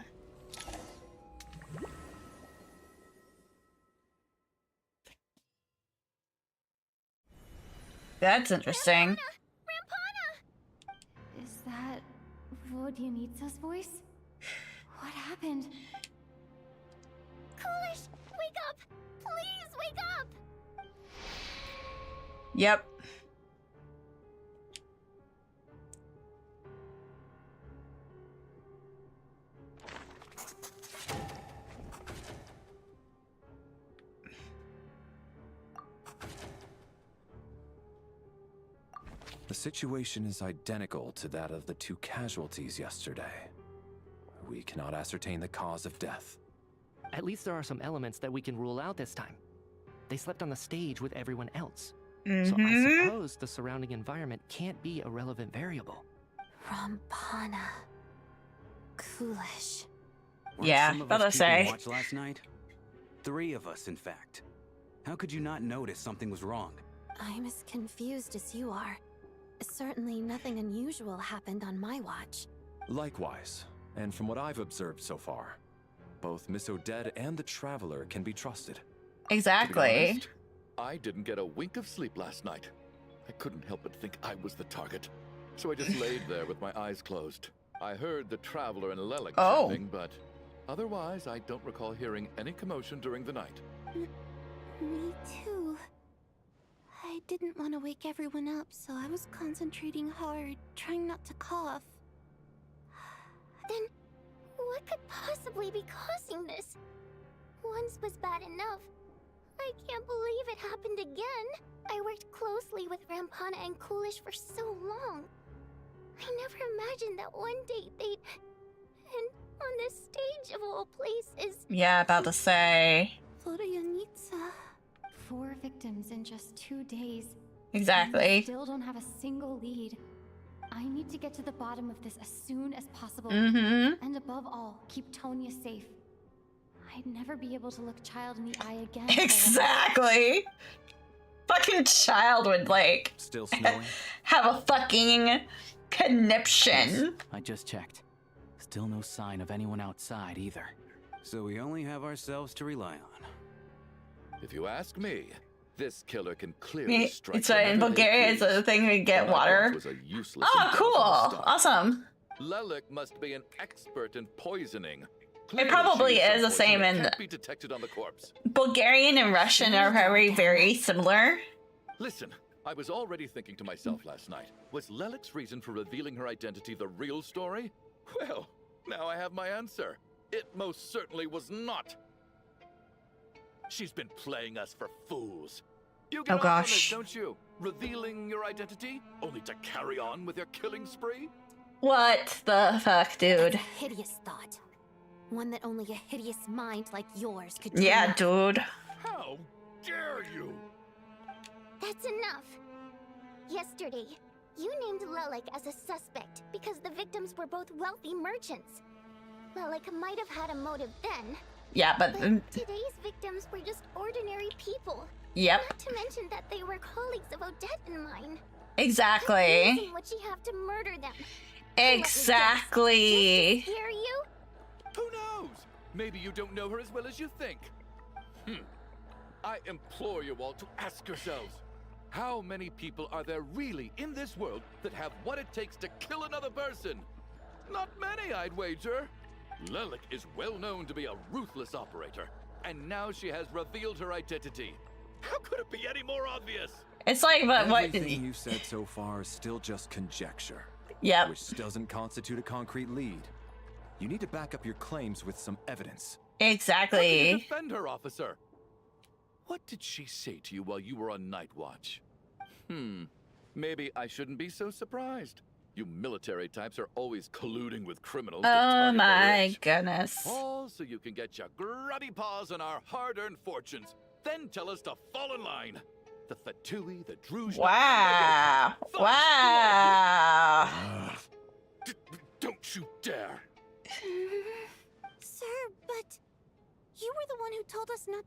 That's interesting. Is that Vodyanitsa's voice? What happened? Coolish, wake up! Please wake up! Yep. The situation is identical to that of the 2 casualties yesterday. We cannot ascertain the cause of death. At least there are some elements that we can rule out this time. They slept on the stage with everyone else. So I suppose the surrounding environment can't be a relevant variable. Rampana. Coolish. Yeah, Some of about us to keeping say. watch last night? 3 of us, in fact. How could you not notice something was wrong? I'm as confused as you are. Certainly nothing unusual happened on my watch. Likewise, and from what I've observed so far, both Miss Odette and the Traveler can be trusted. Exactly. I didn't get a wink of sleep last night. I couldn't help but think I was the target. So I just laid there with my eyes closed. I heard the Traveler and Lelik chatting, but otherwise I don't recall hearing any commotion during the night. Me too. I didn't want to wake everyone up, so I was concentrating hard, trying not to cough. Then, what could possibly be causing this? Once was bad enough. I can't believe it happened again. I worked closely with Rampana and Coolish for so long. I never imagined that one day they'd... And on the stage of all places... Yeah, about to say. Vodyanitsa. 4 victims in just 2 days. Exactly. And we still don't have a single lead. I need to get to the bottom of this as soon as possible. And above all, keep Tonya safe. I'd never be able to look Child in the eye again. Exactly. Fucking Child would like still snowing. Have a fucking conniption. Yes, I just checked. Still no sign of anyone outside either. So we only have ourselves to rely on. If you ask me, this killer can clearly strike. It's in Bulgaria. It's a thing we get water. Oh, cool! Awesome. Lelik must be an expert in poisoning. It probably is the same in can't be detected on the corpse. Bulgarian and Russian are very, very similar. Listen, I was already thinking to myself last night, was Lelik's reason for revealing her identity the real story? Well, now I have my answer. It most certainly was not. She's been playing us for fools. You get off on this, don't you? Revealing your identity, only to carry on with your killing spree? What the fuck, dude? That's a hideous thought. One that only a hideous mind like yours could dream Yeah, up. dude. How dare you? That's enough. Yesterday, you named Lelik as a suspect because the victims were both wealthy merchants. Lelik might have had a motive then. Yeah, but today's victims were just ordinary people. Yep. Not to mention that they were colleagues of Odette and mine. Exactly. What would she have to murder them? Exactly. Just to scare you? Who knows? Maybe you don't know her as well as you think. I implore you all to ask yourselves, how many people are there really in this world that have what it takes to kill another person? Not many, I'd wager. Lelik is well known to be a ruthless operator, and now she has revealed her identity. How could it be any more obvious? It's like, but what? Everything you've said so far is still just conjecture. Yep. Which doesn't constitute a concrete lead. You need to back up your claims with some evidence. Exactly. How can you defend her, officer? What did she say to you while you were on night watch? Maybe I shouldn't be so surprised. You military types are always colluding with criminals. Oh my goodness. All so you can get your grubby paws on our hard-earned fortunes. Then tell us to fall in line. The Fatui, the Druzhna... Wow. Wow. Don't you dare.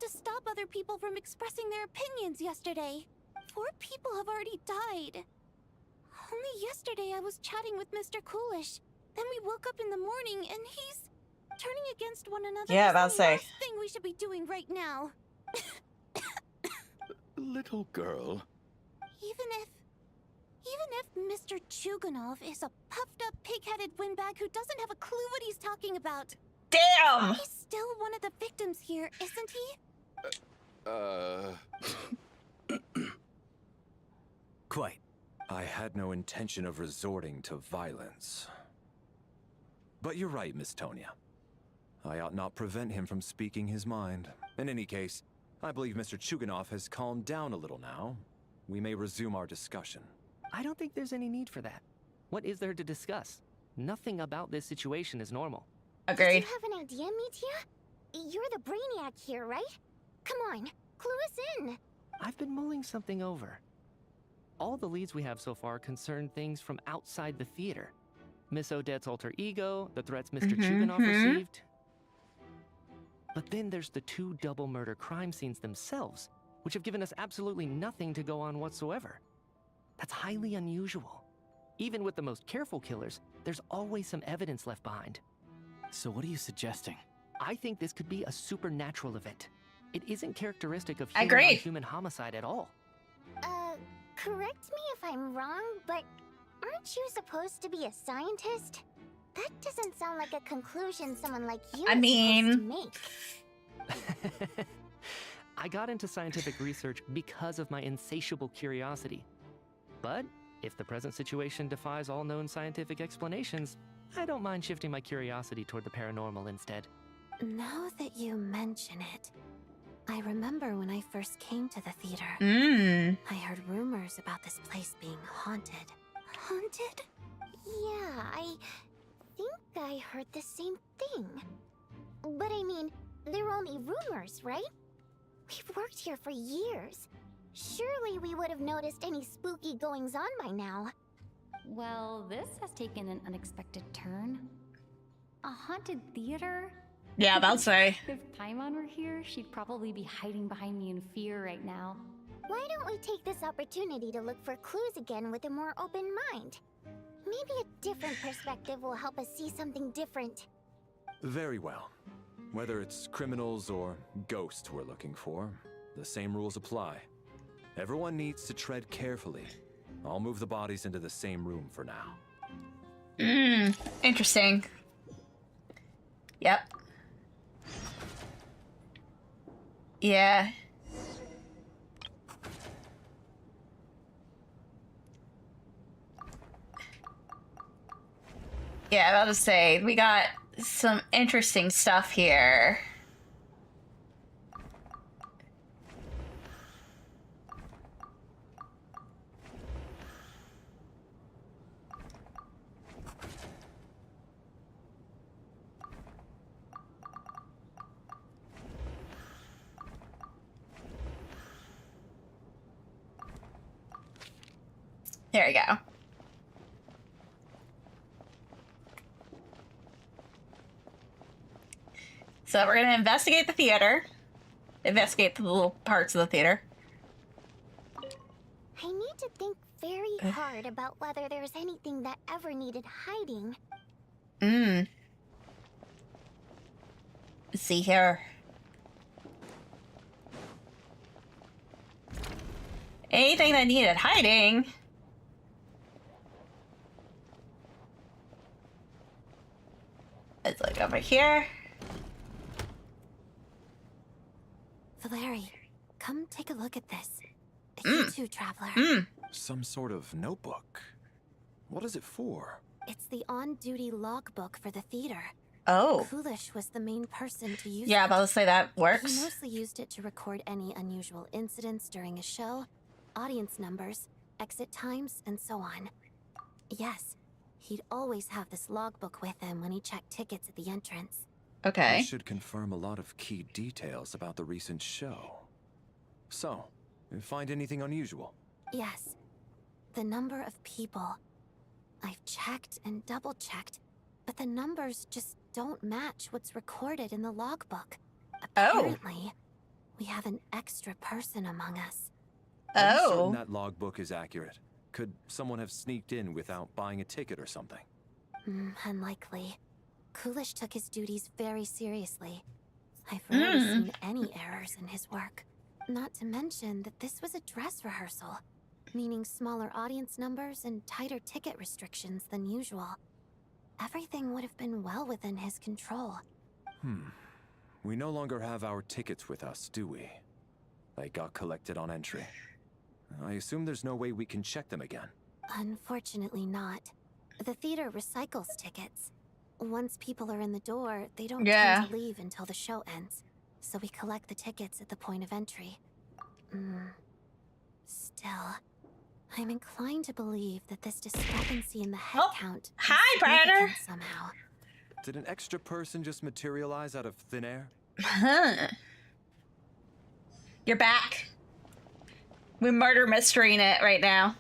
to stop other people from expressing their opinions yesterday. 4 people have already died. Only yesterday I was chatting with Mr. Coolish. Then we woke up in the morning and he's turning against one another. Yeah, is that's the a last thing we should be doing right now. Little girl. Even if Mr. Chuganov is a puffed-up, pig-headed windbag who doesn't have a clue what he's talking about. Damn! He's still one of the victims here, isn't he? Quite. I had no intention of resorting to violence. But you're right, Miss Tonya. I ought not prevent him from speaking his mind. In any case, I believe Mr. Chuganov has calmed down a little now. We may resume our discussion. I don't think there's any need for that. What is there to discuss? Nothing about this situation is normal. Agreed. Do you have an idea, Mitya? You're the brainiac here, right? Come on, clue us in. I've been mulling something over. All the leads we have so far concern things from outside the theater. Miss Odette's alter ego, the threats Mr. Chuganov received. But then there's the 2 double murder crime scenes themselves, which have given us absolutely nothing to go on whatsoever. That's highly unusual. Even with the most careful killers, there's always some evidence left behind. So what are you suggesting? I think this could be a supernatural event. It isn't characteristic of Agreed. human homicide at all. Correct me if I'm wrong, but aren't you supposed to be a scientist? That doesn't sound like a conclusion someone like you is supposed to make. I got into scientific research because of my insatiable curiosity. But if the present situation defies all known scientific explanations, I don't mind shifting my curiosity toward the paranormal instead. Now that you mention it, I remember when I first came to the theater. I heard rumors about this place being haunted. Haunted? Yeah, I think I heard the same thing. But I mean, they're only rumors, right? We've worked here for years. Surely we would have noticed any spooky goings-on by now. Well, this has taken an unexpected turn. A haunted theater? Yeah, about to say. If Paimon were here, she'd probably be hiding behind me in fear right now. Why don't we take this opportunity to look for clues again with a more open mind? Maybe a different perspective will help us see something different. Very well. Whether it's criminals or ghosts we're looking for, the same rules apply. Everyone needs to tread carefully. I'll move the bodies into the same room for now. Interesting. Yep. Yeah. Yeah, I was about to say, we got some interesting stuff here. There we go. So we're gonna investigate the theater. Investigate the little parts of the theater. I need to think very hard about whether there's anything that ever needed hiding. Let's see here. Anything that needed hiding? Let's look over here. Valeri, come take a look at this. You too, Traveler. Some sort of notebook. What is it for? It's the on-duty logbook for the theater. Oh. Coolish was the main person to use Yeah, it. I'm about to say that works. He mostly used it to record any unusual incidents during a show, audience numbers, exit times, and so on. Yes, he'd always have this logbook with him when he checked tickets at the entrance. Okay. This should confirm a lot of key details about the recent show. So, you find anything unusual? Yes. The number of people. I've checked and double-checked, but the numbers just don't match what's recorded in the logbook. Apparently, We have an extra person among us. Are you certain that logbook is accurate? Could someone have sneaked in without buying a ticket or something? Unlikely. Coolish took his duties very seriously. I've rarely seen any errors in his work. Not to mention that this was a dress rehearsal, meaning smaller audience numbers and tighter ticket restrictions than usual. Everything would have been well within his control. We no longer have our tickets with us, do we? They got collected on entry. I assume there's no way we can check them again. Unfortunately not. The theater recycles tickets. Once people are in the door, they don't tend to leave until the show ends. So we collect the tickets at the point of entry. Still, I'm inclined to believe that this discrepancy in the head count is significant somehow. Did an extra person just materialize out of thin air? You're back. We murder mysterying it right now.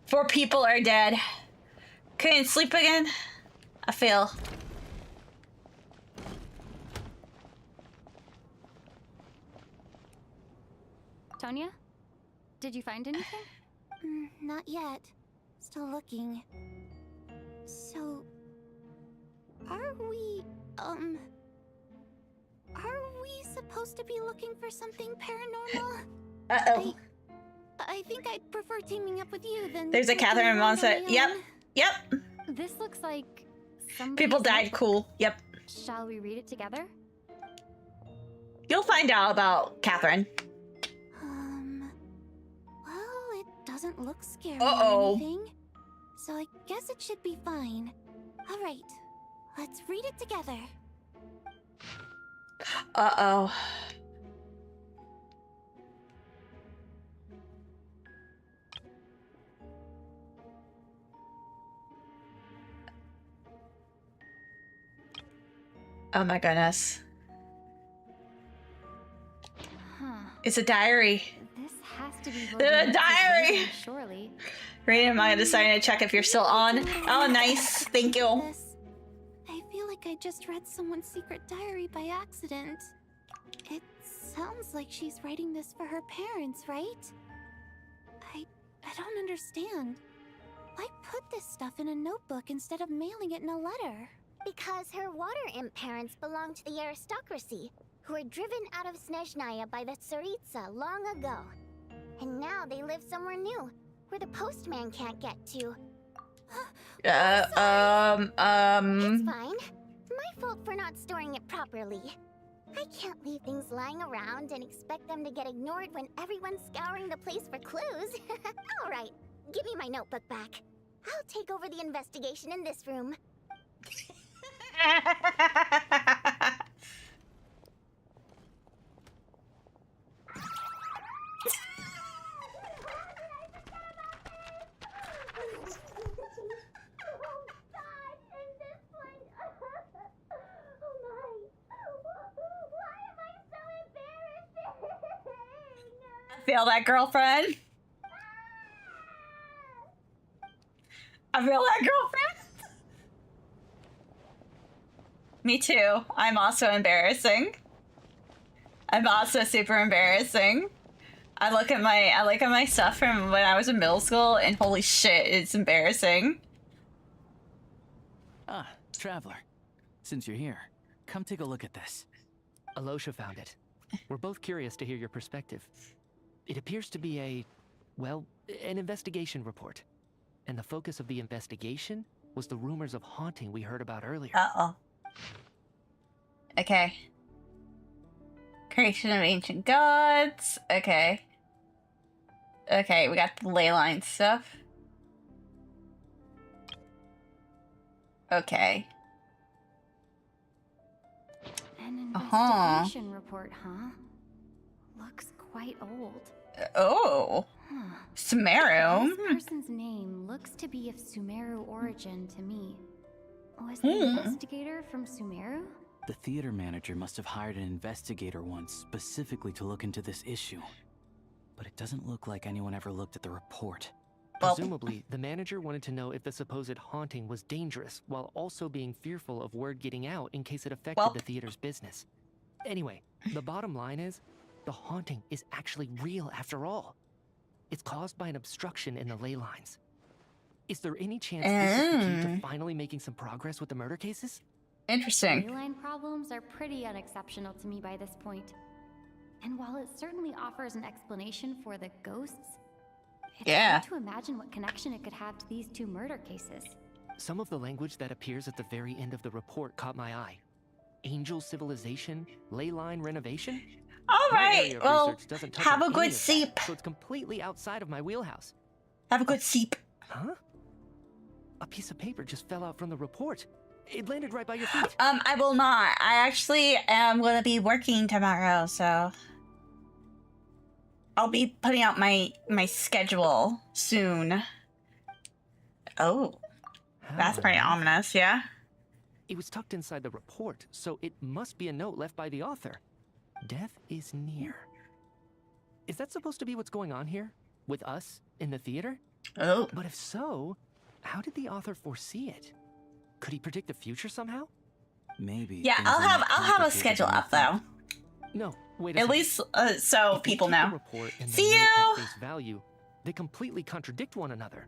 4 people are dead. Couldn't sleep again? I feel. Tonya? Did you find anything? Not yet. Still looking. So... Are we supposed to be looking for something paranormal? Uh-oh. I think I'd prefer teaming up with you than... There's a Catherine monster. Yep. This looks like People died. Cool. Yep. Shall we read it together? You'll find out about Catherine. Well, it doesn't look scary Uh-oh. or anything. So I guess it should be fine. Alright, let's read it together. Uh-oh. Oh my goodness. It's a diary. This has to be The diary! Surely. Reading, I'm deciding to check if you're still on. Oh, nice. Thank you. I feel like I just read someone's secret diary by accident. It sounds like she's writing this for her parents, right? I don't understand. Why put this stuff in a notebook instead of mailing it in a letter? Because her water imp parents belonged to the aristocracy, who were driven out of Snezhnaya by the Tsaritsa long ago. And now they live somewhere new, where the postman can't get to. It's fine. My fault for not storing it properly. I can't leave things lying around and expect them to get ignored when everyone's scouring the place for clues. All right, give me my notebook back. I'll take over the investigation in this room. Feel that, girlfriend? I feel that, girlfriend? Me too. I'm also embarrassing. I'm also super embarrassing. I look at my stuff from when I was in middle school and holy shit, it's embarrassing. Ah, Traveler. Since you're here, come take a look at this. Alosha found it. We're both curious to hear your perspective. It appears to be an investigation report. And the focus of the investigation was the rumors of haunting we heard about earlier. Uh-oh. Okay. Creation of ancient gods. Okay. Okay, we got the ley line stuff. Okay. An investigation report, huh? Looks quite old. Oh. Sumeru. This person's name looks to be of Sumeru origin to me. Was the investigator from Sumeru? The theater manager must have hired an investigator once specifically to look into this issue. But it doesn't look like anyone ever looked at the report. Presumably, the manager wanted to know if the supposed haunting was dangerous, while also being fearful of word getting out in case it affected the theater's business. Anyway, the bottom line is, the haunting is actually real after all. It's caused by an obstruction in the ley lines. Is there any chance this is the key to finally making some progress with the murder cases? Interesting. Ley line problems are pretty unexceptional to me by this point. And while it certainly offers an explanation for the ghosts, it's hard to imagine what connection it could have to these two murder cases. Some of the language that appears at the very end of the report caught my eye. Angel civilization, ley line renovation? All right, well, have a good sleep. So it's completely outside of my wheelhouse. Have a good sleep. Huh? A piece of paper just fell out from the report. It landed right by your feet. I will not. I actually am going to be working tomorrow, so I'll be putting out my schedule soon. Oh, that's pretty ominous, yeah? It was tucked inside the report, so it must be a note left by the author. Death is near. Is that supposed to be what's going on here? With us in the theater? Oh. But if so, how did the author foresee it? Could he predict the future somehow? Maybe. Yeah, I'll have a schedule up though. No, wait a At second. least so If people we take know. the report and the See note you. at face value, they completely contradict one another.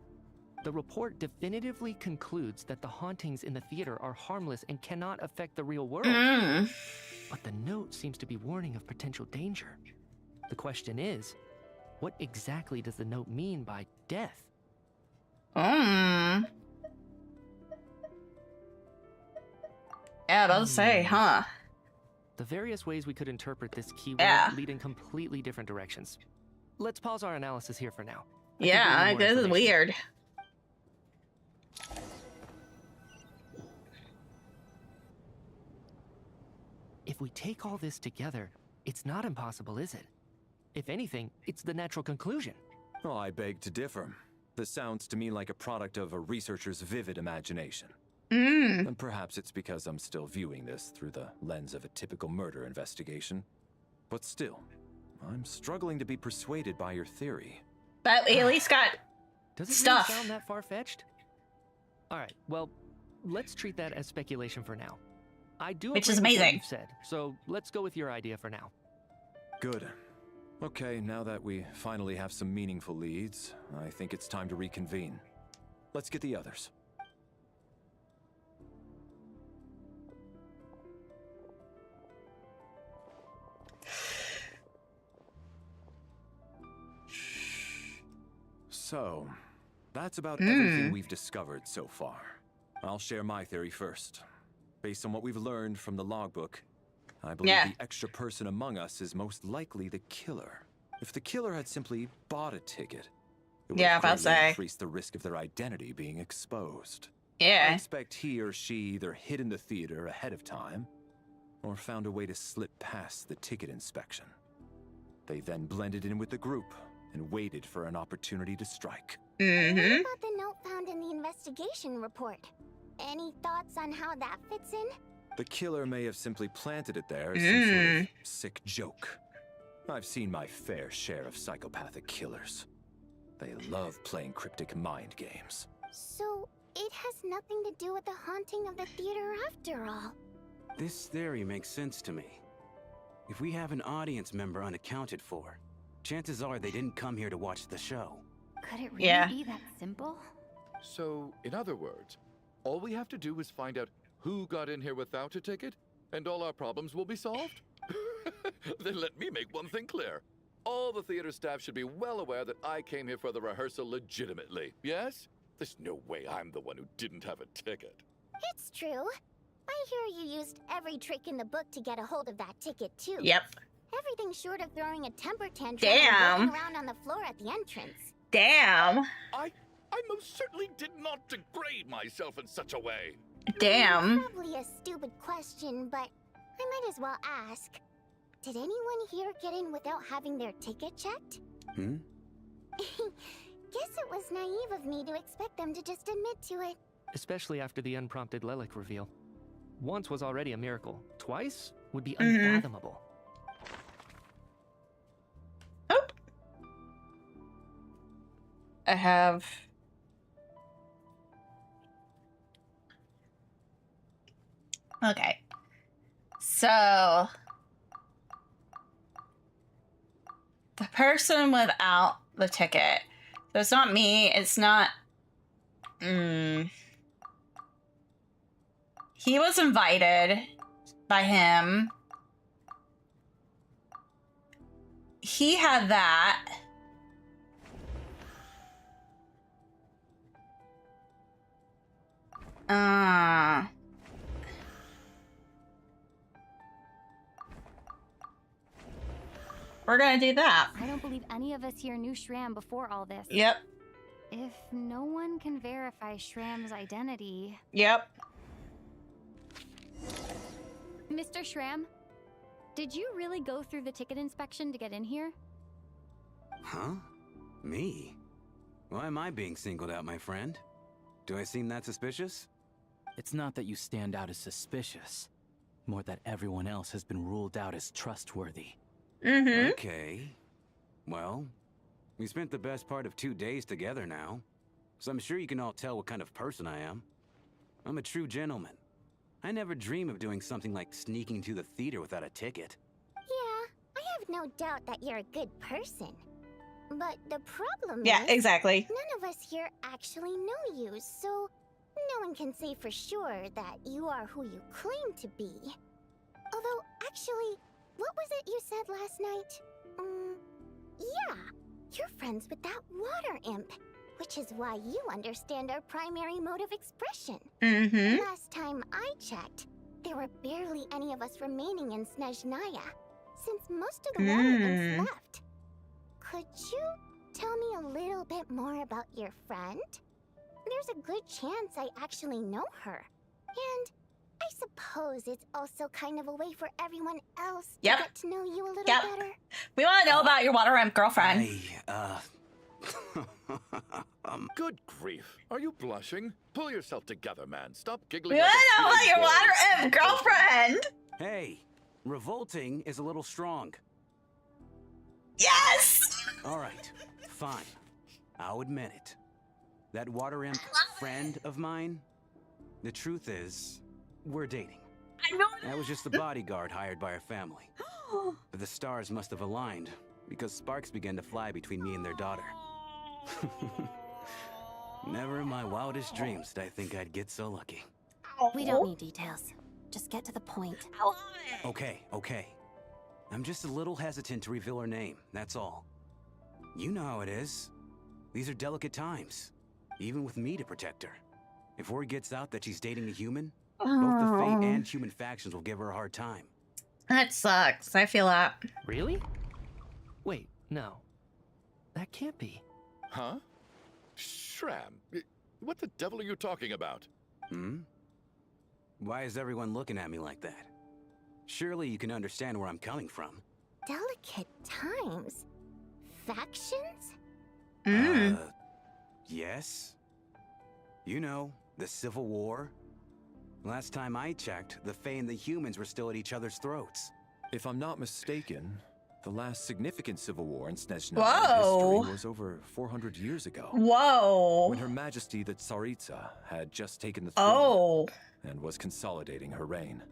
The report definitively concludes that the hauntings in the theater are harmless and cannot affect the real world. But the note seems to be warning of potential danger. The question is, what exactly does the note mean by death? Yeah, about to say, huh? The various ways we could interpret this keyword lead in completely different directions. Let's pause our analysis here for now. Yeah, this is weird. If we take all this together, it's not impossible, is it? If anything, it's the natural conclusion. Oh, I beg to differ. This sounds to me like a product of a researcher's vivid imagination. And perhaps it's because I'm still viewing this through the lens of a typical murder investigation. But still, I'm struggling to be persuaded by your theory. But we at least got Does it stuff. really sound that far-fetched? All right, well, let's treat that as speculation for now. I do Which agree is with what amazing. you've said, so let's go with your idea for now. Good. Okay, now that we finally have some meaningful leads, I think it's time to reconvene. Let's get the others. So, that's about everything we've discovered so far. I'll share my theory first. Based on what we've learned from the logbook, I believe the extra person among us is most likely the killer. If the killer had simply bought a ticket, it would have greatly increased the risk of their identity being exposed. I expect he or she either hid in the theater ahead of time, or found a way to slip past the ticket inspection. They then blended in with the group and waited for an opportunity to strike. What about the note found in the investigation report? Any thoughts on how that fits in? The killer may have simply planted it there as some sort of sick joke. I've seen my fair share of psychopathic killers. They love playing cryptic mind games. So, it has nothing to do with the haunting of the theater after all. This theory makes sense to me. If we have an audience member unaccounted for, chances are they didn't come here to watch the show. Could it really be that simple? So, in other words, all we have to do is find out who got in here without a ticket, and all our problems will be solved? Then let me make one thing clear. All the theater staff should be well aware that I came here for the rehearsal legitimately, yes? There's no way I'm the one who didn't have a ticket. It's true. I hear you used every trick in the book to get a hold of that ticket, too. Yep. Everything short of throwing a temper tantrum Damn. and rolling around on the floor at the entrance. Damn. I most certainly did not degrade myself in such a way. Damn. Probably a stupid question, but I might as well ask. Did anyone here get in without having their ticket checked? Guess it was naive of me to expect them to just admit to it. Especially after the unprompted Lelic reveal. Once was already a miracle. Twice would be unfathomable. I have... Okay. So... the person without the ticket. So it's not me, it's not... He was invited by him. He had that. We're gonna do that. I don't believe any of us here knew Shram before all this. Yep. If no one can verify Shram's identity... Yep. Mr. Shram, did you really go through the ticket inspection to get in here? Huh? Me? Why am I being singled out, my friend? Do I seem that suspicious? It's not that you stand out as suspicious, more that everyone else has been ruled out as trustworthy. Okay. Well, we spent the best part of 2 days together now, so I'm sure you can all tell what kind of person I am. I'm a true gentleman. I never dream of doing something like sneaking to the theater without a ticket. Yeah, I have no doubt that you're a good person. But the problem Yeah, is... exactly. none of us here actually know you, so no one can say for sure that you are who you claim to be. Although, actually, what was it you said last night? Yeah, you're friends with that water imp, which is why you understand our primary mode of expression. Last time I checked, there were barely any of us remaining in Snezhnaya, since most of the water imps left. Could you tell me a little bit more about your friend? There's a good chance I actually know her. And I suppose it's also kind of a way for everyone else to get to know you a little better. We want to know about your water imp girlfriend. Good grief. Are you blushing? Pull yourself together, man. Stop giggling. We want to know about your boy. water imp girlfriend. Hey, revolting is a little strong. Yes! Alright, fine. I'll admit it. That water imp friend of mine, the truth is, we're dating. I know. I was just the bodyguard hired by our family. But the stars must have aligned, because sparks began to fly between me and their daughter. Never in my wildest dreams did I think I'd get so lucky. We don't need details. Just get to the point. Okay. I'm just a little hesitant to reveal her name, that's all. You know how it is. These are delicate times, even with me to protect her. If word gets out that she's dating a human, both the Fate and human factions will give her a hard time. That sucks. I feel that. Really? Wait, no. That can't be. Huh? Shram, what the devil are you talking about? Why is everyone looking at me like that? Surely you can understand where I'm coming from. Delicate times? Factions? Yes. You know, the Civil War. Last time I checked, the Fae and the humans were still at each other's throats. If I'm not mistaken, the last significant civil war in Snezhnaya history was over 400 years ago. Whoa. When Her Majesty the Tsaritsa had just taken the throne and was consolidating her reign.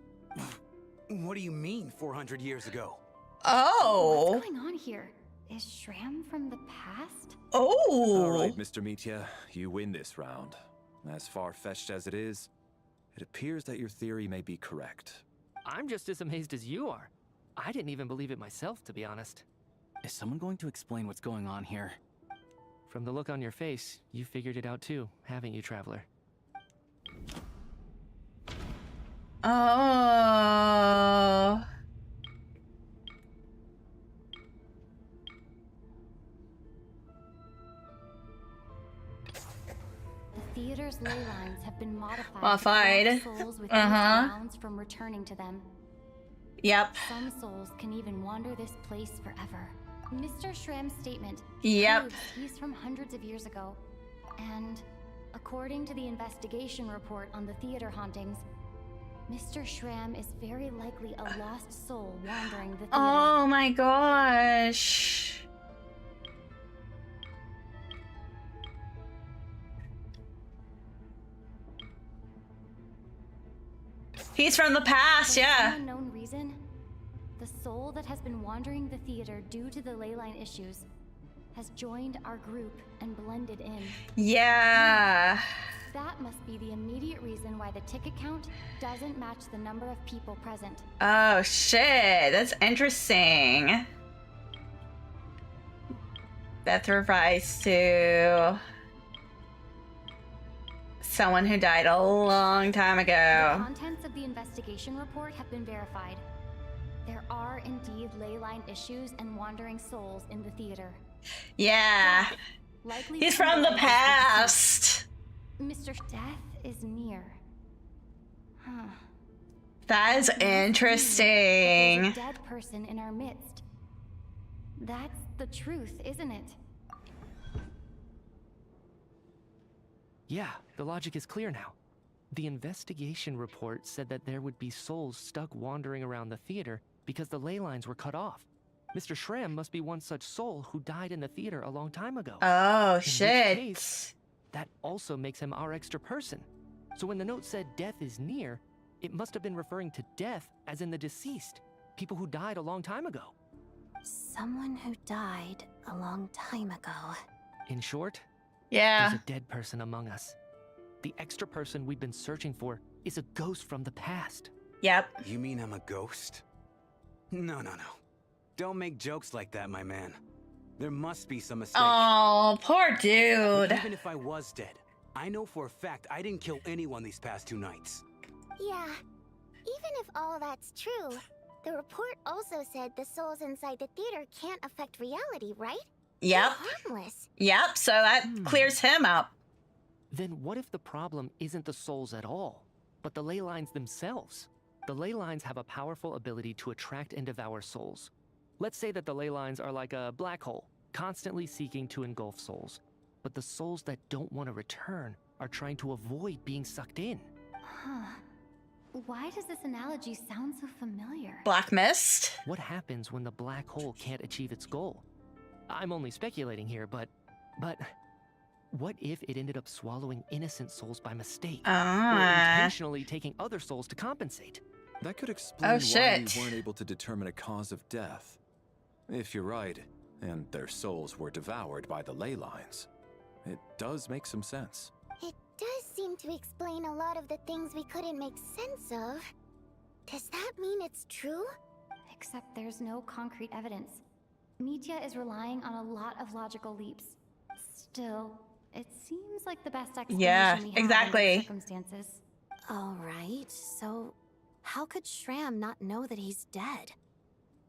What do you mean 400 years ago? What's going on here? Is Shram from the past? All right, Mr. Mitya, you win this round. As far-fetched as it is, it appears that your theory may be correct. I'm just as amazed as you are. I didn't even believe it myself, to be honest. Is someone going to explain what's going on here? From the look on your face, you figured it out too, haven't you, Traveler? The theater's ley lines have been modified Modified. to prevent souls within its grounds from returning to them. Yep. Some souls can even wander this place forever. Mr. Shram's statement proves he's from hundreds of years ago. And according to the investigation report on the theater hauntings, Mr. Shram is very likely a lost soul wandering the theater. Oh my gosh. He's from the past, For yeah. some unknown reason, the soul that has been wandering the theater due to the ley line issues has joined our group and blended in. Yeah. That must be the immediate reason why the ticket count doesn't match the number of people present. Oh shit, that's interesting. Death refers to someone who died a long time The ago. contents of the investigation report have been verified. There are indeed ley line issues and wandering souls in the theater. Yeah. Likely He's from the past. Mr. Death is near. Huh. That is There's a interesting. dead person in our midst. That's the truth, isn't it? Yeah, the logic is clear now. The investigation report said that there would be souls stuck wandering around the theater because the ley lines were cut off. Mr. Shram must be one such soul who died in the theater a long time ago. Oh, In which shit. case, that also makes him our extra person. So when the note said death is near, it must have been referring to death as in the deceased, people who died a long time ago. Someone who died a long time ago. In short, Yeah. there's a dead person among us. The extra person we've been searching for is a ghost from the past. Yep. You mean I'm a ghost? No. Don't make jokes like that, my man. There must be some mistake. Oh, poor dude. But even if I was dead, I know for a fact I didn't kill anyone these past 2 nights. Yeah. Even if all that's true, the report also said the souls inside the theater can't affect reality, right? Yep. They're harmless. Yep, so that clears him up. Then what if the problem isn't the souls at all, but the ley lines themselves? The ley lines have a powerful ability to attract and devour souls. Let's say that the ley lines are like a black hole, constantly seeking to engulf souls. But the souls that don't want to return are trying to avoid being sucked in. Huh. Why does this analogy sound so familiar? Black Mist? What happens when the black hole can't achieve its goal? I'm only speculating here, but what if it ended up swallowing innocent souls by mistake? Or intentionally taking other souls to compensate? That could explain why we weren't able to determine a cause of death. If you're right, and their souls were devoured by the ley lines, it does make some sense. It does seem to explain a lot of the things we couldn't make sense of. Does that mean it's true? Except there's no concrete evidence. Mitya is relying on a lot of logical leaps. Still, it seems like the best explanation we have exactly. under the circumstances. All right, so how could Shram not know that he's dead?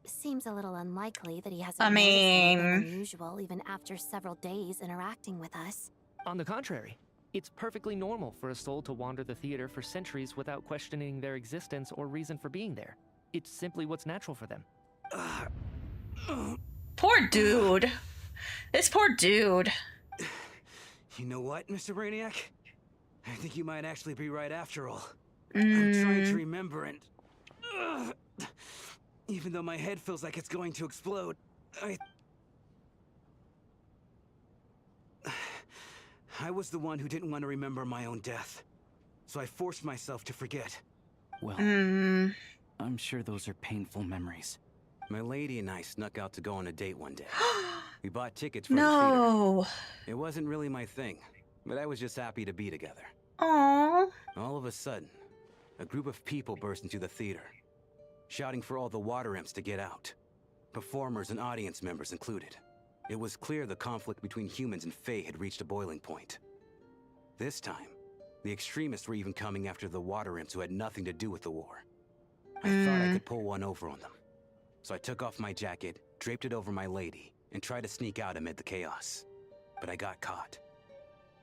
Seems a little unlikely that he hasn't noticed anything unusual even after several days interacting with us. On the contrary, it's perfectly normal for a soul to wander the theater for centuries without questioning their existence or reason for being there. It's simply what's natural for them. Poor dude. This poor dude. You know what, Mr. Brainiac? I think you might actually be right after all. I'm trying to remember and... even though my head feels like it's going to explode, I was the one who didn't want to remember my own death. So I forced myself to forget. Well, I'm sure those are painful memories. My lady and I snuck out to go on a date one day. We bought tickets for the theater. It wasn't really my thing, but I was just happy to be together. Aww. All of a sudden, a group of people burst into the theater, shouting for all the water imps to get out. Performers and audience members included. It was clear the conflict between humans and Fae had reached a boiling point. This time, the extremists were even coming after the water imps who had nothing to do with the war. I thought I could pull one over on them. So I took off my jacket, draped it over my lady, and tried to sneak out amid the chaos. But I got caught.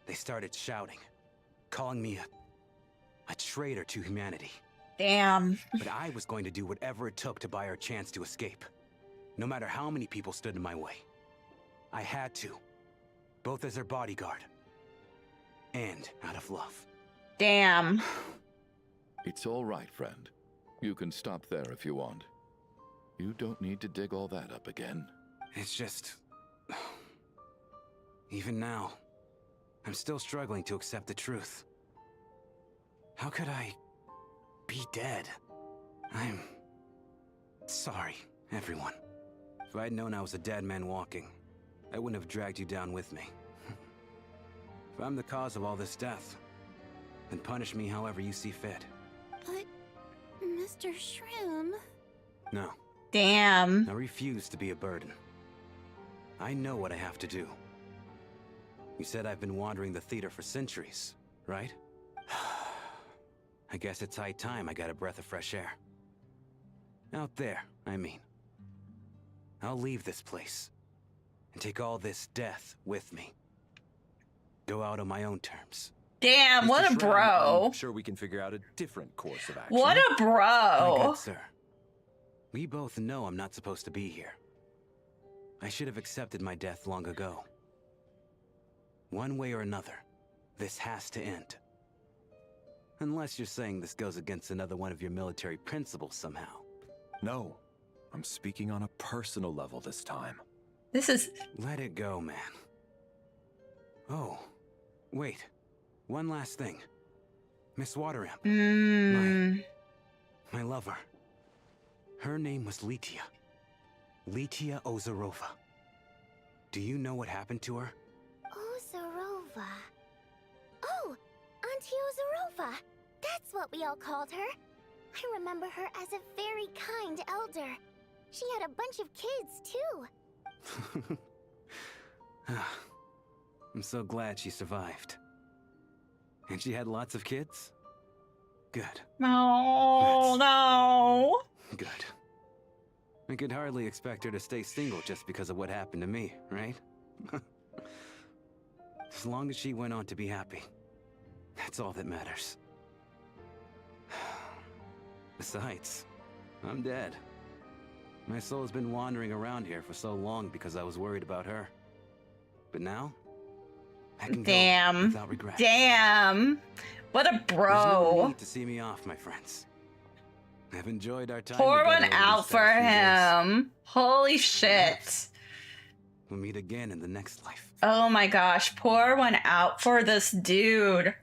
They started shouting, calling me a traitor to humanity. Damn. But I was going to do whatever it took to buy our chance to escape. No matter how many people stood in my way. I had to. Both as their bodyguard. And out of love. Damn. It's all right, friend. You can stop there if you want. You don't need to dig all that up again. It's just... even now, I'm still struggling to accept the truth. How could I be dead. I'm sorry, everyone. If I'd known I was a dead man walking, I wouldn't have dragged you down with me. If I'm the cause of all this death, then punish me however you see fit. But, Mr. Shrim... No. Damn. I refuse to be a burden. I know what I have to do. You said I've been wandering the theater for centuries, right? I guess it's high time I got a breath of fresh air. Out there, I mean. I'll leave this place and take all this death with me. Go out on my own terms. Damn, what a Mr. Shram, bro. I'm sure we can figure out a different course of action. What a My bro. good sir. We both know I'm not supposed to be here. I should have accepted my death long ago. One way or another, this has to end. Unless you're saying this goes against another one of your military principles somehow. No, I'm speaking on a personal level this time. This is... Let it go, man. Oh, wait. One last thing. Miss Wateramp. My lover. Her name was Litia. Litia Ozarova. Do you know what happened to her? Ozarova. Oh, Auntie Ozarova. That's what we all called her. I remember her as a very kind elder. She had a bunch of kids, too. I'm so glad she survived. And she had lots of kids? Good. No, no. Good. I could hardly expect her to stay single just because of what happened to me, right? As long as she went on to be happy, that's all that matters. Besides, I'm dead. My soul's been wandering around here for so long because I was worried about her. But now, I can go without regret. Damn. What a There's bro. no need to see me off, my friends. I've enjoyed our time Pour together one over out these for past few days. him. Holy shit. We'll meet again in the next life. Oh my gosh. Pour one out for this dude.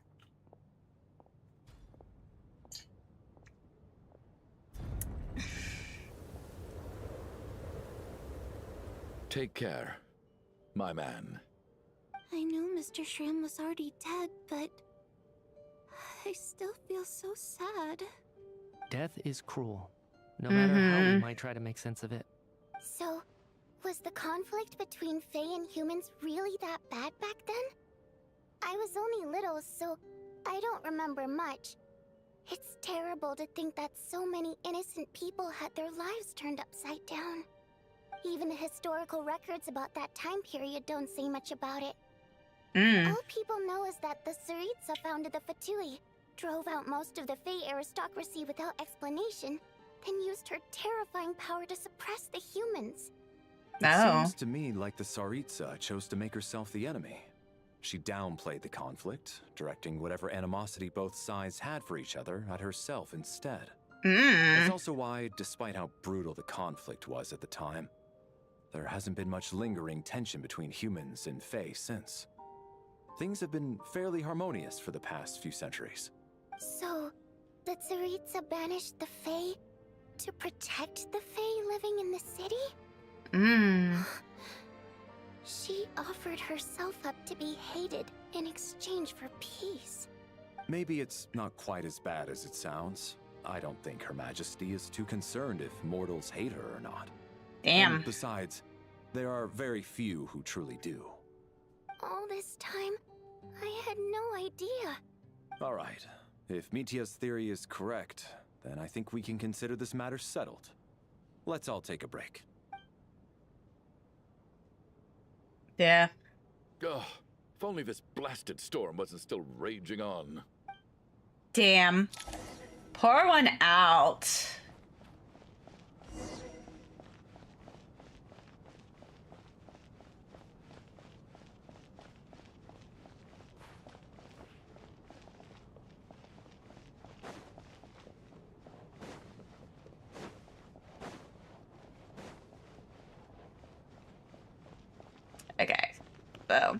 Take care, my man. I knew Mr. Shrim was already dead, but... I still feel so sad. Death is cruel, no matter how we might try to make sense of it. So, was the conflict between Fae and humans really that bad back then? I was only little, so I don't remember much. It's terrible to think that so many innocent people had their lives turned upside down. Even the historical records about that time period don't say much about it. All people know is that the Tsaritsa founded the Fatui, drove out most of the Fae aristocracy without explanation, then used her terrifying power to suppress the humans. It seems to me like the Tsaritsa chose to make herself the enemy. She downplayed the conflict, directing whatever animosity both sides had for each other at herself instead. That's also why, despite how brutal the conflict was at the time, there hasn't been much lingering tension between humans and Fae since. Things have been fairly harmonious for the past few centuries. So, the Tsaritsa banished the Fae to protect the Fae living in the city? She offered herself up to be hated in exchange for peace. Maybe it's not quite as bad as it sounds. I don't think Her Majesty is too concerned if mortals hate her or not. Damn. And besides, there are very few who truly do. All this time, I had no idea. All right. If Mitia's theory is correct, then I think we can consider this matter settled. Let's all take a break. Yeah. Ugh, if only this blasted storm wasn't still raging on. Damn. Pour one out. Okay, so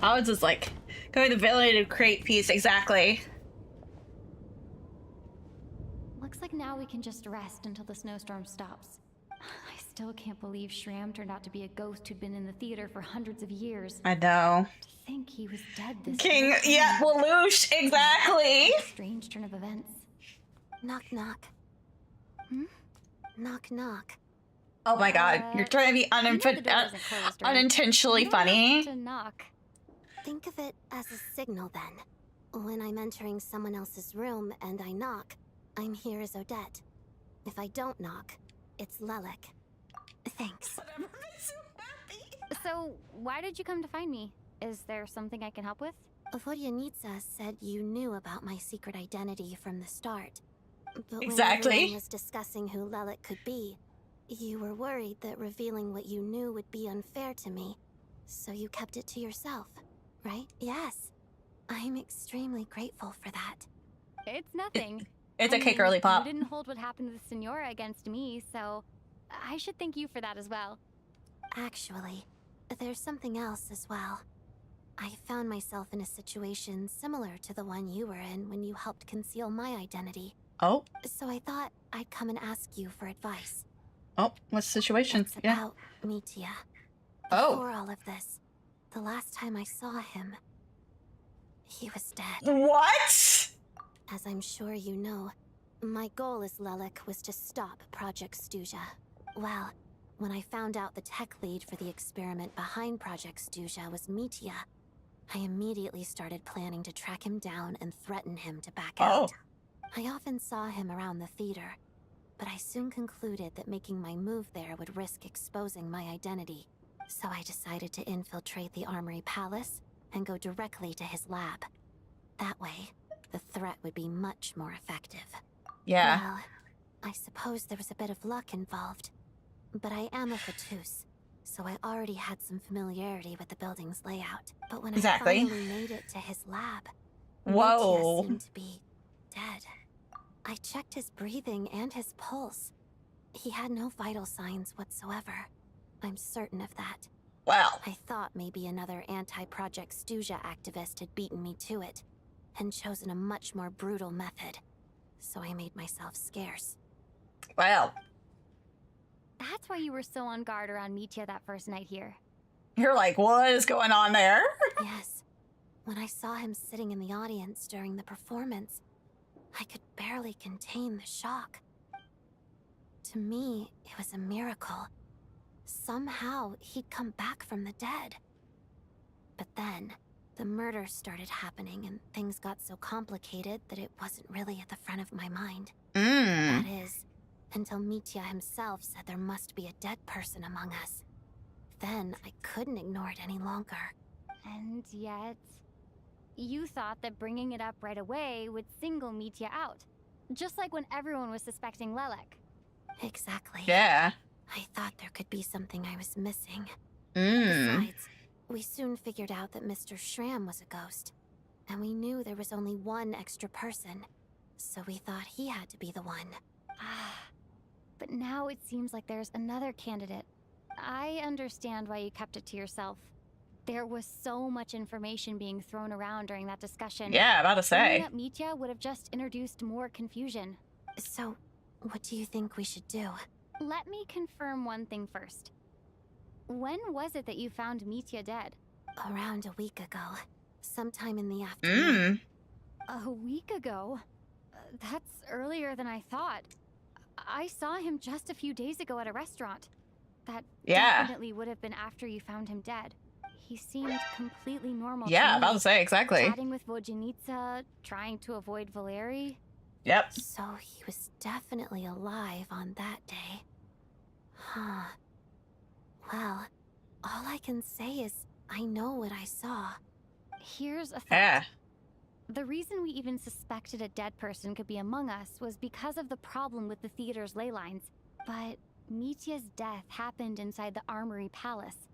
I was just like going to the ability to create peace exactly. now we can just rest until the snowstorm stops. I still can't believe Shram turned out to be a ghost who'd been in the theater for hundreds of years. I know. To think he was dead this King, whole time. yeah, Lelouch, exactly. What a strange turn of events. Knock, knock. Knock, knock. Oh my god, you're trying to be unintentionally funny. To knock. Think of it as a signal then. When I'm entering someone else's room and I knock, I'm here as Odette. If I don't knock, it's Lelik. Thanks. So, why did you come to find me? Is there something I can help with? Vodyanitsa said you knew about my secret identity from the start. But Exactly. when everyone was discussing who Lelik could be, you were worried that revealing what you knew would be unfair to me. So you kept it to yourself, right? Yes. I'm extremely grateful for that. It's nothing. It's a cake early pop. You didn't hold what happened with Senora against me, so I should thank you for that as well. Actually, there's something else as well. I found myself in a situation similar to the one you were in when you helped conceal my identity. Oh. So I thought I'd come and ask you for advice. Oh, what's the situation? It's about Mitya. Oh. Before all of this, the last time I saw him, he was dead. What? As I'm sure you know, my goal as Lelik was to stop Project Stuja. Well, when I found out the tech lead for the experiment behind Project Stuja was Mitya, I immediately started planning to track him down and threaten him to back out. I often saw him around the theater, but I soon concluded that making my move there would risk exposing my identity. So I decided to infiltrate the Armory Palace and go directly to his lab. That way, the threat would be much more effective. Yeah. Well, I suppose there was a bit of luck involved. But I am a Fatus, so I already had some familiarity with the building's layout. But when I finally made it to his lab, Mitya seemed to be dead. I checked his breathing and his pulse. He had no vital signs whatsoever. I'm certain of that. Wow. I thought maybe another anti-Project Stuja activist had beaten me to it, and chosen a much more brutal method. So I made myself scarce. Wow. That's why you were so on guard around Mitya that first night here. You're like, what is going on there? Yes. When I saw him sitting in the audience during the performance, I could barely contain the shock. To me, it was a miracle. Somehow, he'd come back from the dead. But then, the murder started happening and things got so complicated that it wasn't really at the front of my mind. That is, until Mitya himself said there must be a dead person among us. Then, I couldn't ignore it any longer. And yet, you thought that bringing it up right away would single Mitya out. Just like when everyone was suspecting Lelik. Exactly. Yeah. I thought there could be something I was missing. Besides, we soon figured out that Mr. Shram was a ghost. And we knew there was only one extra person. So we thought he had to be the one. But now it seems like there's another candidate. I understand why you kept it to yourself. There was so much information being thrown around during that discussion. Yeah, about to say. Bringing up Mitya would have just introduced more confusion. So, what do you think we should do? Let me confirm one thing first. When was it that you found Mitya dead? Around a week ago. Sometime in the afternoon. A week ago? That's earlier than I thought. I saw him just a few days ago at a restaurant. That definitely would have been after you found him dead. He seemed completely normal. Yeah, about to say, exactly. Chatting with Vodyanitsa, trying to avoid Valeri. Yep. So he was definitely alive on that day. Huh. Well, all I can say is I know what I saw. Here's a thought. The reason we even suspected a dead person could be among us was because of the problem with the theater's ley lines. But Mitya's death happened inside the Armory Palace.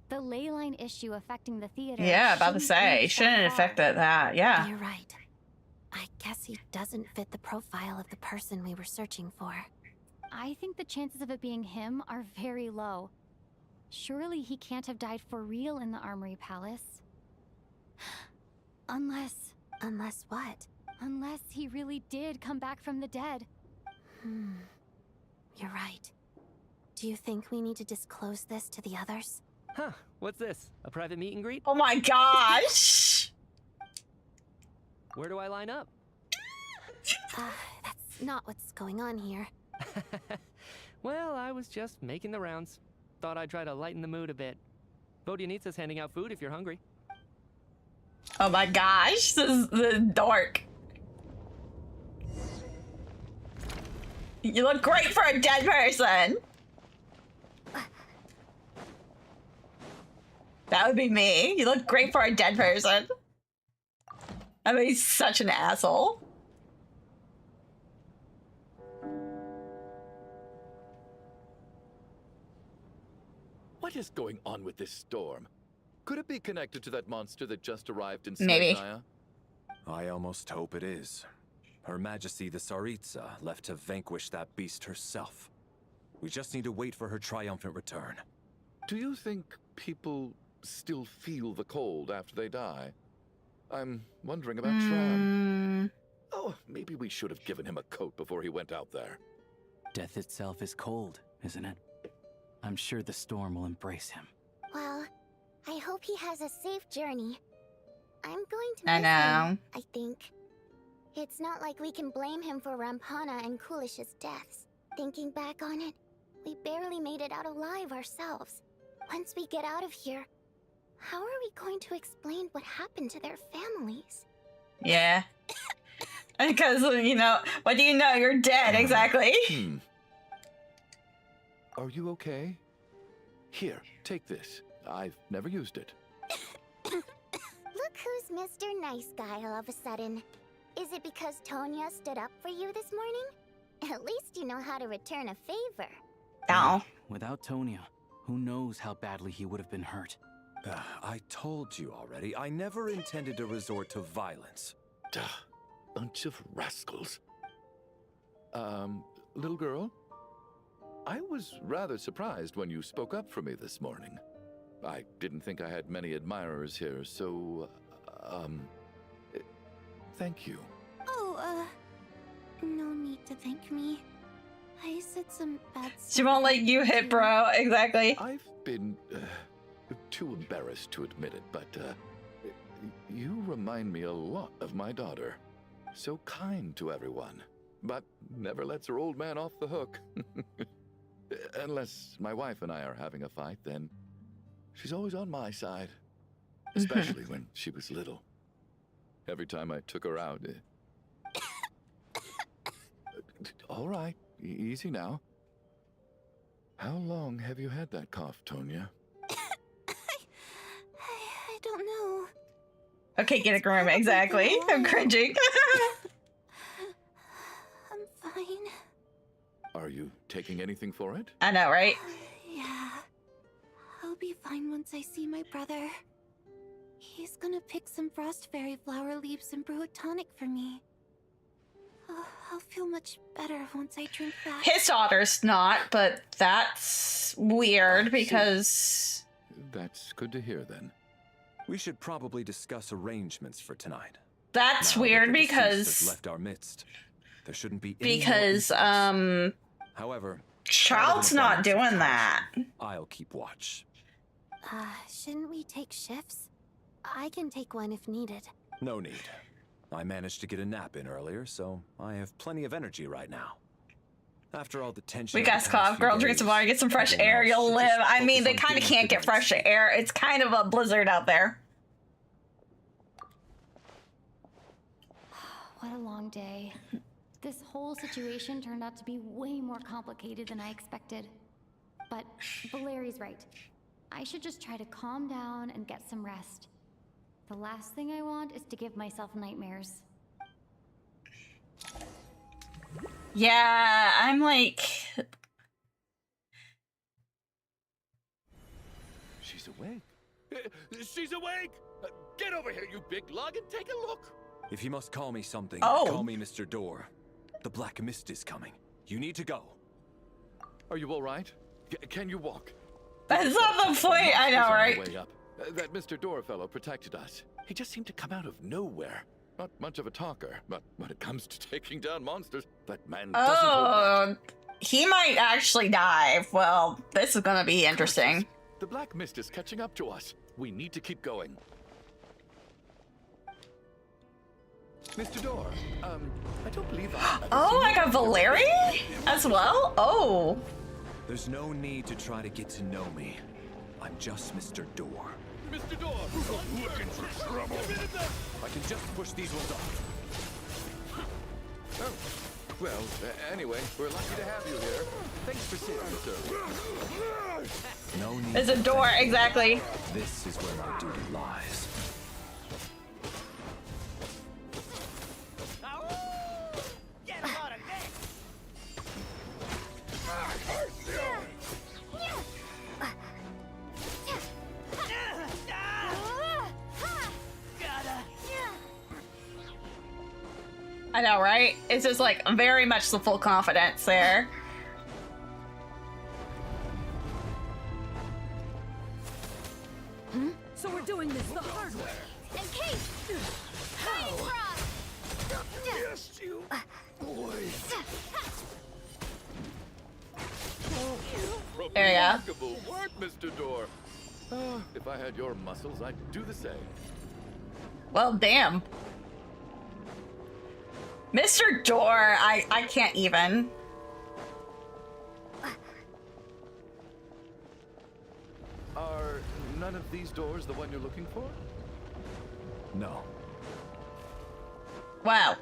The ley line issue affecting the theater. Yeah, about to say, shouldn't affect that. Yeah. You're right. I guess he doesn't fit the profile of the person we were searching for. I think the chances of it being him are very low. Surely he can't have died for real in the Armory Palace. Unless what? Unless he really did come back from the dead. You're right. Do you think we need to disclose this to the others? Huh, what's this? A private meet and greet? Oh my gosh! Where do I line up? That's not what's going on here. Well, I was just making the rounds. Thought I'd try to lighten the mood a bit. Vodyanitsa's handing out food if you're hungry. Oh my gosh, this is dark. You look great for a dead person. That would be me. You look great for a dead person. I mean, he's such an asshole. What is going on with this storm? Could it be connected to that monster that just arrived in Maybe. Snezhnaya? I almost hope it is. Her Majesty the Tsaritsa left to vanquish that beast herself. We just need to wait for her triumphant return. Do you think people still feel the cold after they die? I'm wondering about Shram. Oh, maybe we should have given him a coat before he went out there. Death itself is cold, isn't it? I'm sure the storm will embrace him. Well, I hope he has a safe journey. I'm going to I miss know. him, I think. It's not like we can blame him for Rampana and Kulish's deaths. Thinking back on it, we barely made it out alive ourselves. Once we get out of here, how are we going to explain what happened to their families? Yeah. Because, you know, what do you know? You're dead, exactly. Are you okay? Here, take this. I've never used it. Look who's Mr. Nice Guy all of a sudden. Is it because Tonya stood up for you this morning? At least you know how to return a favor. No. Without Tonya, who knows how badly he would have been hurt. I told you already, I never intended to resort to violence. Duh, bunch of rascals. Little girl? I was rather surprised when you spoke up for me this morning. I didn't think I had many admirers here, so, thank you. Oh, no need to thank me. I said some bad stuff. She won't let you hit, bro. Exactly. I've been, too embarrassed to admit it, but, you remind me a lot of my daughter. So kind to everyone, but never lets her old man off the hook. Unless my wife and I are having a fight, then she's always on my side. Especially when she was little. Every time I took her out. All right, easy now. How long have you had that cough, Tonya? I don't know. Okay, get a groom. Exactly. I'm cringing. I'm fine. Are you taking anything for it? I know, right? Yeah. I'll be fine once I see my brother. He's gonna pick some frost fairy flower leaves and brew a tonic for me. I'll feel much better once I drink that. His daughter's not, but that's weird because... That's good to hear then. We should probably discuss arrangements for tonight. That's Now weird that the deceased has because... left our midst. There shouldn't be any Because, However, Child's not doing that. I'll keep watch. Shouldn't we take shifts? I can take one if needed. No need. I managed to get a nap in earlier, so I have plenty of energy right now. After all the tension... We got cough, girl, drink some water, get some fresh air, you'll live. I mean, they kind of can't get fresh air. It's kind of a blizzard out there. What a long day. This whole situation turned out to be way more complicated than I expected. But Valeri's right. I should just try to calm down and get some rest. The last thing I want is to give myself nightmares. Yeah, I'm like... She's awake. She's awake! Get over here, you big lug, and take a look! If you must call me something, Oh. call me Mr. Door. The Black Mist is coming. You need to go. Are you all right? Can you walk? That's not the point, I know, On our right? way up. That Mr. Door fellow protected us. He just seemed to come out of nowhere. Not much of a talker, but when it comes to taking down monsters, that man doesn't hold back. He might actually die. Well, this is gonna be interesting. The black mist is catching up to us. We need to keep going. Mr. Door, I don't believe Oh, I got Valeri as well? Oh. There's no need to try to get to know me. I'm just Mr. Door. Mr. Door! Looking for trouble? I can just push these ones off. Oh, well, anyway, we're lucky to have you here. Thanks for sitting, sir. No need. There's a door, exactly. This is where my duty lies. I know, right? It's just like very much the full confidence there. So we're doing this the hard way. And Kate! Yes, you boys. There you go. Remarkable work, Mr. Door. If I had your muscles, I'd do the same. Well, damn. Mr. Door, I can't even. Are none of these doors the one you're looking for? No. Wow.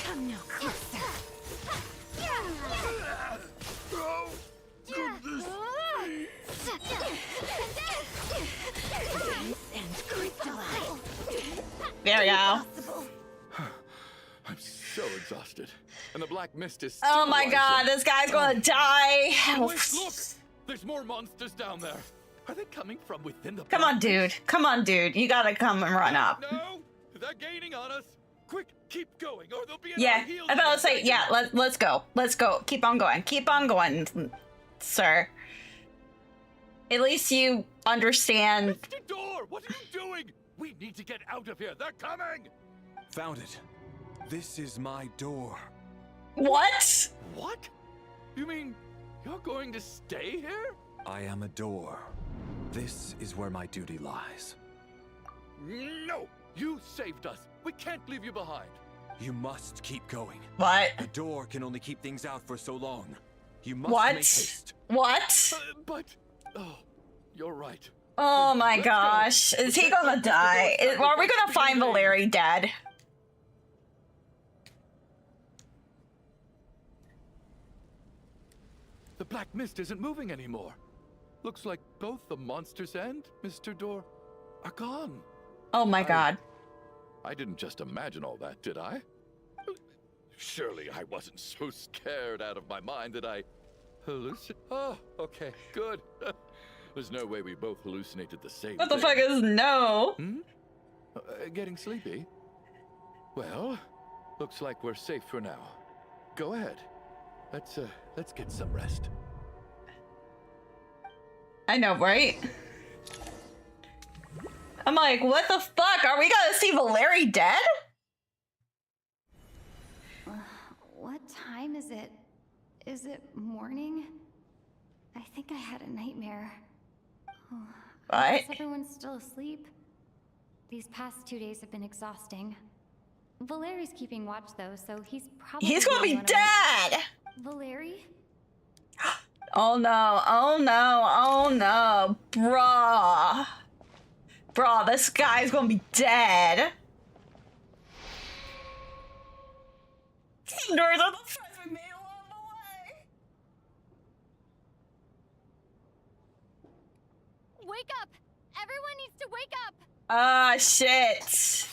Come no closer. Oh, goodness me. And crystalline. There we go. I'm so exhausted. And the black mist is Oh still my rising. god, this guy's gonna die. Wait, look! There's more monsters down there. Are they coming from within the Come on, dude. Come on, dude. You gotta come and run up. No! They're gaining on us! Quick, keep going, or they'll be in Yeah, our heels. I thought I'd say, yeah, let's go. Let's go. Keep on going. Keep on going, sir. At least you understand. Mr. Door, what are you doing? We need to get out of here. They're coming! Found it. This is my door. What? What? You mean you're going to stay here? I am a door. This is where my duty lies. No! You saved us. We can't leave you behind. You must keep going. What? The door can only keep things out for so long. You must What? make haste. What? But... Oh, you're right. Oh my gosh. Is he gonna die? Are we gonna find Valeri dead? The black mist isn't moving anymore. Looks like both the monsters and Mr. Door are gone. Oh my god. I didn't just imagine all that, did I? Surely I wasn't so scared out of my mind that I hallucinated. Oh, okay, good. There's no way we both hallucinated the same What the thing. fuck is no? Getting sleepy? Well, looks like we're safe for now. Go ahead. Let's get some rest. I know, right? I'm like, what the fuck? Are we gonna see Valeri dead? What time is it? Is it morning? I think I had a nightmare. Oh, I guess What? everyone's still asleep. These past 2 days have been exhausting. Valeri's keeping watch though, so he's probably He's gonna the be only one around. dead! Valeri? Oh no, oh no, oh no. Bruh. Bruh, this guy's gonna be dead. Doors on the front we made along the way. Wake up! Everyone needs to wake up! Ah, shit.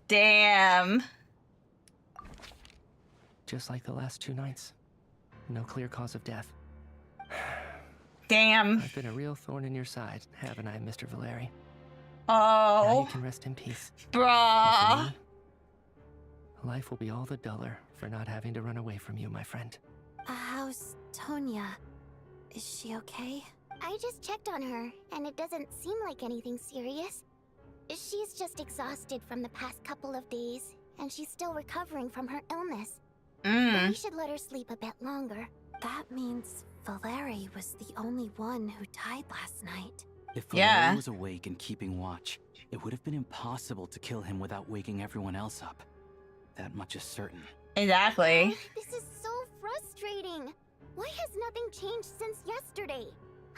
Damn. Just like the last 2 nights. No clear cause of death. Damn. I've been a real thorn in your side, haven't I, Mr. Valeri? Now you Oh. can rest in peace. Bruh. And for me, life will be all the duller for not having to run away from you, my friend. How's Tonya? Is she okay? I just checked on her, and it doesn't seem like anything serious. She's just exhausted from the past couple of days, and she's still recovering from her illness. We should let her sleep a bit longer. That means Valeri was the only one who died last night. If Valeri was awake and keeping watch, it would have been impossible to kill him without waking everyone else up. That much is certain. Exactly. This is so frustrating. Why has nothing changed since yesterday?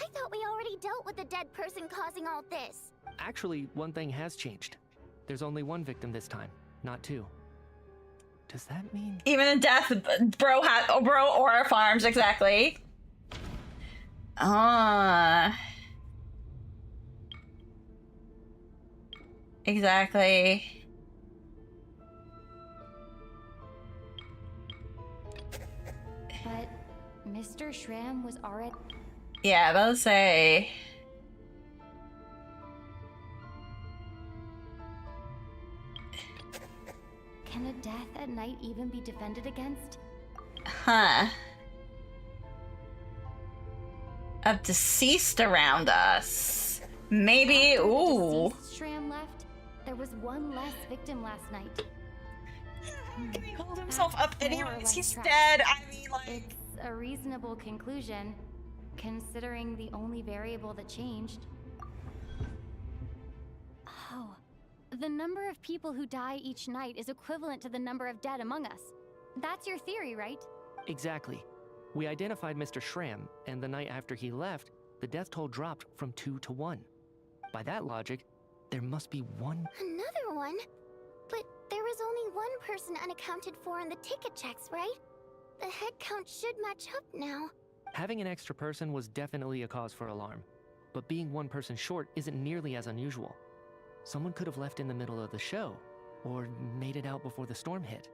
I thought we already dealt with the dead person causing all this. Actually, one thing has changed. There's only one victim this time, not two. Does that mean... Even in death, bro aura farms, exactly. Exactly. But Mr. Shram was already... Yeah, they'll say... Can a death at night even be defended against? Huh. A deceased around us. Maybe, ooh. Shram left. There was one less victim last night. He hold himself up anyways, he's dead. I mean, like... It's a reasonable conclusion, considering the only variable that changed. Oh. The number of people who die each night is equivalent to the number of dead among us. That's your theory, right? Exactly. We identified Mr. Shram, and the night after he left, the death toll dropped from 2 to 1. By that logic, there must be one... Another one? But there was only one person unaccounted for in the ticket checks, right? The head count should match up now. Having an extra person was definitely a cause for alarm, but being one person short isn't nearly as unusual. Someone could have left in the middle of the show, or made it out before the storm hit.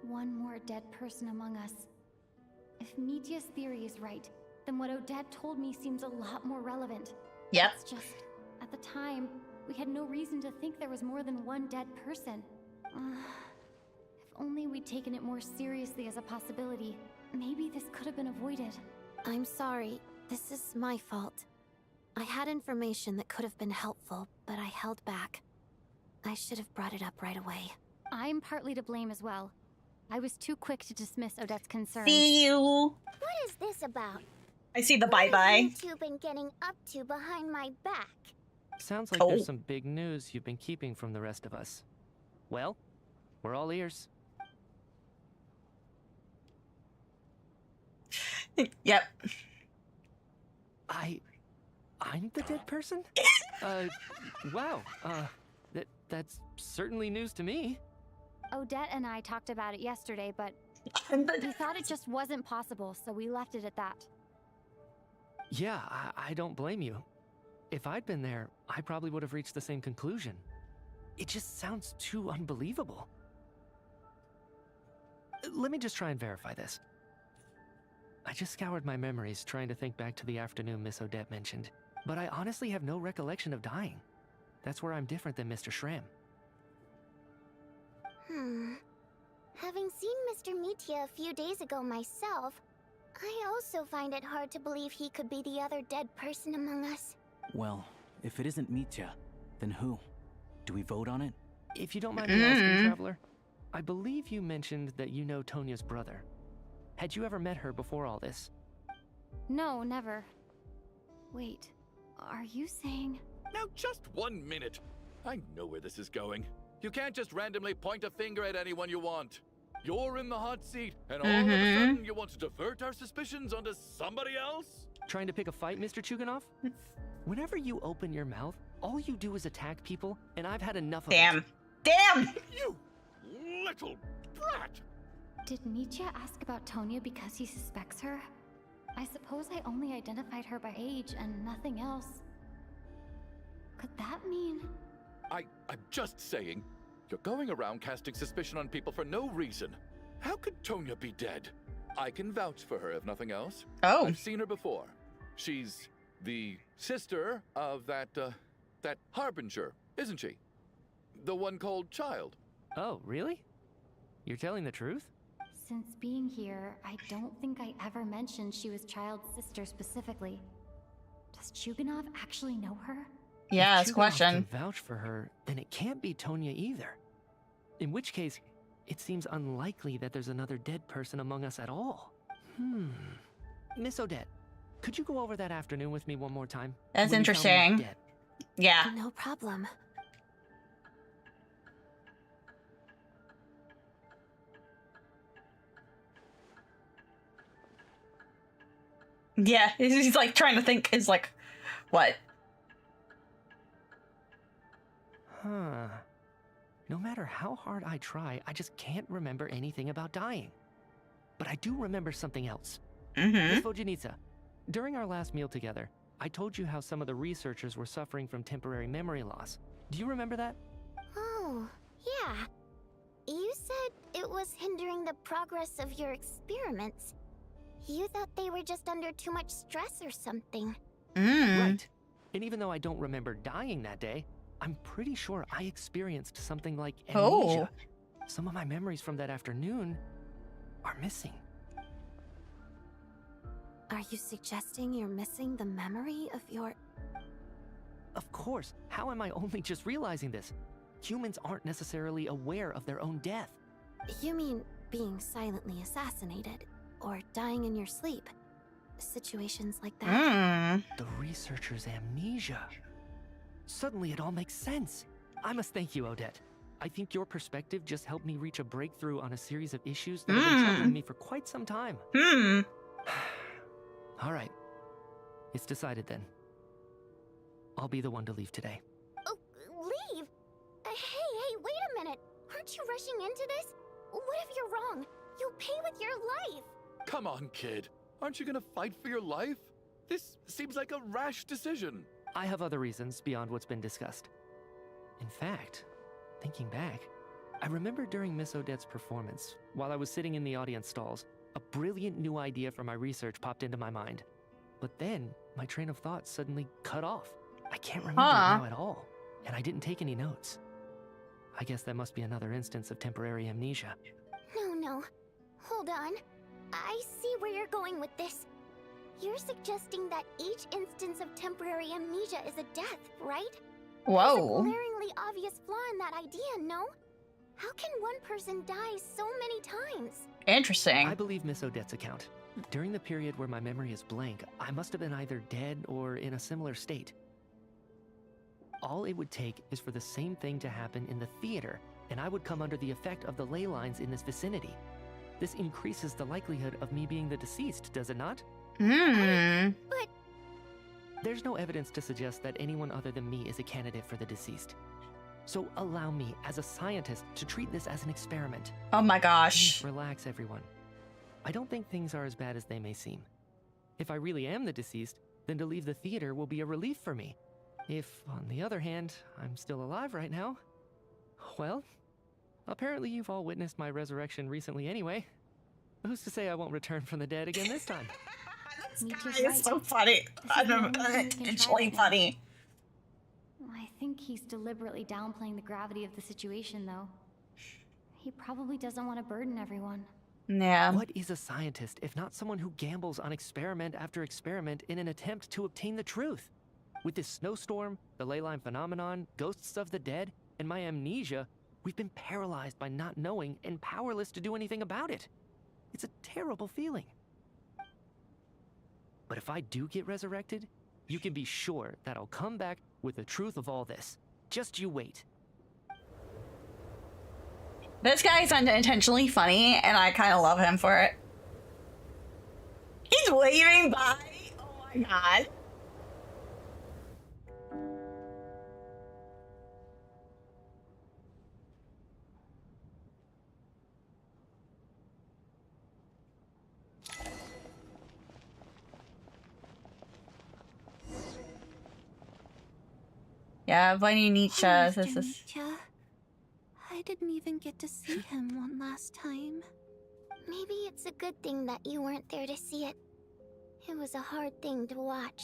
One more dead person among us. If Mitya's theory is right, then what Odette told me seems a lot more relevant. Yep. It's just, at the time, we had no reason to think there was more than one dead person. If only we'd taken it more seriously as a possibility, maybe this could have been avoided. I'm sorry. This is my fault. I had information that could have been helpful, but I held back. I should have brought it up right away. I'm partly to blame as well. I was too quick to dismiss Odette's concerns. See you. What is this about? I see the bye-bye. What have you two been getting up to behind my back? Sounds like there's some big news you've been keeping from the rest of us. Well, we're all ears. Yep. I'm the dead person? Wow. That's certainly news to me. Odette and I talked about it yesterday, but we thought it just wasn't possible, so we left it at that. Yeah, I don't blame you. If I'd been there, I probably would have reached the same conclusion. It just sounds too unbelievable. Let me just try and verify this. I just scoured my memories trying to think back to the afternoon Miss Odette mentioned, but I honestly have no recollection of dying. That's where I'm different than Mr. Shram. Having seen Mr. Mitya a few days ago myself, I also find it hard to believe he could be the other dead person among us. Well, if it isn't Mitya, then who? Do we vote on it? If you don't mind me asking, Traveler, I believe you mentioned that you know Tonya's brother. Had you ever met her before all this? No, never. Wait, are you saying... Now just 1 minute. I know where this is going. You can't just randomly point a finger at anyone you want. You're in the hot seat, and all of a sudden you want to divert our suspicions onto somebody else? Trying to pick a fight, Mr. Chuganov? Whenever you open your mouth, all you do is attack people, and I've had enough of it. Damn! You little brat! Did Mitya ask about Tonya because he suspects her? I suppose I only identified her by age and nothing else. Could that mean... I'm just saying, you're going around casting suspicion on people for no reason. How could Tonya be dead? I can vouch for her if nothing else. Oh. I've seen her before. She's the sister of that Harbinger, isn't she? The one called Child. Oh, really? You're telling the truth? Since being here, I don't think I ever mentioned she was Child's sister specifically. Does Chuganov actually know her? Yeah, If it's a Chuganov question. can vouch for her, then it can't be Tonya either. In which case, it seems unlikely that there's another dead person among us at all. Miss Odette, could you go over that afternoon with me one more time? That's When you found me interesting. dead? Yeah. No problem. Yeah, he's like trying to think. Is like, what? Huh. No matter how hard I try, I just can't remember anything about dying. But I do remember something else. Miss Vojanitsa, during our last meal together, I told you how some of the researchers were suffering from temporary memory loss. Do you remember that? Oh, yeah. You said it was hindering the progress of your experiments. You thought they were just under too much stress or something. Right. And even though I don't remember dying that day, I'm pretty sure I experienced something like amnesia. Some of my memories from that afternoon are missing. Are you suggesting you're missing the memory of your... Of course. How am I only just realizing this? Humans aren't necessarily aware of their own death. You mean being silently assassinated? Or dying in your sleep? Situations like that? The researcher's amnesia. Suddenly it all makes sense. I must thank you, Odette. I think your perspective just helped me reach a breakthrough on a series of issues that have been troubling me for quite some time. All right. It's decided then. I'll be the one to leave today. Oh, leave? Hey, wait a minute. Aren't you rushing into this? What if you're wrong? You'll pay with your life. Come on, kid. Aren't you gonna fight for your life? This seems like a rash decision. I have other reasons beyond what's been discussed. In fact, thinking back, I remember during Miss Odette's performance, while I was sitting in the audience stalls, a brilliant new idea for my research popped into my mind. But then, my train of thought suddenly cut off. I can't remember it now at all, and I didn't take any notes. I guess that must be another instance of temporary amnesia. No. Hold on. I see where you're going with this. You're suggesting that each instance of temporary amnesia is a death, right? Whoa. There's a glaringly obvious flaw in that idea, no? How can one person die so many times? Interesting. I believe Miss Odette's account. During the period where my memory is blank, I must have been either dead or in a similar state. All it would take is for the same thing to happen in the theater, and I would come under the effect of the ley lines in this vicinity. This increases the likelihood of me being the deceased, does it not? But... There's no evidence to suggest that anyone other than me is a candidate for the deceased. So allow me, as a scientist, to treat this as an experiment. Oh my gosh. Please relax, everyone. I don't think things are as bad as they may seem. If I really am the deceased, then to leave the theater will be a relief for me. If, on the other hand, I'm still alive right now, well, apparently you've all witnessed my resurrection recently anyway. Who's to say I won't return from the dead again this time? It's so funny. It's really funny. I think he's deliberately downplaying the gravity of the situation, though. He probably doesn't want to burden everyone. Yeah. What is a scientist if not someone who gambles on experiment after experiment in an attempt to obtain the truth? With this snowstorm, the ley line phenomenon, ghosts of the dead, and my amnesia, we've been paralyzed by not knowing and powerless to do anything about it. It's a terrible feeling. But if I do get resurrected, you can be sure that I'll come back with the truth of all this. Just you wait. This guy's unintentionally funny, and I kind of love him for it. He's waving by. Oh my god. Yeah, Bunny Nietzsche. This is. I didn't even get to see him one last time. Maybe it's a good thing that you weren't there to see it. It was a hard thing to watch.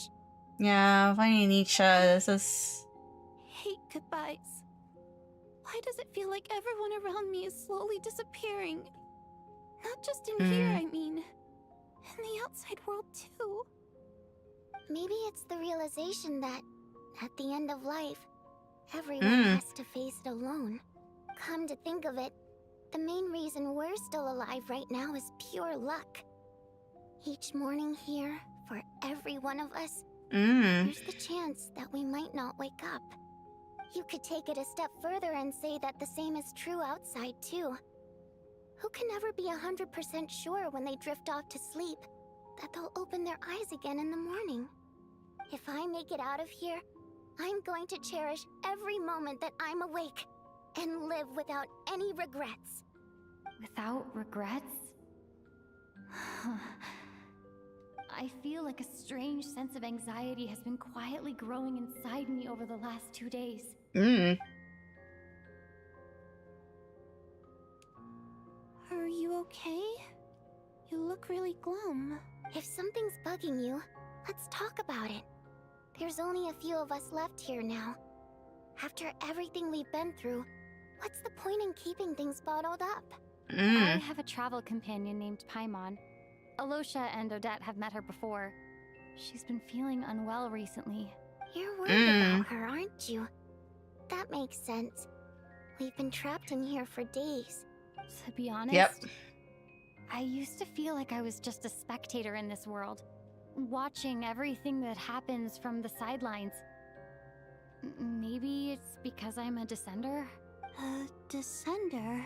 Yeah, Bunny Nietzsche. This is. Hate goodbyes. Why does it feel like everyone around me is slowly disappearing? Not just in here, I mean. In the outside world, too. Maybe it's the realization that, at the end of life, everyone has to face it alone. Come to think of it, the main reason we're still alive right now is pure luck. Each morning here, for every one of us, there's the chance that we might not wake up. You could take it a step further and say that the same is true outside, too. Who can never be 100% sure when they drift off to sleep that they'll open their eyes again in the morning? If I make it out of here, I'm going to cherish every moment that I'm awake and live without any regrets. Without regrets? I feel like a strange sense of anxiety has been quietly growing inside me over the last 2 days. Are you okay? You look really glum. If something's bugging you, let's talk about it. There's only a few of us left here now. After everything we've been through, what's the point in keeping things bottled up? I have a travel companion named Paimon. Alosha and Odette have met her before. She's been feeling unwell recently. You're worried about her, aren't you? That makes sense. We've been trapped in here for days. To be honest, I used to feel like I was just a spectator in this world, watching everything that happens from the sidelines. Maybe it's because I'm a descender? A descender?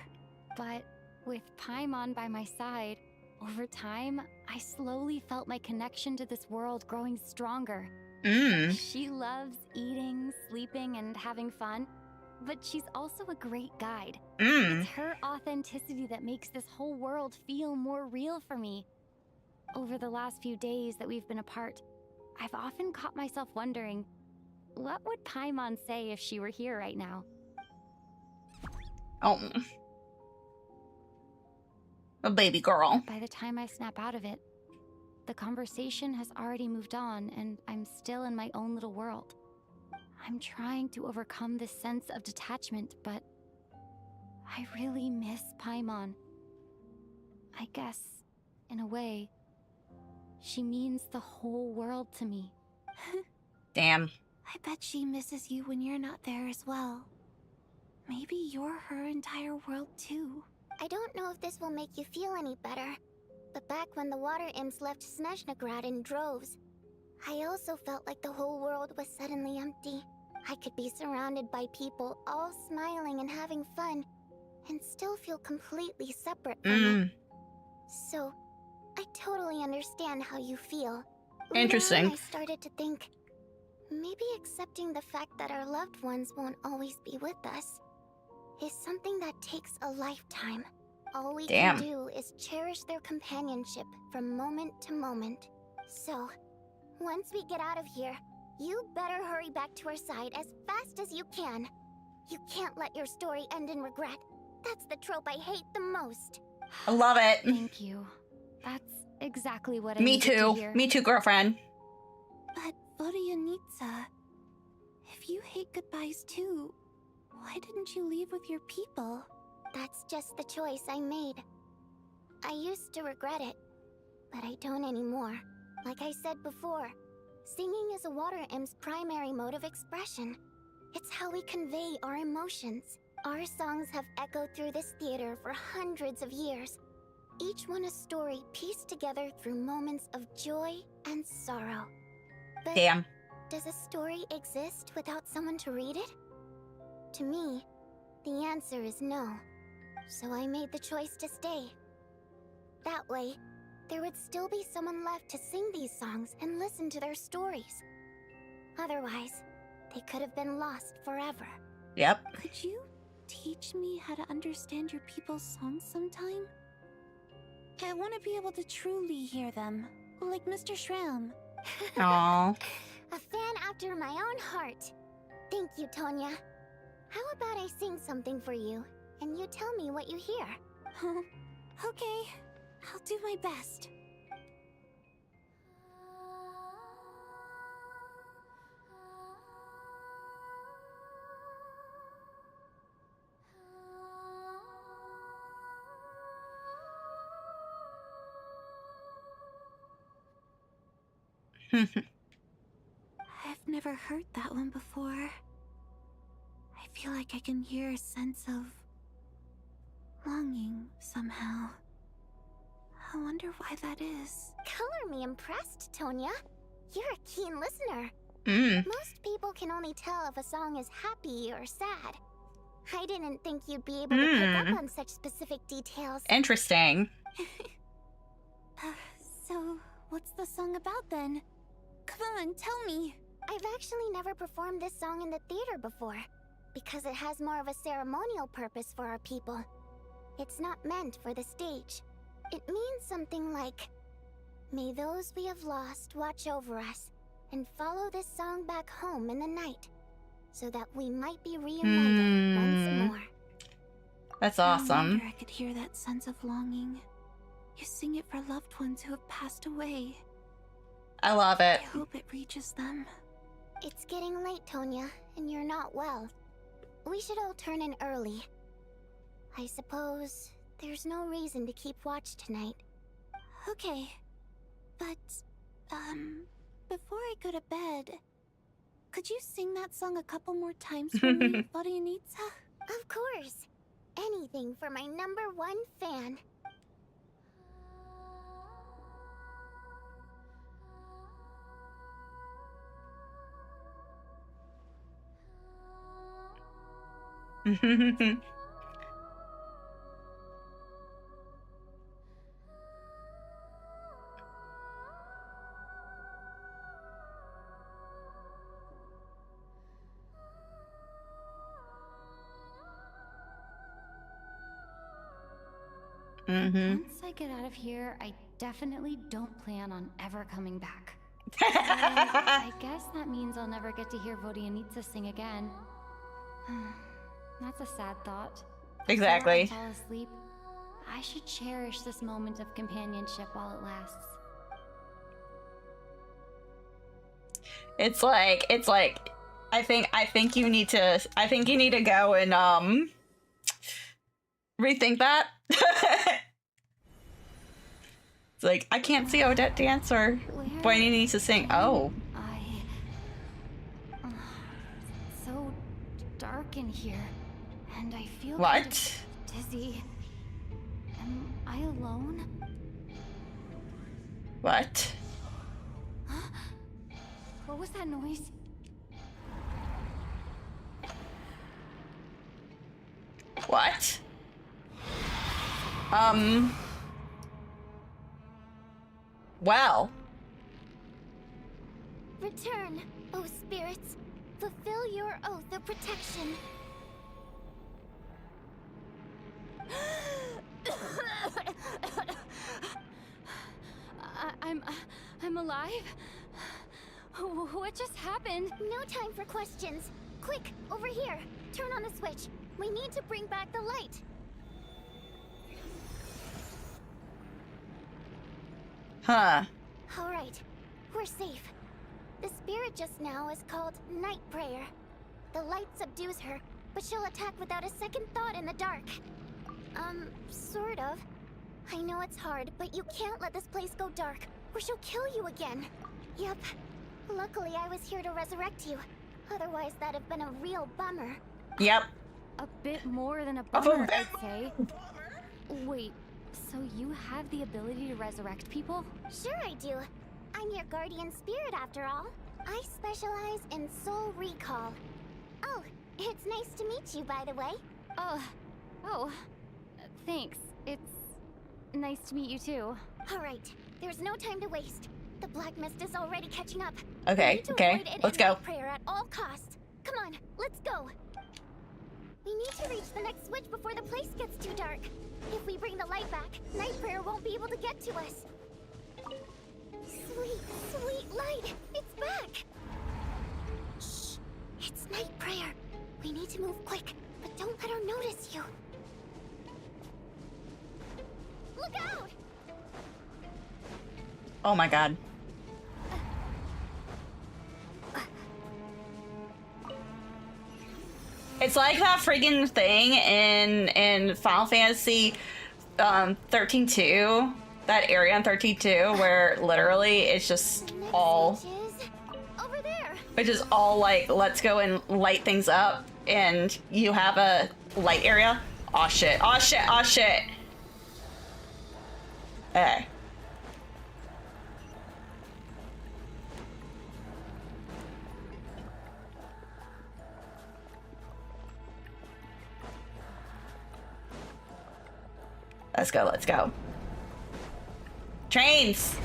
But with Paimon by my side, over time, I slowly felt my connection to this world growing stronger. She loves eating, sleeping, and having fun, but she's also a great guide. It's her authenticity that makes this whole world feel more real for me. Over the last few days that we've been apart, I've often caught myself wondering, what would Paimon say if she were here right now? Oh. A baby girl. By the time I snap out of it, the conversation has already moved on and I'm still in my own little world. I'm trying to overcome this sense of detachment, but I really miss Paimon. I guess, in a way, she means the whole world to me. Damn. I bet she misses you when you're not there as well. Maybe you're her entire world too. I don't know if this will make you feel any better, but back when the water imps left Snezhnegrad in droves, I also felt like the whole world was suddenly empty. I could be surrounded by people all smiling and having fun, and still feel completely separate from it. So, I totally understand how you feel. Interesting. Later on, I started to think, maybe accepting the fact that our loved ones won't always be with us is something that takes a lifetime. All we can do is cherish their companionship from moment to moment. So, once we get out of here, you better hurry back to our side as fast as you can. You can't let your story end in regret. That's the trope I hate the most. I love it. Thank you. That's exactly what I Me needed to too. hear. Me too, girlfriend. But Vodyanitsa, if you hate goodbyes too, why didn't you leave with your people? That's just the choice I made. I used to regret it, but I don't anymore. Like I said before, singing is a water imp's primary mode of expression. It's how we convey our emotions. Our songs have echoed through this theater for hundreds of years. Each one a story pieced together through moments of joy and sorrow. But does a story exist without someone to read it? To me, the answer is no. So I made the choice to stay. That way, there would still be someone left to sing these songs and listen to their stories. Otherwise, they could have been lost forever. Yep. Could you teach me how to understand your people's songs sometime? I want to be able to truly hear them, like Mr. Shram. Aww. A fan after my own heart. Thank you, Tonya. How about I sing something for you, and you tell me what you hear? Okay, I'll do my best. I've never heard that one before. I feel like I can hear a sense of longing somehow. I wonder why that is. Color me impressed, Tonya. You're a keen listener. Mm. Most people can only tell if a song is happy or sad. I didn't think you'd be able to pick up on such specific details. Interesting. So, what's the song about then? Come on, tell me. I've actually never performed this song in the theater before, because it has more of a ceremonial purpose for our people. It's not meant for the stage. It means something like, "May those we have lost watch over us, and follow this song back home in the night, so that we might be reunited once more." That's I awesome. wonder I could hear that sense of longing. You sing it for loved ones who have passed away. I love it. I hope it reaches them. It's getting late, Tonya, and you're not well. We should all turn in early. I suppose there's no reason to keep watch tonight. Okay. But, before I go to bed, could you sing that song a couple more times for me, Bonniecdraws? Of course. Anything for my #1 fan. Once I get out of here, I definitely don't plan on ever coming back. I guess that means I'll never get to hear Bonniecdraws sing again. That's a sad thought. Exactly. Before I fall asleep, I should cherish this moment of companionship while it lasts. It's like I think you need to go and rethink that. It's like, I can't see Odette dance or Bonnie needs to sing. Oh. It's so dark in here, and I feel What? kind of dizzy. Am I alone? What? What was that noise? What? Well. Return, O spirits. Fulfill your oath of protection. I'm alive? What just happened? No time for questions. Quick, over here. Turn on the switch. We need to bring back the light. Huh. All right, we're safe. The spirit just now is called Night Prayer. The light subdues her, but she'll attack without a second thought in the dark. Sort of. I know it's hard, but you can't let this place go dark, or she'll kill you again. Yep. Luckily, I was here to resurrect you. Otherwise, that'd have been a real bummer. Yep. A bit more than a bummer, I'd say. Wait, so you have the ability to resurrect people? Sure I do. I'm your guardian spirit after all. I specialize in soul recall. Oh, it's nice to meet you, by the way. Oh, thanks. It's nice to meet you too. All right, there's no time to waste. The black mist is already catching up. Okay, okay, let's go. Prayer at all costs. Come on, let's go. We need to reach the next switch before the place gets too dark. If we bring the light back, Night Prayer won't be able to get to us. Sweet, sweet light! It's back! Shh! It's Night Prayer. We need to move quick, but don't let her notice you. Look out! Oh my god. It's like that freaking thing in Final Fantasy 13-2 that area on 32 where literally it's just all... Over there. Which is all like, let's go and light things up, and you have a light area. Aw shit, aw shit, aw shit. Hey. Let's go, let's go. Trains!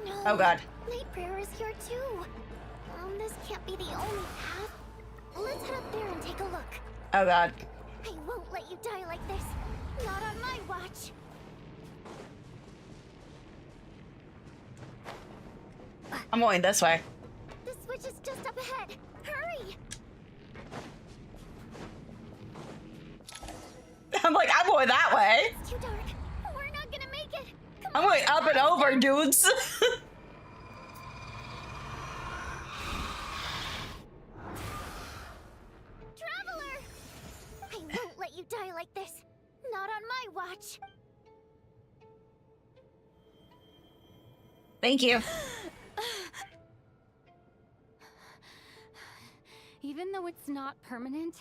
No. Oh god. Night Prayer is here too. This can't be the only path. Let's head up there and take a look. Oh god. I won't let you die like this. Not on my watch. I'm going this way. The switch is just up ahead. Hurry! I'm like, I'm going that way. It's too dark. We're not gonna make it. Come I'm on, going up and over, dudes. Traveler! I won't let you die like this. Not on my watch. Thank you. Even though it's not permanent,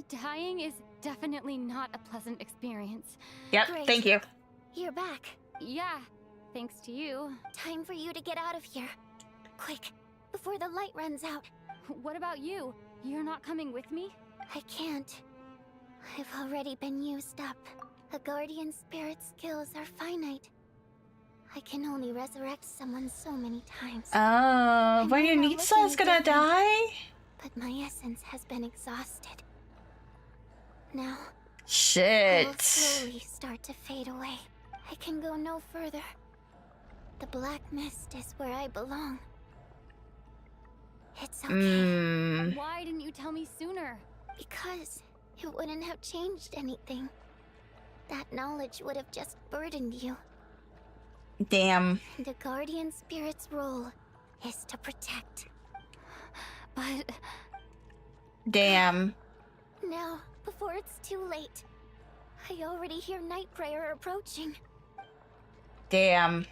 dying is definitely not a pleasant experience. Yep, Great. thank you. You're back. Yeah, thanks to you. Time for you to get out of here. Quick, before the light runs out. What about you? You're not coming with me? I can't. I've already been used up. A guardian spirit's skills are finite. I can only resurrect someone so many times. Oh, Bonniecdraws gonna die? But my essence has been exhausted. Now, Shit. I'll slowly start to fade away. I can go no further. The black mist is where I belong. It's okay. Why didn't you tell me sooner? Because it wouldn't have changed anything. That knowledge would have just burdened you. Damn. The guardian spirit's role is to protect. But... Damn. Now, before it's too late, I already hear Night Prayer approaching. Damn.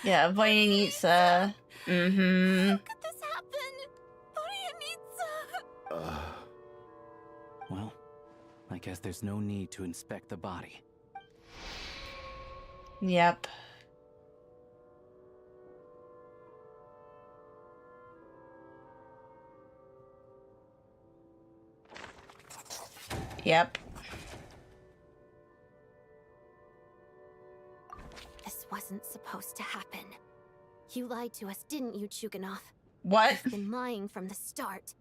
Yeah, Bonniecdraws. Mm-hmm. How could this happen? Bonniecdraws! Well, I guess there's no need to inspect the body. Yep. Yep. This wasn't supposed to happen. You lied to us, didn't you, Chuganov? What? You've been lying from the start.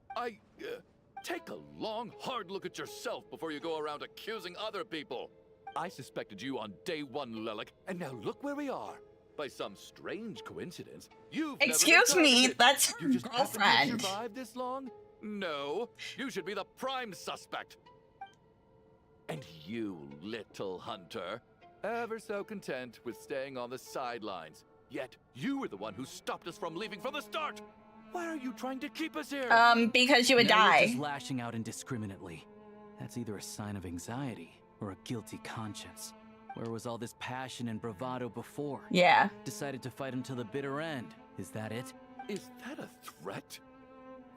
Take a long, hard look at yourself before you go around accusing other people. I suspected you on day one, Lelik, and now look where we are. By some strange coincidence, you've Excuse never been me, targeted. that's You just happen to have girlfriend. survived this long? No, you should be the prime suspect. And you, little hunter, ever so content with staying on the sidelines. Yet you were the one who stopped us from leaving from the start. Why are you trying to keep us here? Because you would Now you're die. just lashing out indiscriminately. That's either a sign of anxiety or a guilty conscience. Where was all this passion and bravado before? Yeah. Decided to fight until the bitter end. Is that it? Is that a threat?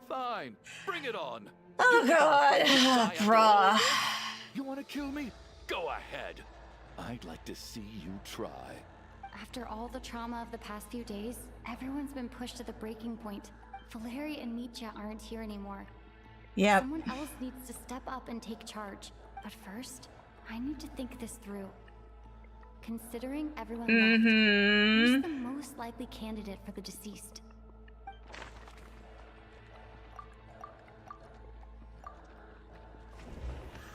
Fine, bring it on. Oh god. Bruh. You want to kill me? Go ahead. I'd like to see you try. After all the trauma of the past few days, everyone's been pushed to the breaking point. Valeri and Nietzsche aren't here anymore. Yep. Someone else needs to step up and take charge. But first, I need to think this through. Considering everyone left, who's the most likely candidate for the deceased?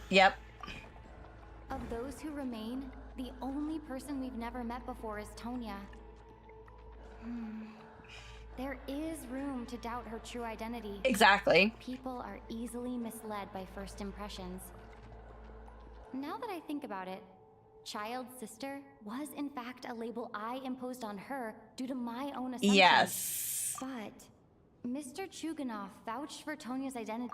Yep. Of those who remain, the only person we've never met before is Tonya. There is room to doubt her true identity. Exactly. People are easily misled by first impressions. Now that I think about it, Child Sister was in fact a label I imposed on her due to my own assumptions. Yes. But Mr. Chuganov vouched for Tonya's identity.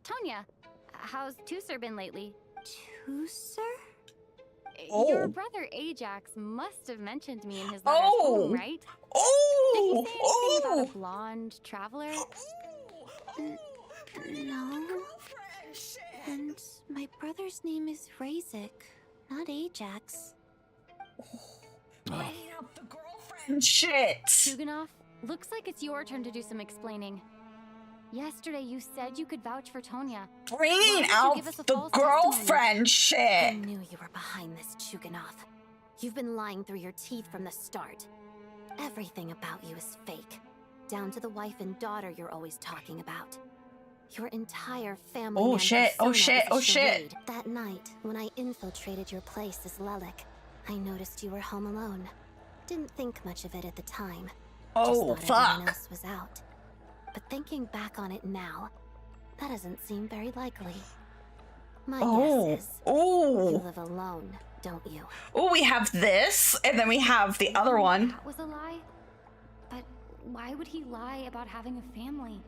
Tonya, how's Tusser been lately? Tusser? Your brother Ajax must have mentioned me in his letters home, right? Did he say anything about a blonde traveler? No. And my brother's name is Razik, not Ajax. Bringing up the girlfriend shit. Chuganov, looks like it's your turn to do some explaining. Yesterday you said you could vouch for Tonya. Bringing out the girlfriend shit. I knew you were behind this, Chuganov. You've been lying through your teeth from the start. Everything about you is fake, down to the wife and daughter you're always talking about. Your entire family. Oh shit! Oh shit! Oh shit! That night, when I infiltrated your place as Lelik, I noticed you were home alone. Didn't think much of it at the time. Oh just thought everyone fuck! else was out. But thinking back on it now, that doesn't seem very likely. My guess is you live alone, don't you? Oh, we have this, and then we have the other one. That was a lie? But why would he lie about having a family?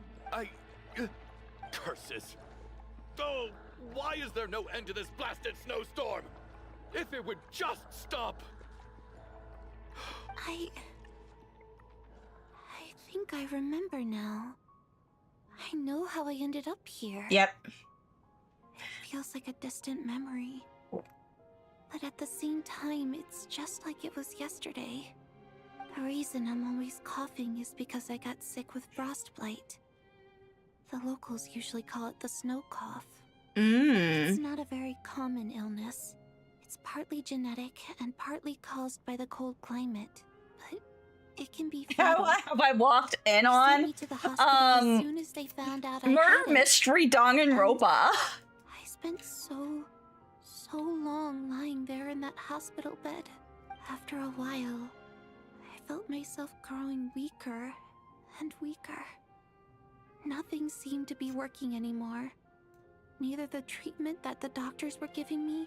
Curses! Oh, why is there no end to this blasted snowstorm? If it would just stop! I think I remember now. I know how I ended up here. Yep. It feels like a distant memory. But at the same time, it's just like it was yesterday. The reason I'm always coughing is because I got sick with frostbite. The locals usually call it the snow cough. It's not a very common illness. It's partly genetic and partly caused by the cold climate. But it can be fatal. How have I walked in on as soon as they found out I Murder had it. Mystery Danganronpa? I spent so long lying there in that hospital bed. After a while, I felt myself growing weaker and weaker. Nothing seemed to be working anymore. Neither the treatment that the doctors were giving me,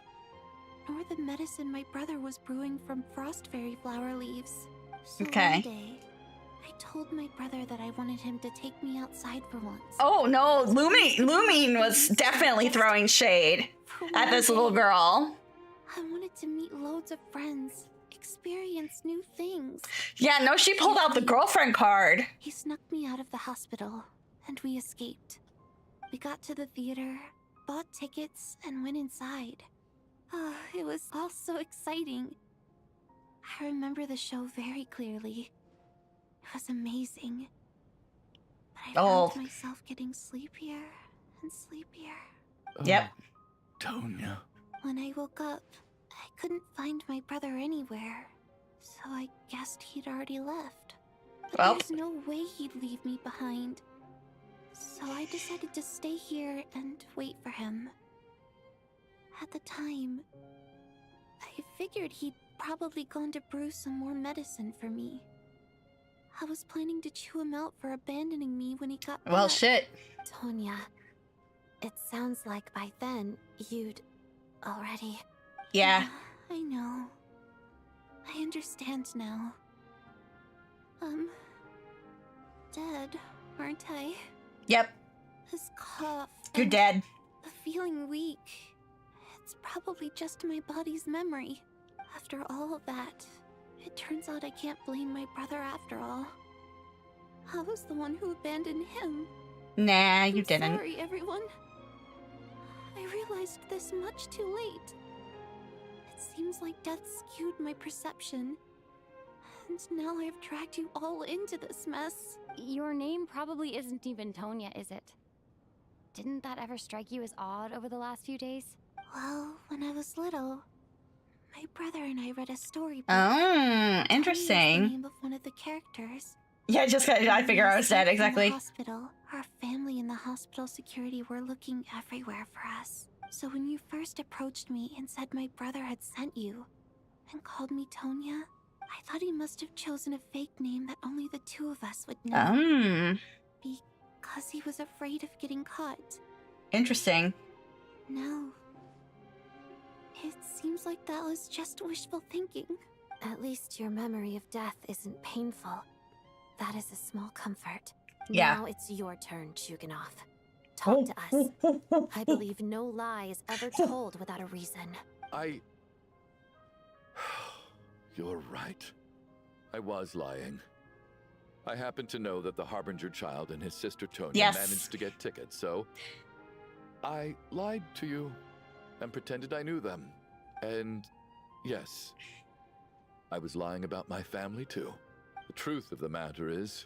nor the medicine my brother was brewing from frost fairy flower leaves. So one day, I told my brother that I wanted him to take me outside for once. Oh no, Lumine was definitely throwing shade at this little girl. I wanted to meet loads of friends, experience new things. Yeah, no, she pulled out the girlfriend card. He snuck me out of the hospital, and we escaped. We got to the theater, bought tickets, and went inside. It was all so exciting. I remember the show very clearly. It was amazing. But I found myself getting sleepier and sleepier. Yep. Tonya. When I woke up, I couldn't find my brother anywhere. So I guessed he'd already left. But there's no way he'd leave me behind. So I decided to stay here and wait for him. At the time, I figured he'd probably gone to brew some more medicine for me. I was planning to chew him out for abandoning me when he got back. Well, shit. Tonya, it sounds like by then you'd already... Yeah. I know. I understand now. Dead, aren't I? Yep. This cough. You're dead. The feeling weak. It's probably just my body's memory. After all of that, it turns out I can't blame my brother after all. I was the one who abandoned him. Nah, you didn't. Sorry, everyone. I realized this much too late. It seems like death skewed my perception. And now I've dragged you all into this mess. Your name probably isn't even Tonya, is it? Didn't that ever strike you as odd over the last few days? Well, when I was little, my brother and I read a storybook. Oh, interesting. The name of one of the characters. Yeah, just I figure I was dead, exactly. In the hospital, our Our family and the hospital security were looking everywhere for us. So when you first approached me and said my brother had sent you, and called me Tonya, I thought he must have chosen a fake name that only the two of us would know. Because he was afraid of getting caught. Interesting. No. It seems like that was just wishful thinking. At least your memory of death isn't painful. That is a small comfort. Yeah. Now it's your turn, Chuganov. Talk to us. I believe no lie is ever told without a reason. You're right. I was lying. I happen to know that the Harbinger child and his sister Tonya managed to get tickets, so I lied to you and pretended I knew them. And yes, I was lying about my family too. The truth of the matter is,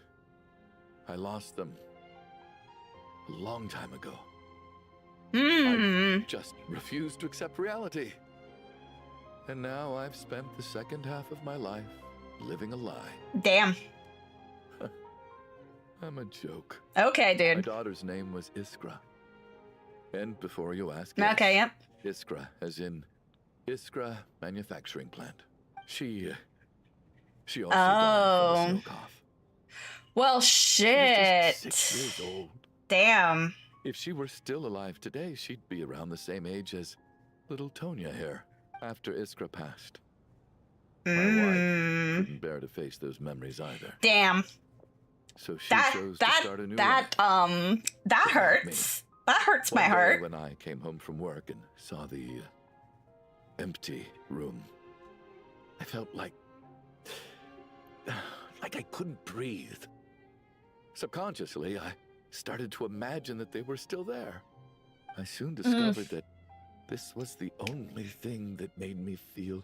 I lost them a long time ago. I just refused to accept reality. And now I've spent the second half of my life living a lie. Damn. I'm a joke. Okay, dude. My daughter's name was Iskra. And before you ask, okay, yep. Iskra, as in Iskra Manufacturing Plant. She also died from the snow cough. Well, shit. She was just 6 years old. Damn. If she were still alive today, she'd be around the same age as little Tonya here, after Iskra passed. My wife couldn't bear to face those memories either. Damn. So she chose to start a new life. That hurts. That hurts my heart. When I came home from work and saw the empty room, I felt like I couldn't breathe. Subconsciously, I started to imagine that they were still there. I soon discovered that this was the only thing that made me feel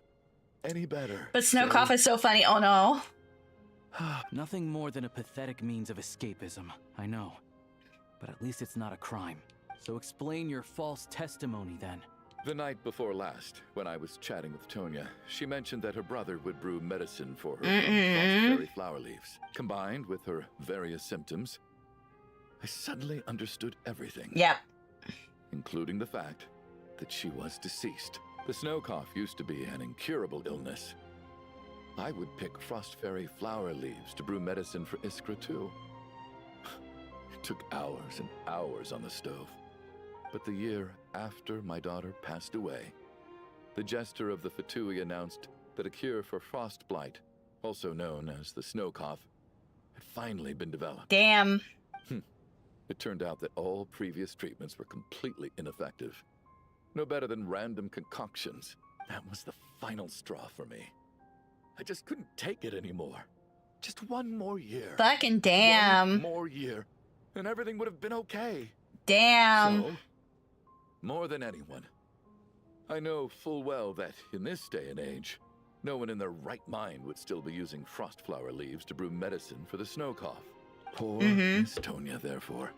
any better. But Snow Cough is so funny. Oh no. Nothing more than a pathetic means of escapism, I know. But at least it's not a crime. So explain your false testimony then. The night before last, when I was chatting with Tonya, she mentioned that her brother would brew medicine for her from fairy flower leaves. Combined with her various symptoms, I suddenly understood everything. Yep. Including the fact that she was deceased. The snow cough used to be an incurable illness. I would pick frost fairy flower leaves to brew medicine for Iskra too. It took hours and hours on the stove. But the year after my daughter passed away, the jester of the Fatui announced that a cure for frost blight, also known as the snow cough, had finally been developed. Damn. It turned out that all previous treatments were completely ineffective. No better than random concoctions. That was the final straw for me. I just couldn't take it anymore. Just one more year. Fucking damn. One more year, and everything would have been okay. Damn. So, more than anyone, I know full well that in this day and age, no one in their right mind would still be using frost flower leaves to brew medicine for the snow cough. Poor Miss Tonya, therefore,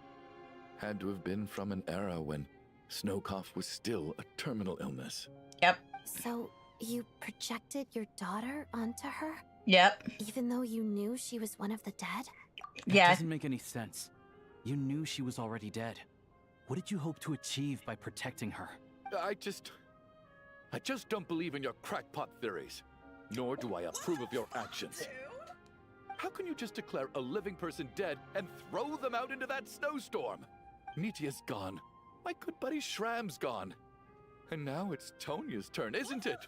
had to have been from an era when snow cough was still a terminal illness. Yep. So, you projected your daughter onto her? Yep. Even though you knew she was one of the dead? That doesn't make any sense. You knew she was already dead. What did you hope to achieve by protecting her? I just don't believe in your crackpot theories. Nor do I approve of your actions. How can you just declare a living person dead and throw them out into that snowstorm? Nitia's gone. My good buddy Shram's gone. And now it's Tonya's turn, isn't it?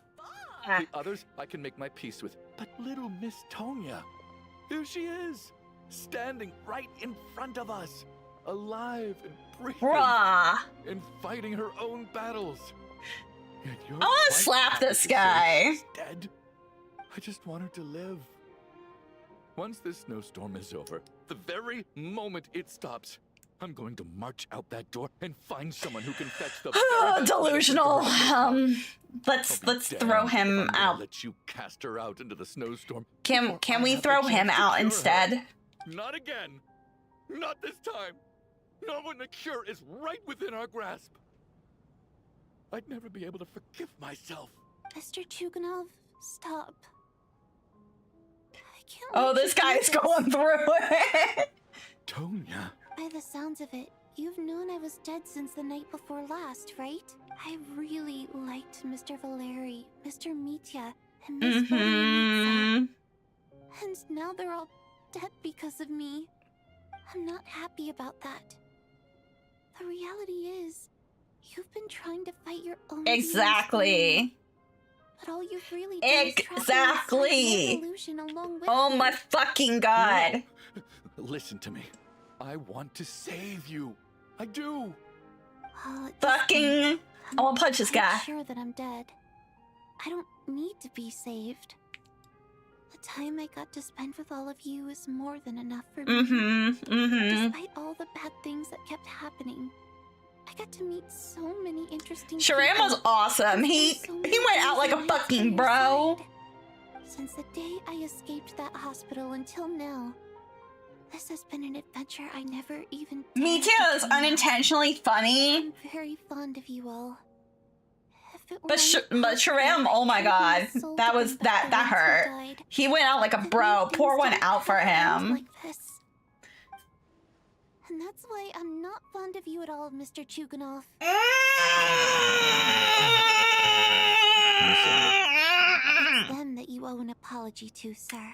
The others I can make my peace with. But little Miss Tonya, here she is, standing right in front of us, alive and breathing, and fighting her own battles. I want to slap this guy. She's dead. I just want her to live. Once this snowstorm is over, the very moment it stops, I'm going to march out that door and find someone who can fetch the delusional. Let's throw him out. Let you cast her out into the snowstorm. Can we throw him out instead? Not again. Not this time. Not when the cure is right within our grasp. I'd never be able to forgive myself. Mr. Chuganov, stop. I can't. Oh, this guy's going through it. Tonya. I the sounds of it, you've known I was dead since the night before last, right? I really liked Mr. Valeri, Mr. Mitya, and Miss Bonnie. And now they're all dead because of me. I'm not happy about that. The reality is, you've been trying to fight your own demons for me. But all you've really done is trap me inside my delusion along with Oh me. my fucking god. No. Listen to me. I want to save you. I do. Fucking. I want to punch this guy. I'm sure that I'm dead. I don't need to be saved. The time I got to spend with all of you is more than enough for me. Despite all the bad things that kept happening, I got to meet so many interesting Sharam people. was awesome. He went out like a fucking bro. Since the day I escaped that hospital until now, this has been an adventure I never even Mitya is unintentionally funny. I'm very fond of you all. But Sharam, oh my god, that hurt. He went out like a bro. Pour one out for him. Like this. And that's why I'm not fond of you at all, Mr. Chuganov. It's them that you owe an apology to, sir.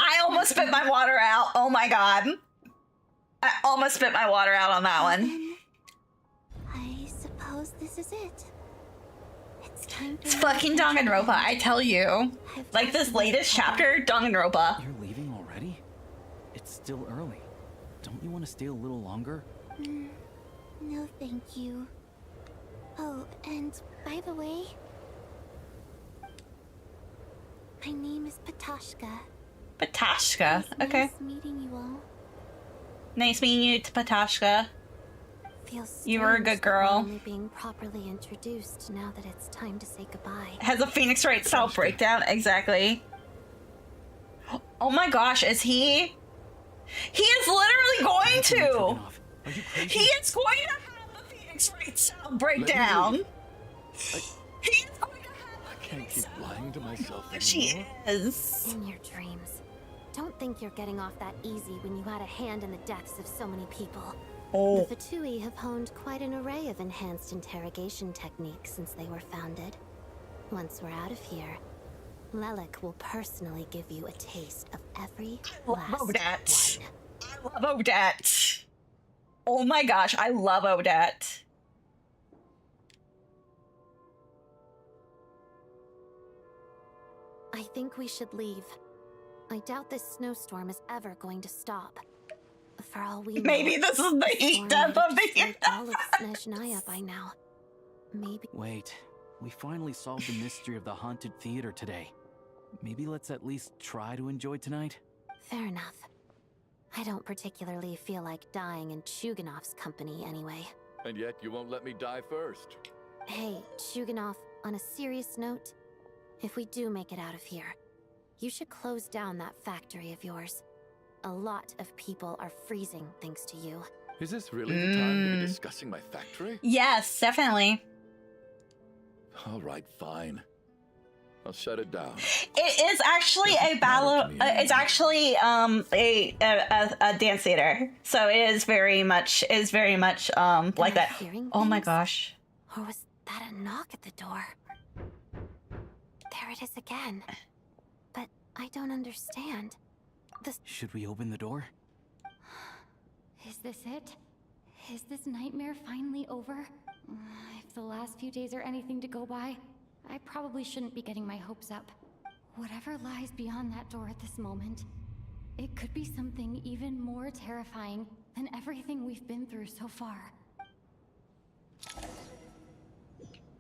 I almost spit my water out. Oh my god. I almost spit my water out on that one. I suppose this is it. It's fucking Danganronpa, I tell you. Like this latest chapter, Danganronpa. You're leaving already? It's still early. Don't you want to stay a little longer? No, thank you. Oh, and by the way, my name is Patashka. Patashka, okay. Nice meeting you all. Nice meeting you, Patashka. Feels You were a good girl. Only being properly introduced now that it's time to say goodbye. Has a Phoenix Wright style breakdown, exactly. Oh my gosh, is he? He is literally going to! He is going to have the Phoenix Wright style breakdown! He is going to have I can't keep lying to myself anymore. She is. In your dreams. Don't think you're getting off that easy when you had a hand in the deaths of so many people. Oh. The Fatui have honed quite an array of enhanced interrogation techniques since they were founded. Once we're out of here, Lelik will personally give you a taste of every last Odette. I love Odette. Oh my gosh, I love Odette. I think we should leave. I doubt this snowstorm is ever going to stop. For all we know, Maybe this is the heat death of the year. all of Snezhnaya by now. Maybe. Wait, we finally solved the mystery of the haunted theater today. Maybe let's at least try to enjoy tonight? Fair enough. I don't particularly feel like dying in Chuganov's company anyway. And yet you won't let me die first. Hey, Chuganov, on a serious note, if we do make it out of here, you should close down that factory of yours. A lot of people are freezing thanks to you. Is this really the time to be discussing my factory? Yes, definitely. All right, fine. I'll shut it down. It is actually a battle. It's actually a dance theater, so it is very much like that. Oh my gosh. Or was that a knock at the door? There it is again. But I don't understand. Should we open the door? Is this it? Is this nightmare finally over? If the last few days are anything to go by, I probably shouldn't be getting my hopes up. Whatever lies beyond that door at this moment, it could be something even more terrifying than everything we've been through so far.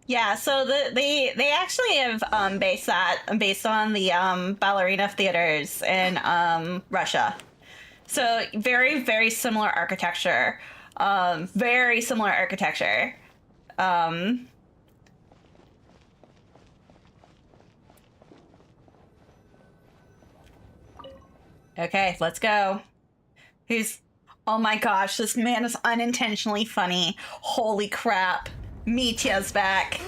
Yeah, so they actually have based on the ballerina theaters in Russia. So very, very similar architecture. Very similar architecture. Okay, let's go. Oh my gosh, this man is unintentionally funny. Holy crap. Mitya's back.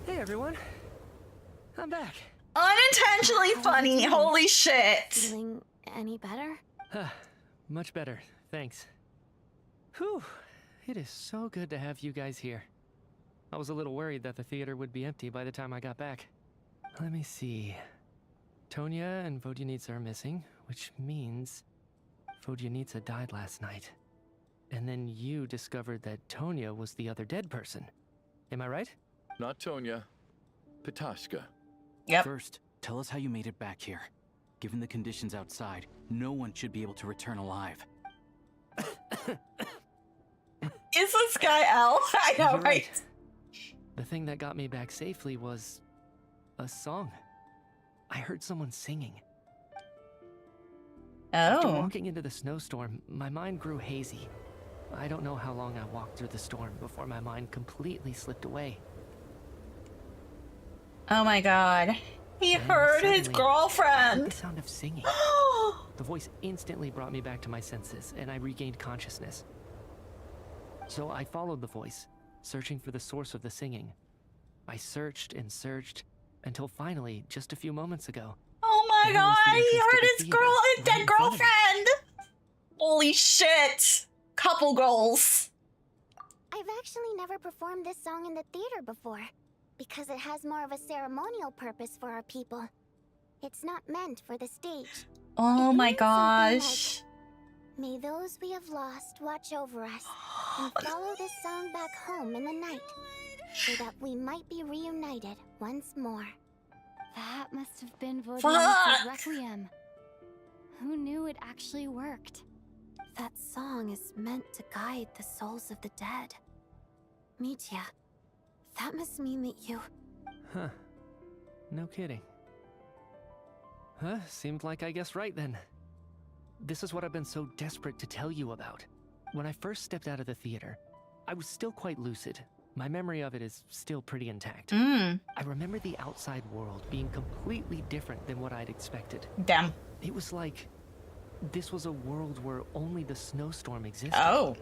Hey everyone, I'm back. Unintentionally funny. Holy shit. Feeling any better? Much better, thanks. Whew, it is so good to have you guys here. I was a little worried that the theater would be empty by the time I got back. Let me see. Tonya and Vodyanitsa are missing, which means Vodyanitsa died last night. And then you discovered that Tonya was the other dead person. Am I right? Not Tonya. Pitashka. Yep. First, tell us how you made it back here. Given the conditions outside, no one should be able to return alive. Is this guy L? I know, You're right? The thing that got me back safely was a song. I heard someone singing. After Oh. walking into the snowstorm, my mind grew hazy. I don't know how long I walked through the storm before my mind completely slipped away. Oh my god. He Then heard his suddenly, I heard girlfriend. the sound of singing. The voice instantly brought me back to my senses, and I regained consciousness. So I followed the voice, searching for the source of the singing. I searched and searched, until finally, just a few moments ago, Oh my there was god, the he entrance to heard the his theater, dead right in front of me. girlfriend. Holy shit. Couple goals. I've actually never performed this song in the theater before, because it has more of a ceremonial purpose for our people. It's not meant for the stage. Oh my means something gosh. May those we have lost watch over us, and follow this song back home in the night, so that we might be reunited once more. That must have been Fuck! Vodyanitsa's Requiem. Who knew it actually worked? That song is meant to guide the souls of the dead. Mitya, that must mean that you... Huh. No kidding. Huh, seemed like I guessed right then. This is what I've been so desperate to tell you about. When I first stepped out of the theater, I was still quite lucid. My memory of it is still pretty intact. I remember the outside world being completely different than what I'd expected. Damn. It was like this was a world where only the snowstorm existed. Oh.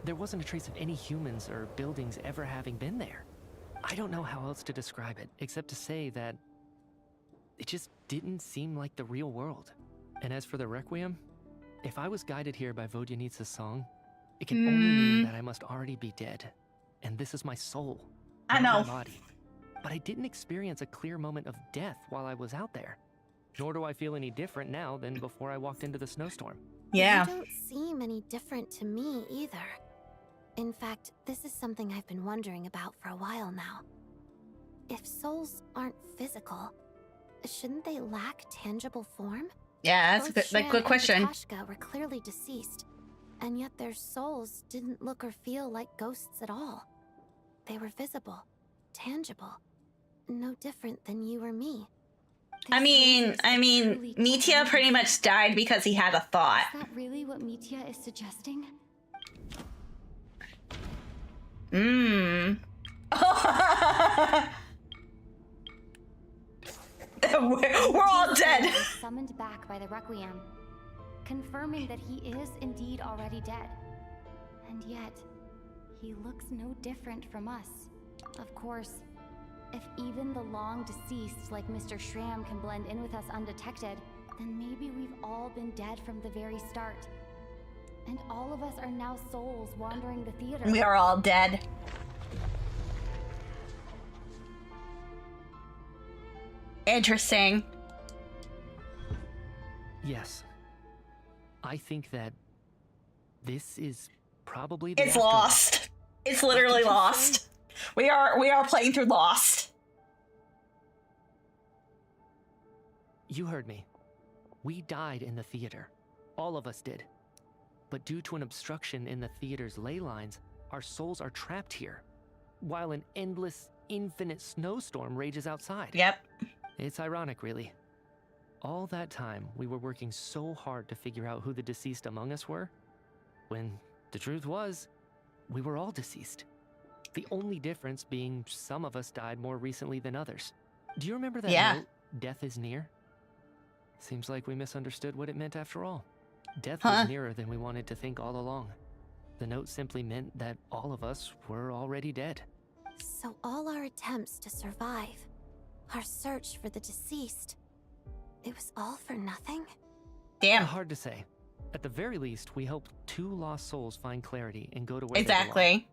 There wasn't a trace of any humans or buildings ever having been there. I don't know how else to describe it, except to say that it just didn't seem like the real world. And as for the Requiem, if I was guided here by Vodyanitsa's song, it can only mean that I must already be dead. And this is my soul, I not know. my body. But I didn't experience a clear moment of death while I was out there. Nor do I feel any different now than before I walked into the snowstorm. Yeah. You don't seem any different to me either. In fact, this is something I've been wondering about for a while now. If souls aren't physical, shouldn't they lack tangible form? Yeah, that's a Both good, like, Shram good and question. Pitashka were clearly deceased, and yet their souls didn't look or feel like ghosts at all. They were visible, tangible, no different than you or me. I mean, Mitya pretty much died because he had a thought. Is that really what Mitya is suggesting? We're all dead. Was summoned back by the Requiem, confirming that he is indeed already dead. And yet, he looks no different from us. Of course, if even the long deceased like Mr. Shram can blend in with us undetected, then maybe we've all been dead from the very start. And all of us are now souls wandering the theater. We are all dead. Interesting. Yes. I think that this is probably the It's afterlife. lost. It's literally lost. We are playing through Lost. You heard me. We died in the theater. All of us did. But due to an obstruction in the theater's ley lines, our souls are trapped here, while an endless, infinite snowstorm rages outside. Yep. It's ironic, really. All that time, we were working so hard to figure out who the deceased among us were, when the truth was, we were all deceased. The only difference being some of us died more recently than others. Do you remember that note, "Death is near"? Seems like we misunderstood what it meant after all. Death was nearer than we wanted to think all along. The note simply meant that all of us were already dead. So all our attempts to survive, Our search for the deceased. It was all for nothing? Damn. Hard to say. At the very least, we hope 2 lost souls find clarity and go to where they Exactly. belong.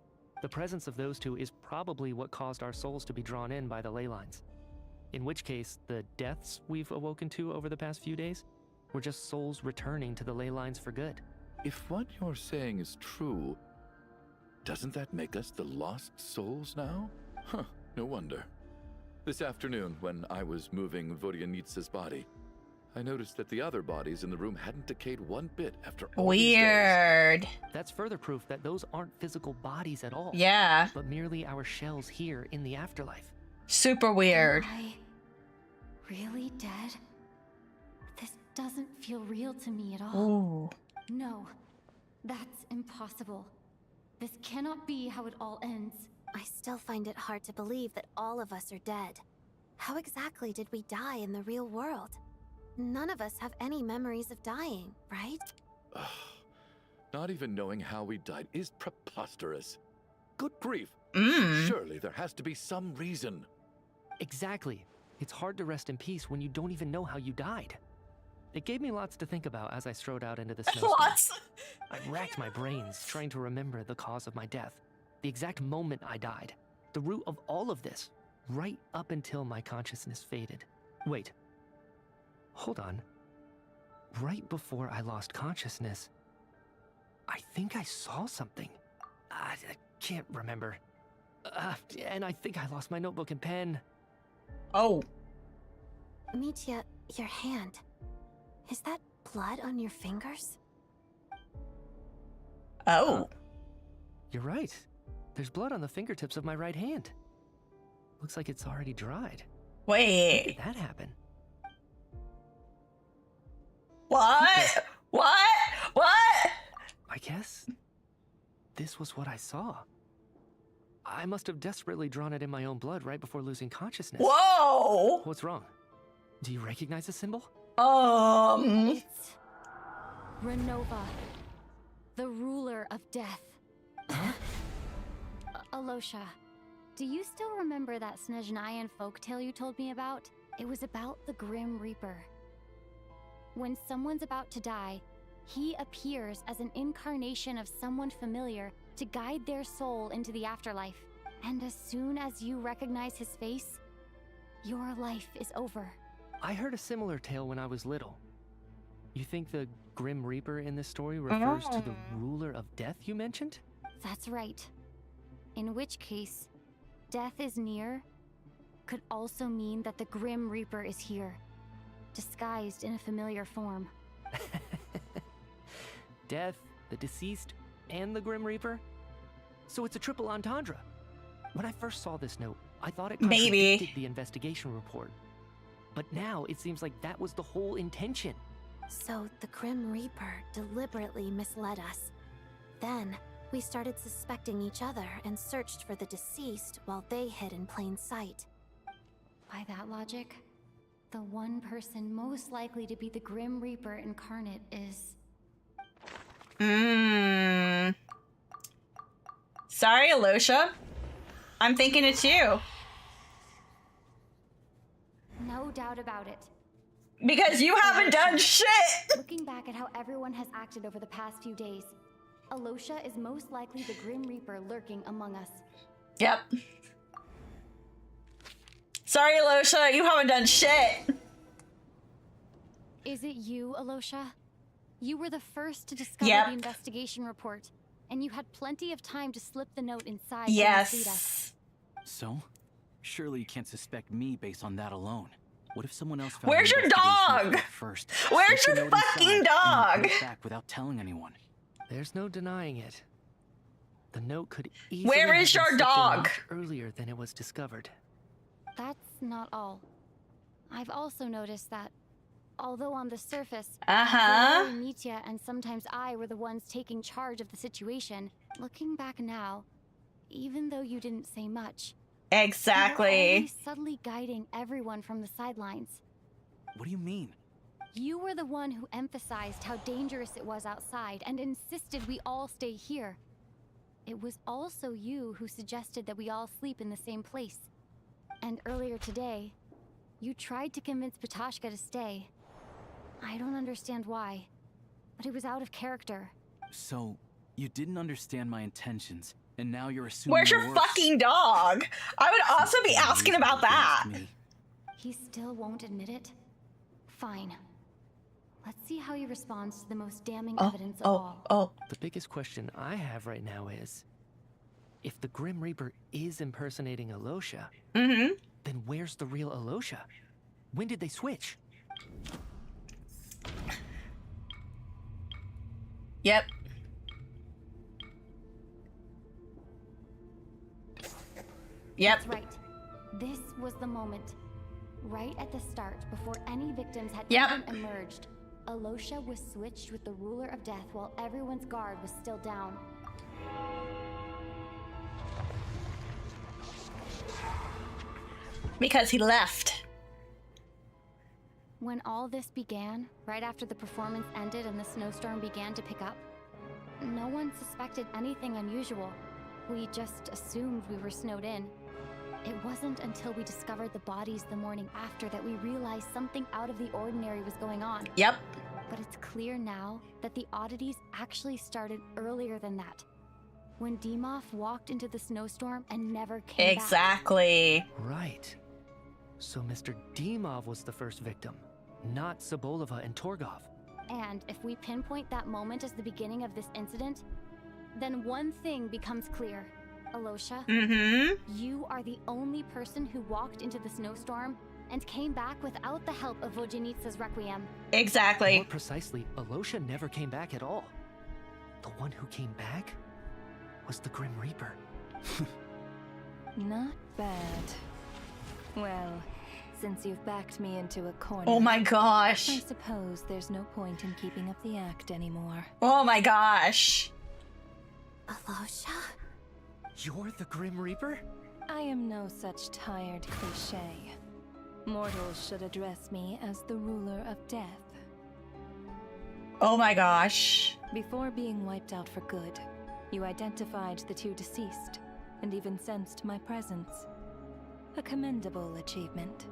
The presence of those 2 is probably what caused our souls to be drawn in by the ley lines. In which case, the deaths we've awoken to over the past few days were just souls returning to the ley lines for good. If what you're saying is true, doesn't that make us the lost souls now? Huh, no wonder. This afternoon, when I was moving Vodyanitsa's body, I noticed that the other bodies in the room hadn't decayed one bit after all these days. Weird. That's further proof that those aren't physical bodies at all. Yeah. But merely our shells here in the afterlife. Super weird. Am I really dead? This doesn't feel real to me at all. Ooh. No, that's impossible. This cannot be how it all ends. I still find it hard to believe that all of us are dead. How exactly did we die in the real world? None of us have any memories of dying, right? Not even knowing how we died is preposterous. Good grief. Mm. Surely there has to be some reason. Exactly. It's hard to rest in peace when you don't even know how you died. It gave me lots to think about as I strode out into the snowstorm. Lots. I racked my brains trying to remember the cause of my death, the exact moment I died, the root of all of this, right up until my consciousness faded. Wait. Hold on. Right before I lost consciousness, I think I saw something. I can't remember. And I think I lost my notebook and pen. Oh. Mitya, your hand. Is that blood on your fingers? Oh. You're right. There's blood on the fingertips of my right hand. Looks like it's already dried. Wait. When did that happen? What? What? I guess this was what I saw. I must have desperately drawn it in my own blood right before losing consciousness. Whoa! What's wrong? Do you recognize the symbol? It's Renova, the ruler of death. Huh? Alosha, do you still remember that Snezhnayan folktale you told me about? It was about the Grim Reaper. When someone's about to die, he appears as an incarnation of someone familiar to guide their soul into the afterlife. And as soon as you recognize his face, your life is over. I heard a similar tale when I was little. You think the Grim Reaper in this story refers to the ruler of death you mentioned? That's right. In which case, death is near could also mean that the Grim Reaper is here, disguised in a familiar form. Death, the deceased, and the Grim Reaper? So it's a triple entendre. When I first saw this note, I thought it contradicted the investigation report. But now it seems like that was the whole intention. So the Grim Reaper deliberately misled us. Then, we started suspecting each other and searched for the deceased while they hid in plain sight. By that logic, the one person most likely to be the Grim Reaper incarnate is... Sorry, Alosha. I'm thinking it's you. No doubt about it. Because you haven't done shit! Looking back at how everyone has acted over the past few days, Alosha is most likely the Grim Reaper lurking among us. Yep. Sorry, Alosha, you haven't done shit! Is it you, Alosha? You were the first to discover the investigation report, and you had plenty of time to slip the note inside to mislead us. So? Surely you can't suspect me based on that alone. What if someone else found Where's the your investigation dog? report first? Where's Slip the your note fucking inside, dog? And then put it back without telling anyone. There's no denying it. The note could easily Where have is been your slipped in dog? much earlier than it was discovered. That's not all. I've also noticed that, although on the surface, Mitya and sometimes I were the ones taking charge of the situation, looking back now, even though you didn't say much, you were always subtly guiding everyone from the sidelines. What do you mean? You were the one who emphasized how dangerous it was outside and insisted we all stay here. It was also you who suggested that we all sleep in the same place. And earlier today, You tried to convince Patoshka to stay. I don't understand why, but it was out of character. So, you didn't understand my intentions, and now you're assuming Where's the your worst. fucking dog? I would also be asking about that. He still won't admit it? Fine. Let's see how he responds to the most damning evidence of all. The biggest question I have right now is, if the Grim Reaper is impersonating Alosha, then where's the real Alosha? When did they switch? Yep. That's right. This was the moment. Right at the start, before any victims had even emerged, Alosha was switched with the Ruler of Death while everyone's guard was still down. Because he left. When all this began, right after the performance ended and the snowstorm began to pick up, no one suspected anything unusual. We just assumed we were snowed in. It wasn't until we discovered the bodies the morning after that we realized something out of the ordinary was going on. Yep. But it's clear now that the oddities actually started earlier than that. When Dimov walked into the snowstorm and never came back. Exactly. Right. So Mr. Dimov was the first victim, not Sobolova and Torgov. And if we pinpoint that moment as the beginning of this incident, then one thing becomes clear. Alosha, you are the only person who walked into the snowstorm and came back without the help of Vojanitsa's Requiem. Exactly. More precisely, Alosha never came back at all. The one who came back was the Grim Reaper. Not bad. Well, since you've backed me into a corner... Oh my gosh. I suppose there's no point in keeping up the act anymore. Oh my gosh. Alosha? You're the Grim Reaper? I am no such tired cliché. Mortals should address me as the ruler of death. Oh my gosh. Before being wiped out for good, you identified the two deceased, and even sensed my presence. A commendable achievement.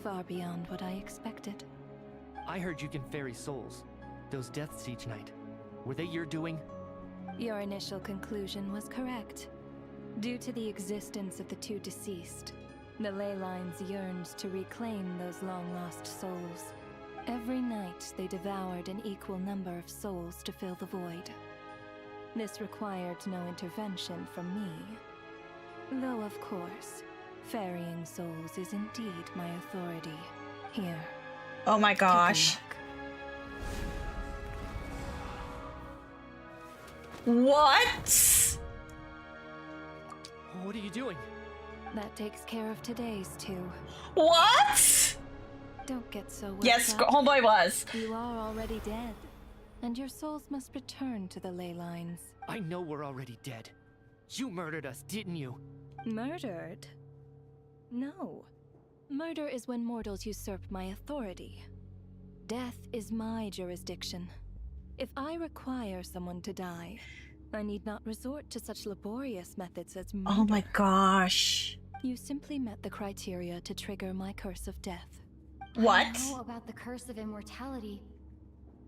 Far beyond what I expected. I heard you can ferry souls. Those deaths each night. Were they your doing? Your initial conclusion was correct. Due to the existence of the two deceased, the ley lines yearned to reclaim those long-lost souls. Every night they devoured an equal number of souls to fill the void. This required no intervention from me. Though, of course, ferrying souls is indeed my authority. Here. Oh my gosh. What? What are you doing? That takes care of today's two. What? Don't get so worked Yes, up. homeboy was. You are already dead, and your souls must return to the ley lines. I know we're already dead. You murdered us, didn't you? Murdered? No. Murder is when mortals usurp my authority. Death is my jurisdiction. If I require someone to die, I need not resort to such laborious methods as murder. Oh my gosh. You simply met the criteria to trigger my curse of death. What? I know about the curse of immortality.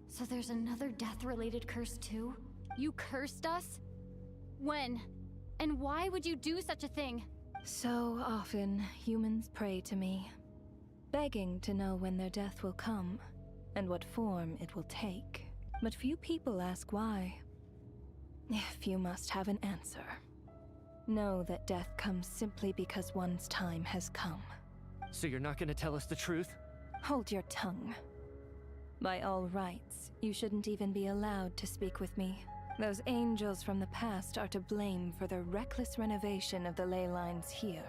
So there's another death-related curse too? You cursed us? When? And why would you do such a thing? So often, humans pray to me, begging to know when their death will come, and what form it will take. But few people ask why. If you must have an answer, know that death comes simply because one's time has come. So you're not gonna tell us the truth? Hold your tongue. By all rights, you shouldn't even be allowed to speak with me. Those angels from the past are to blame for the reckless renovation of the ley lines here.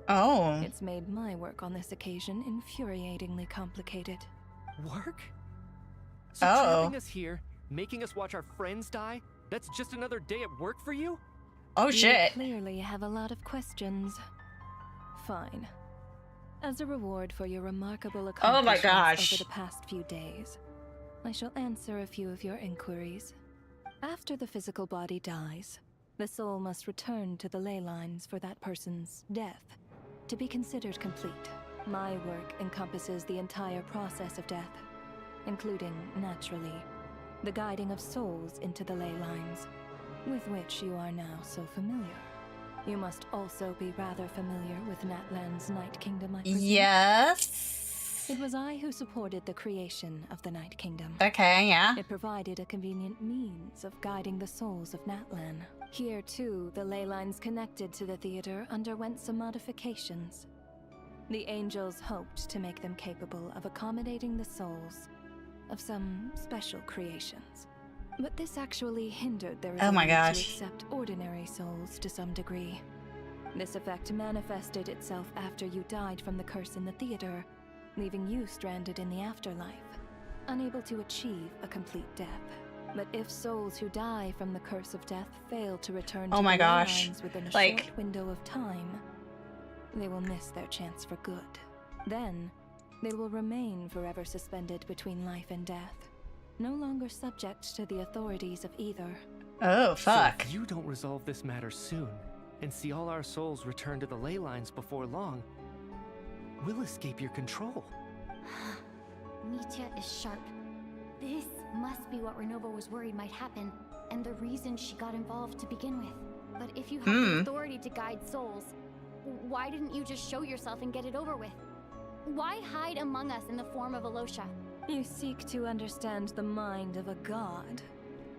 Oh. It's made my work on this occasion infuriatingly complicated. Work? So trapping us here, making us watch our friends die, that's just another day at work for you? Oh shit. You clearly have a lot of questions. Fine. As a reward for your remarkable accomplishments over the past few days, I shall answer a few of your inquiries. After the physical body dies, the soul must return to the ley lines for that person's death to be considered complete. My work encompasses the entire process of death, including, naturally, the guiding of souls into the ley lines, with which you are now so familiar. You must also be rather familiar with Natlan's Night Kingdom, I presume? Yes. It was I who supported the creation of the Night Kingdom. Okay, yeah. It provided a convenient means of guiding the souls of Natlan. Here, too, the ley lines connected to the theater underwent some modifications. The angels hoped to make them capable of accommodating the souls of some special creations. But this actually hindered their ability to accept ordinary souls to some degree. This effect manifested itself after you died from the curse in the theater, leaving you stranded in the afterlife, unable to achieve a complete death. But if souls who die from the curse of death fail to return to the ley lines within a short window of time, they will miss their chance for good. Then, they will remain forever suspended between life and death, no longer subject to the authorities of either. Oh, fuck. So if you don't resolve this matter soon, and see all our souls return to the ley lines before long, we'll escape your control. Mitya is sharp. This must be what Renova was worried might happen, and the reason she got involved to begin with. But if you have the authority to guide souls, why didn't you just show yourself and get it over with? Why hide among us in the form of Alosha? You seek to understand the mind of a god.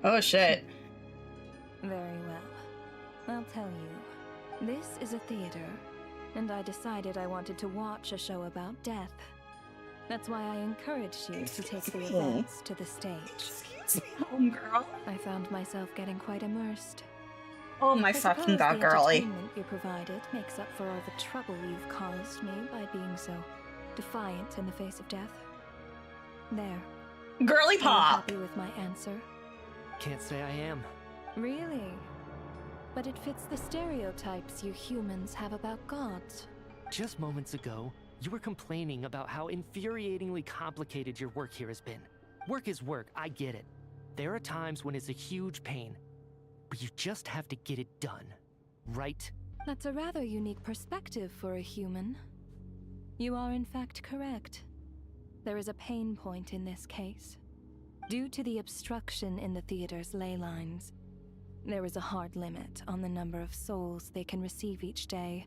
Oh shit. Very well. I'll tell you. This is a theater, and I decided I wanted to watch a show about death. That's why I encouraged you to take the events to the stage. Homegirl. I found myself getting quite immersed. Oh my fucking god, girly. The entertainment you provided makes up for all the trouble you've caused me by being so defiant in the face of death. There. Girly pop! Are you happy with my answer? Can't say I am. Really? But it fits the stereotypes you humans have about gods. Just moments ago, you were complaining about how infuriatingly complicated your work here has been. Work is work, I get it. There are times when it's a huge pain, but you just have to get it done, right? That's a rather unique perspective for a human. You are in fact correct. There is a pain point in this case. Due to the obstruction in the theater's ley lines, there is a hard limit on the number of souls they can receive each day,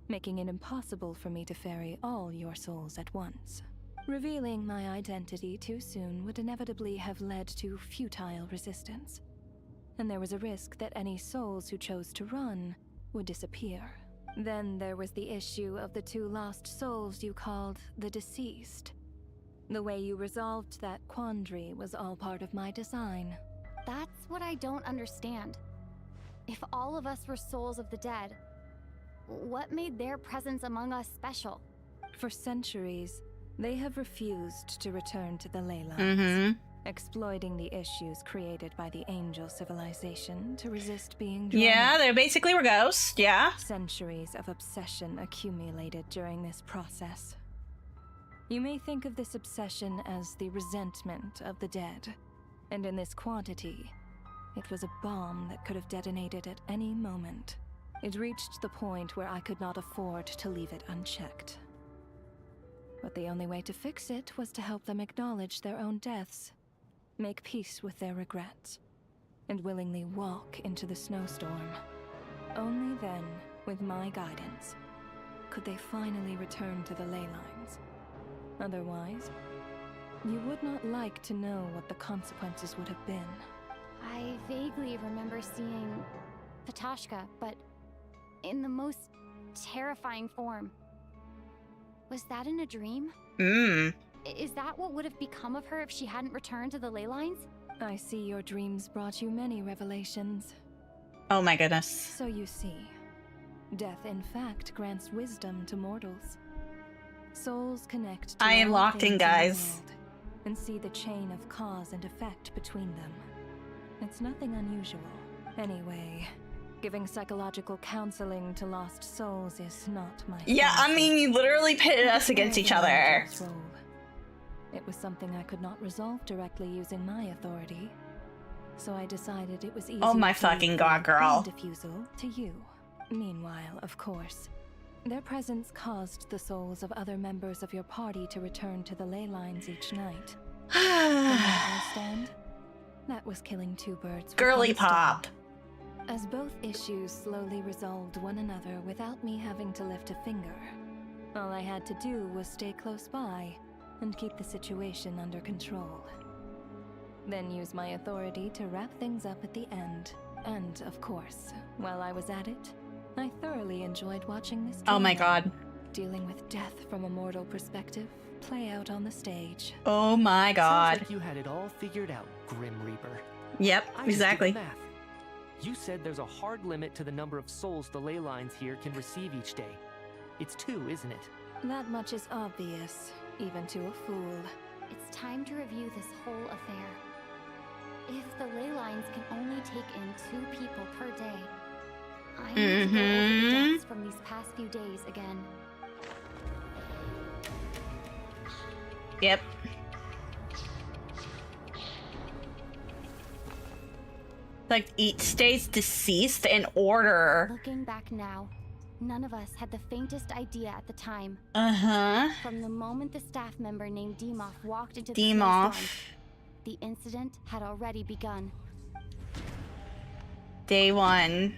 making it impossible for me to ferry all your souls at once. Revealing my identity too soon would inevitably have led to futile resistance, and there was a risk that any souls who chose to run would disappear. Then there was the issue of the 2 lost souls you called the deceased. The way you resolved that quandary was all part of my design. That's what I don't understand. If all of us were souls of the dead, what made their presence among us special? For centuries, they have refused to return to the ley lines, exploiting the issues created by the angel civilization to resist being drawn. Yeah, they basically were ghosts, yeah. Centuries of obsession accumulated during this process. You may think of this obsession as the resentment of the dead, and in this quantity, it was a bomb that could have detonated at any moment. It reached the point where I could not afford to leave it unchecked. But the only way to fix it was to help them acknowledge their own deaths, make peace with their regrets, and willingly walk into the snowstorm. Only then, with my guidance, could they finally return to the ley lines. Otherwise, you would not like to know what the consequences would have been. I vaguely remember seeing Patashka, but in the most terrifying form. Was that in a dream? Is that what would have become of her if she hadn't returned to the ley lines? I see your dreams brought you many revelations. Oh my goodness. So you see, death in fact grants wisdom to mortals. Souls connect to I am all locked in, things the guys. world and see the chain of cause and effect between them. It's nothing unusual. Anyway, giving psychological counseling to lost souls is not my Yeah, I mean, you literally pitted us against each other. It was something I could not resolve directly using my authority, so I decided it was easier Oh my to fucking leave god, the girl. diffusal to you. Meanwhile, of course, Their presence caused the souls of other members of your party to return to the ley lines each night. From where I stand, that was killing two birds with Girly one stone. pop. As both issues slowly resolved one another without me having to lift a finger, all I had to do was stay close by and keep the situation under control. Then use my authority to wrap things up at the end. And, of course, while I was at it, I thoroughly enjoyed watching this Oh my drama, god. dealing with death from a mortal perspective, play out on the stage. Oh my god. Sounds like you had it all figured out, Grim Reaper. Yep, I just did exactly. the math. You said there's a hard limit to the number of souls the ley lines here can receive each day. It's 2, isn't it? That much is obvious, even to a fool. It's time to review this whole affair. If the ley lines can only take in 2 people per day, I need to go over the deaths from these past few days again. Yep. Like, each stays deceased in order. Looking back now, none of us had the faintest idea at the time. Uh-huh. From the moment the staff member named Demoff walked into the Demoff. snowstorm, the incident had already begun. Day 1.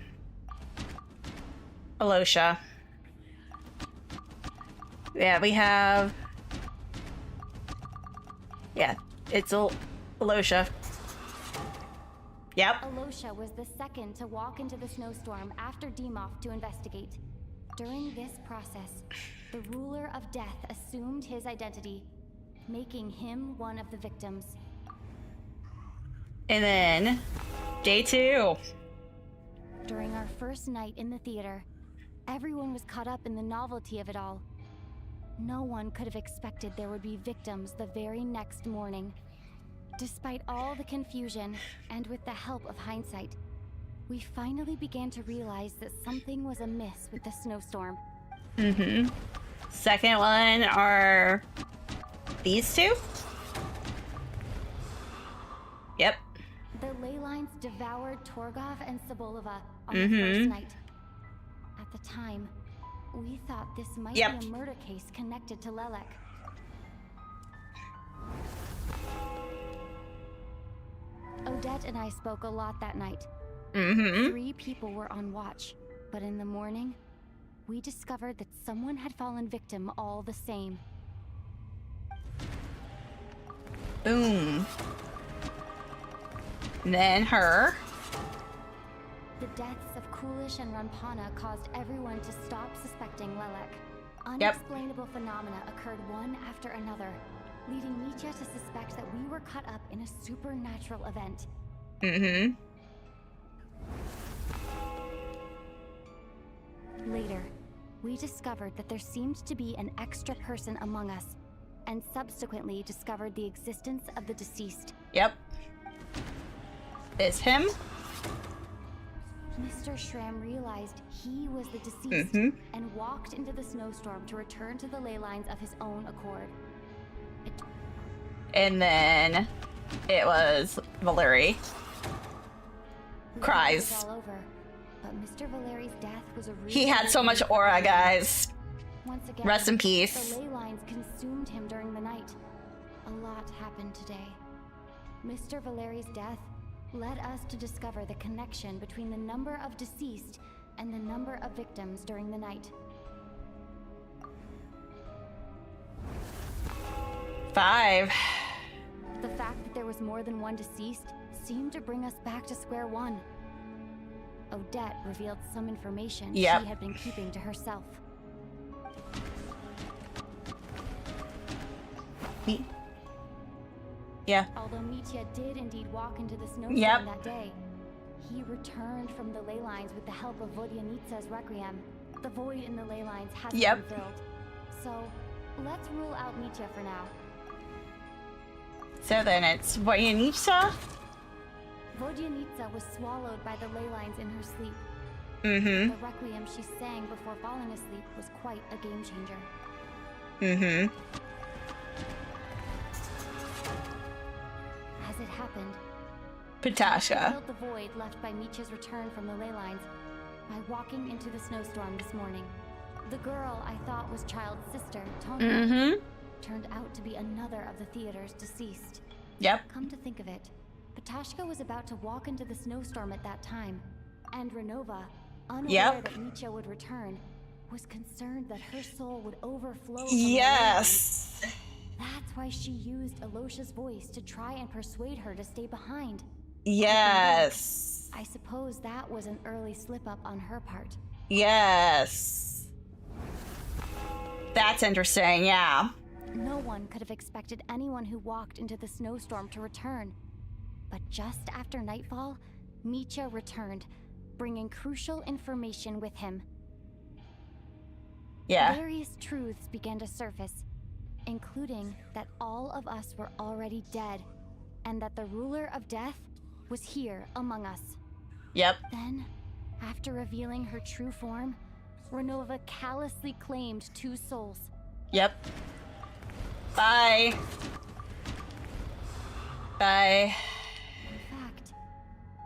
Alosha. Yeah, we have... Yeah, it's Alosha. Yep. Alosha was the second to walk into the snowstorm after Demoff to investigate. During this process, the ruler of death assumed his identity, making him one of the victims. And then, day 2. During our first night in the theater, everyone was caught up in the novelty of it all. No one could have expected there would be victims the very next morning. Despite all the confusion, and with the help of hindsight, we finally began to realize that something was amiss with the snowstorm. Mm-hmm. Second one are these 2? Yep. The ley lines devoured Torgov and Sobolova on the first night. At the time, we thought this might be a murder case connected to Lelek. Odette and I spoke a lot that night. 3 people were on watch, but in the morning, we discovered that someone had fallen victim all the same. Boom. And then her. The deaths of Coolish and Rampana caused everyone to stop suspecting Lelek. Yep. Unexplainable phenomena occurred one after another, leading Mitya to suspect that we were caught up in a supernatural event. Later, we discovered that there seemed to be an extra person among us, and subsequently discovered the existence of the deceased. Yep. It's him. Mr. Schramm realized he was the deceased and walked into the snowstorm to return to the ley lines of his own accord. And then it was Valerie. Cries. It was all over, but Mr. Valeri's death was a real... He had so much aura, guys. Once again, Rest in peace. The ley lines consumed him during the night. A lot happened today. Mr. Valeri's death led us to discover the connection between the number of deceased and the number of victims during the night. 5. The fact that there was more than one deceased seemed to bring us back to square one. Odette revealed some information she had been keeping to herself. Yeah. Although Mitya did indeed walk into the snowstorm that day, he returned from the ley lines with the help of Vodyanitsa's requiem. The void in the ley lines hasn't been filled. So, let's rule out Mitya for now. So then it's Vodyanitsa? Vodyanitsa was swallowed by the ley lines in her sleep. Mm-hmm. The requiem she sang before falling asleep was quite a game changer. As it happened, Patasha filled the void left by Mitya's return from the ley lines by walking into the snowstorm this morning. The girl I thought was Child's sister, Tonya, Mm-hmm. turned out to be another of the theater's deceased. Yep. Come to think of it, Petashka was about to walk into the snowstorm at that time, and Renova, unaware that Mitya would return, was concerned that her soul would overflow from Yes. That's why she used Alosha's voice to try and persuade her to stay behind. Yes. I suppose that was an early slip-up on her part. Yes. That's interesting, yeah. No one could have expected anyone who walked into the snowstorm to return. But just after nightfall, Mitya returned, bringing crucial information with him. Yeah. Various truths began to surface, including that all of us were already dead, and that the ruler of death was here among us. Yep. Then, after revealing her true form, Renova callously claimed 2 souls. Yep. Bye. Bye. In fact,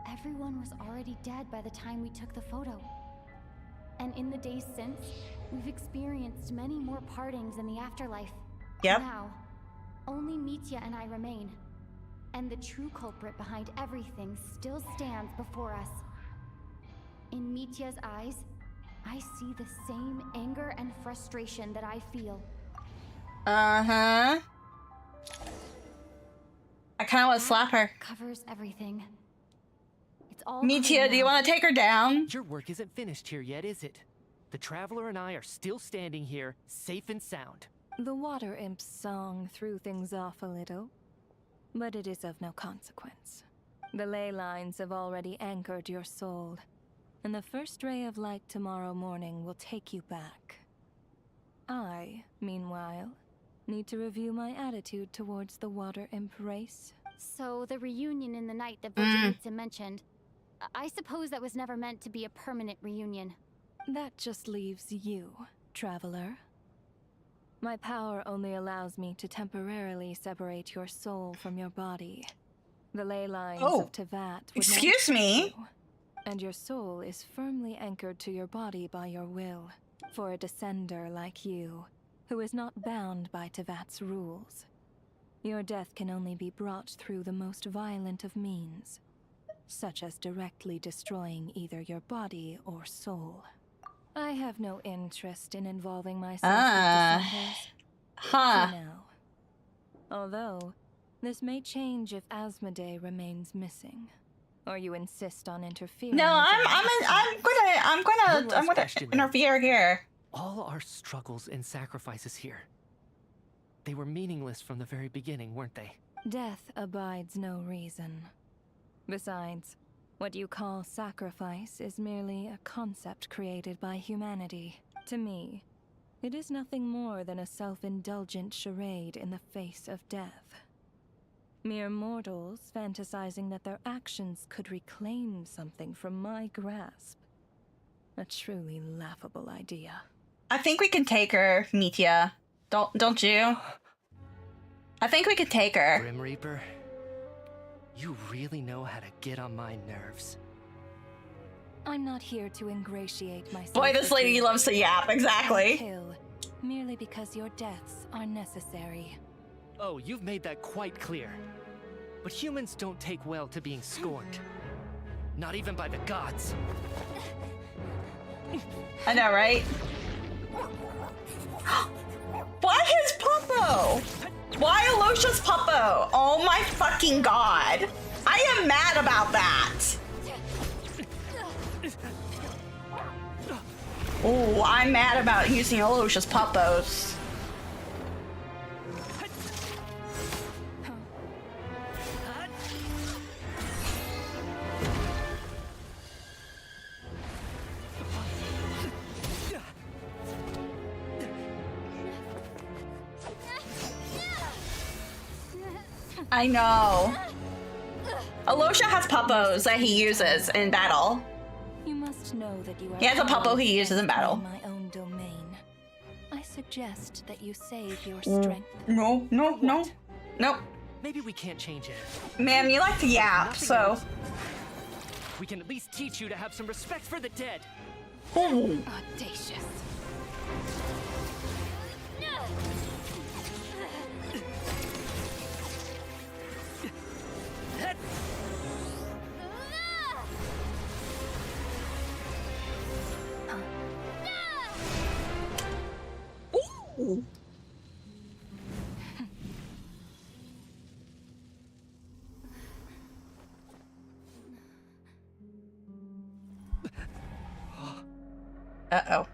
everyone was already dead by the time we took the photo. And in the days since, we've experienced many more partings in the afterlife. Yep. Now, only Mitya and I remain. And the true culprit behind everything still stands before us. In Mitya's eyes, I see the same anger and frustration that I feel. Uh-huh. I kind of want to slap her. Covers everything. It's all Mitya, do you want to take her down? Your work isn't finished here yet, is it? The Traveler and I are still standing here, safe and sound. The Water Imp's song threw things off a little, but it is of no consequence. The ley lines have already anchored your soul, and the first ray of light tomorrow morning will take you back. I, meanwhile, need to review my attitude towards the Water Imp race. So the reunion in the night that Vigilante mentioned, I suppose that was never meant to be a permanent reunion. That just leaves you, Traveler. My power only allows me to temporarily separate your soul from your body. The ley lines of Tevat would excuse never me? touch you, and your soul is firmly anchored to your body by your will. For a descender like you, who is not bound by Tevat's rules, your death can only be brought through the most violent of means, such as directly destroying either your body or soul. I have no interest in involving myself with descenders for now. Although, this may change if Asmodee remains missing, or you insist on interfering. No, I'm gonna interfere here. All our struggles and sacrifices here, they were meaningless from the very beginning, weren't they? Death abides no reason. Besides, what you call sacrifice is merely a concept created by humanity. To me, it is nothing more than a self-indulgent charade in the face of death. Mere mortals fantasizing that their actions could reclaim something from my grasp. A truly laughable idea. I think we can take her, Mitya. Don't you? I think we could take her. Grim Reaper, you really know how to get on my nerves. I'm not here to ingratiate myself. Boy, this lady loves to yap, exactly. Kill, merely because your deaths are necessary. Oh, you've made that quite clear. But humans don't take well to being scorned. Not even by the gods. I know, right? Why his puppo? Why Alosha's puppo? Oh my fucking god. I am mad about that. Oh, I'm mad about using Alosha's puppos. I know. Alosha has puppos that he uses in battle. You must know that you are. He has a puppo he uses in battle. My own domain. I suggest that you save your strength. No. Maybe we can't change it. Ma'am, you like to yap, so. We can at least teach you to have some respect for the dead. Ooh. Audacious. Ooh. Uh-oh.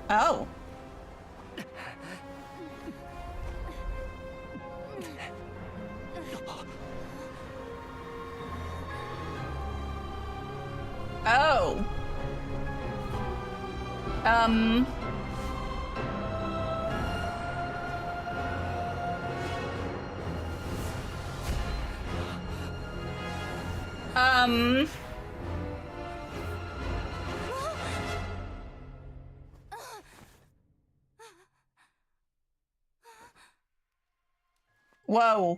Oh. Oh. Um. Whoa.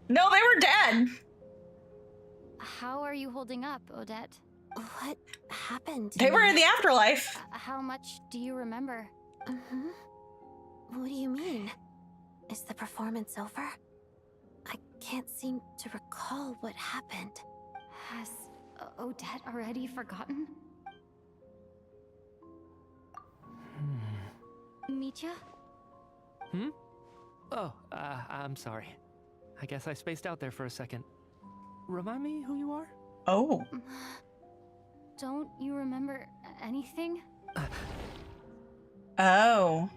No, they were dead. How are you holding up, Odette? What happened? They were in the afterlife. How much do you remember? What do you mean? Is the performance over? I can't seem to recall what happened. Has Odette already forgotten? Mitya? Oh, I'm sorry. I guess I spaced out there for a second. Remind me who you are? Oh. Don't you remember anything? Oh.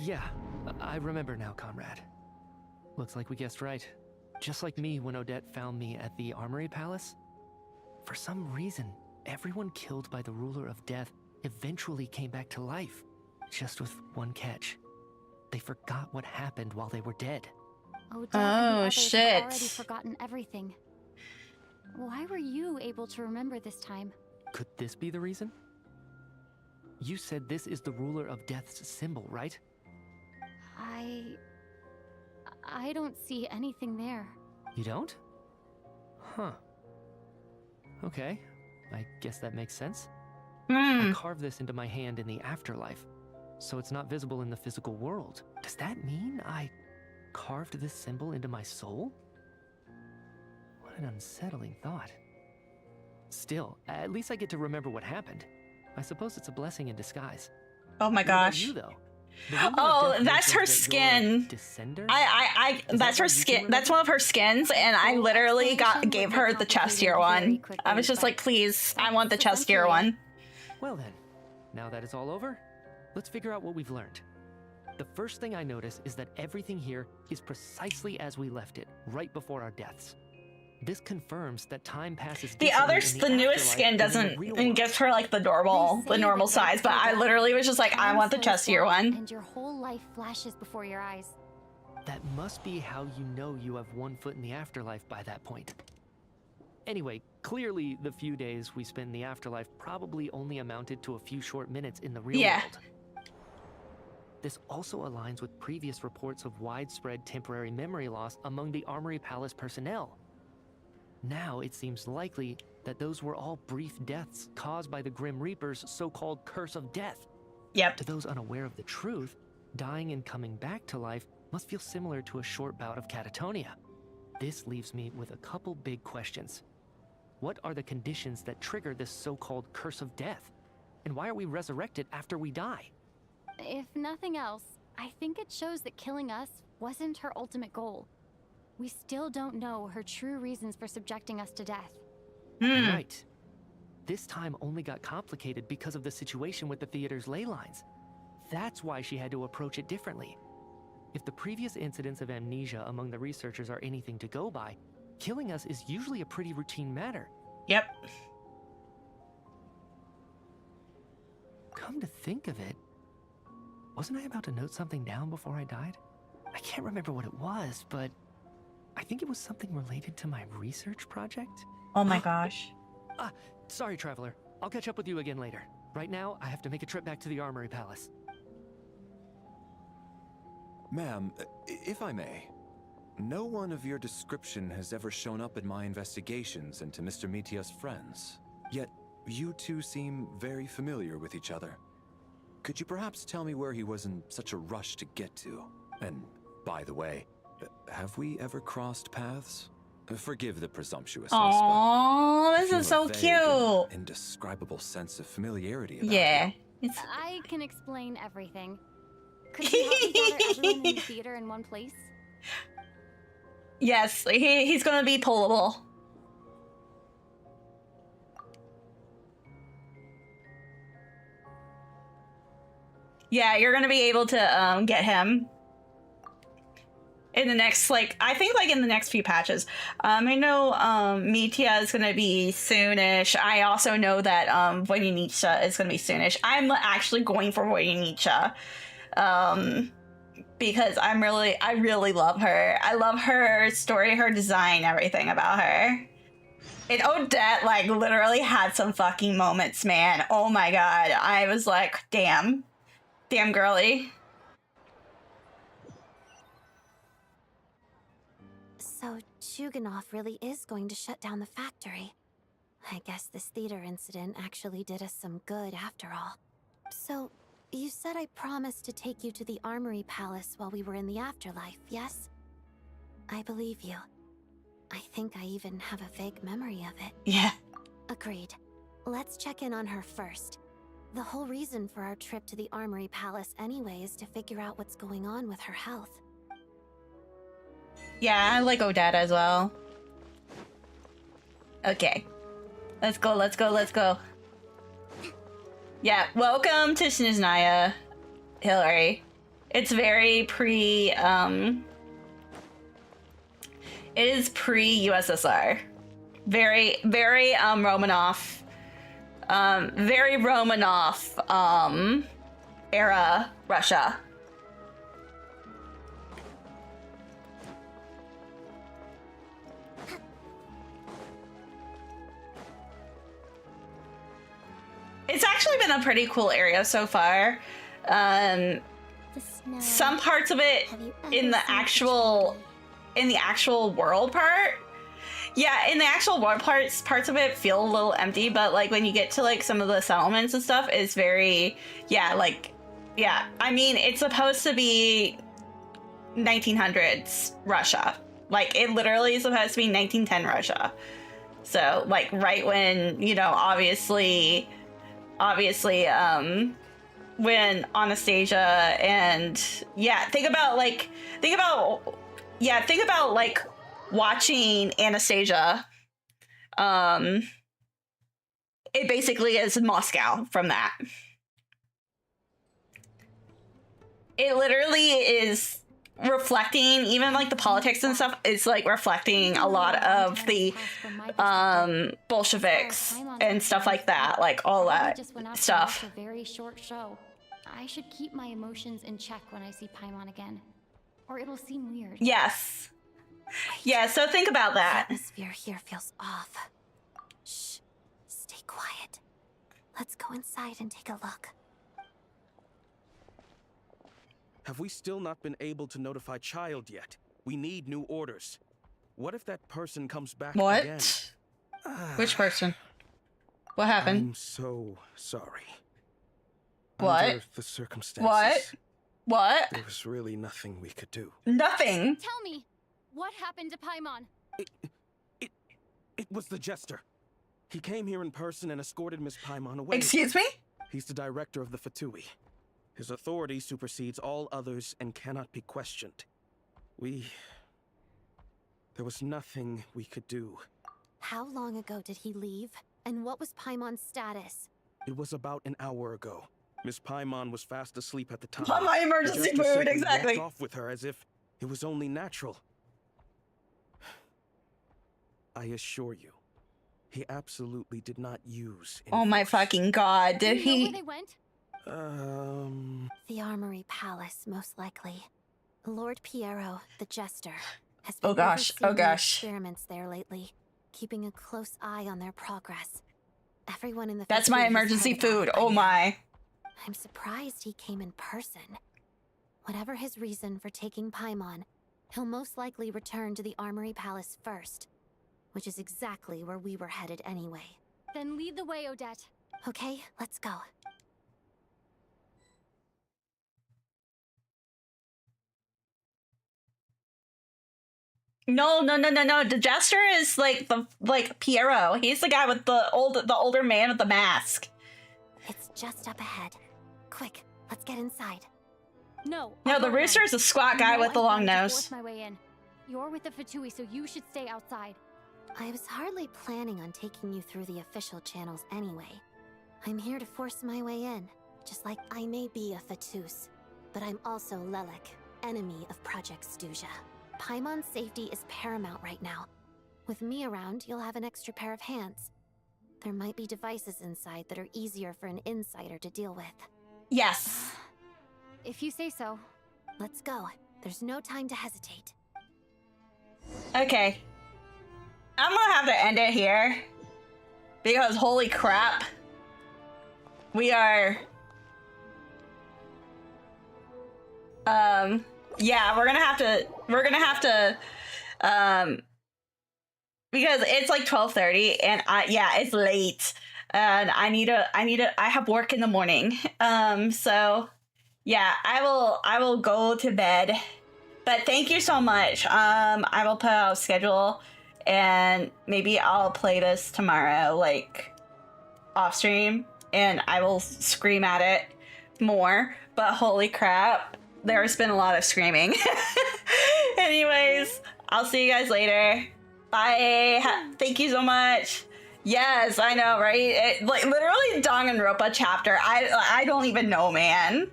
Yeah, I remember now, comrade. Looks like we guessed right. Just like me when Odette found me at the Armory Palace. For some reason, everyone killed by the ruler of death eventually came back to life. Just with one catch. They forgot what happened while they were dead. Odette and the others shit. had already forgotten everything. Why were you able to remember this time? Could this be the reason? You said this is the ruler of death's symbol, right? I don't see anything there. You don't? Huh. Okay, I guess that makes sense. I carved this into my hand in the afterlife, so it's not visible in the physical world. Does that mean I carved this symbol into my soul? What an unsettling thought. Still, at least I get to remember what happened. I suppose it's a blessing in disguise. Oh my gosh. You, though? Oh, that's her skin. That's her skin. That's one of her skins, and I literally gave her the chestier one. I was just like, please, I want the chestier one. Well then, now that it's all over, let's figure out what we've learned. The first thing I notice is that everything here is precisely as we left it, right before our deaths. This confirms that time passes. The newest skin doesn't, and gives her like the normal size, but I literally was just like, I want the chestier one. And your whole life flashes before your eyes. That must be how you know you have one foot in the afterlife by that point. Anyway, clearly the few days we spent in the afterlife probably only amounted to a few short minutes in the real world. This also aligns with previous reports of widespread temporary memory loss among the Armory Palace personnel. Now it seems likely that those were all brief deaths caused by the Grim Reaper's so-called curse of death. Yep. To those unaware of the truth, dying and coming back to life must feel similar to a short bout of catatonia. This leaves me with a couple big questions. What are the conditions that trigger this so-called curse of death? And why are we resurrected after we die? If nothing else, I think it shows that killing us wasn't her ultimate goal. we still don't know her true reasons for subjecting us to death. Right. This time only got complicated because of the situation with the theater's ley lines. That's why she had to approach it differently. If the previous incidents of amnesia among the researchers are anything to go by, killing us is usually a pretty routine matter. Yep. Come to think of it, wasn't I about to note something down before I died? I can't remember what it was, but I think it was something related to my research project. Oh my gosh. Sorry, Traveler. I'll catch up with you again later. Right now, I have to make a trip back to the Armory Palace. Ma'am, if I may, no one of your description has ever shown up in my investigations into Mr. Mitia's friends. Yet, you two seem very familiar with each other. Could you perhaps tell me where he was in such a rush to get to? And, by the way, have we ever crossed paths? Forgive the presumptuousness. Aww, but this you is have so a vague cute. and indescribable sense of familiarity about Yeah. you. I can explain everything. Could you help me gather everyone in the theater in one place? Yes, he's gonna be pullable. Yeah, you're gonna be able to get him in the next, like, I think like in the next few patches. I know Mitia is gonna be soonish. I also know that Voynich is gonna be soonish. I'm actually going for Voynich. Because I really love her. I love her story, her design, everything about her. And Odette, like, literally had some fucking moments, man. Oh my god. I was like, damn. Damn girly. So Chuganov really is going to shut down the factory. I guess this theater incident actually did us some good after all. So, you said I promised to take you to the Armory Palace while we were in the afterlife, yes? I believe you. I think I even have a vague memory of it. Yeah. Agreed. Let's check in on her first. The whole reason for our trip to the Armory Palace anyway is to figure out what's going on with her health. Yeah, I like Odette as well. Okay. Let's go, let's go, let's go. Yeah, welcome to Snezhnaya, Hillary. It's very it is pre-USSR. Very, very, Romanov. Very Romanov, era Russia. It's actually been a pretty cool area so far. Some parts of it in the actual world part. Yeah, in the actual world parts of it feel a little empty, but like when you get to like some of the settlements and stuff, it's very, yeah, I mean, it's supposed to be 1900s Russia. Like, it literally is supposed to be 1910 Russia. So, like, right when, you know, obviously, when Anastasia and think about watching Anastasia. It basically is Moscow from that. It literally is reflecting, even like the politics and stuff, it's like reflecting a lot of the Bolsheviks and stuff like that, like all that stuff. A very short show. I should keep my emotions in check when I see Paimon again, or it'll seem weird. Yes. Yeah, so think about that. The atmosphere here feels off. Shh. Stay quiet. Let's go inside and take a look. Have we still not been able to notify Child yet? We need new orders. What if that person comes back again? Which person? What happened? I'm so sorry. What? Under the circumstances. What? There was really nothing we could do. Nothing. Tell me, what happened to Paimon? It was the Jester. He came here in person and escorted Miss Paimon away. Excuse me? He's the director of the Fatui. His authority supersedes all others and cannot be questioned. We There was nothing we could do. How long ago did he leave? And what was Paimon's status? It was about an hour ago. Miss Paimon was fast asleep at the time. On my emergency The jester food, simply exactly. walked off with her as if it was only natural. I assure you, he absolutely did not use any Oh my force. fucking god, did Do you know he? where they went? The Armory Palace, most likely. Lord Piero, the Jester, has Oh been gosh, oh overseeing the gosh. experiments there lately, keeping a close eye on their progress. Everyone in the That's my facility has emergency heard about food. it by Oh now. my. I'm surprised he came in person. Whatever his reason for taking Paimon, he'll most likely return to the Armory Palace first, which is exactly where we were headed anyway. Then lead the way, Odette. Okay, let's go. No. The jester is like Piero. He's the guy with the older man with the mask. It's just up ahead. Quick, let's get inside. No. No, I'll the go rooster ahead. is the squat You guy know with the I'm long trying to nose. force my way in. You're with the Fatui, so you should stay outside. I was hardly planning on taking you through the official channels anyway. I'm here to force my way in, just like I may be a Fatus, but I'm also Lelek, enemy of Project Stuja. Paimon's safety is paramount right now. With me around, you'll have an extra pair of hands. There might be devices inside that are easier for an insider to deal with. Yes. If you say so. Let's go. There's no time to hesitate. Okay. I'm gonna have to end it here. Because holy crap. We are... yeah, we're gonna have to, because it's like 12:30 and it's late. And I have work in the morning. So yeah, I will go to bed. But thank you so much. I will put out a schedule and maybe I'll play this tomorrow, like off stream, and I will scream at it more. But holy crap, there's been a lot of screaming. Anyways, I'll see you guys later. Bye. Thank you so much. Yes, I know, right? Like literally Danganronpa chapter. I don't even know, man.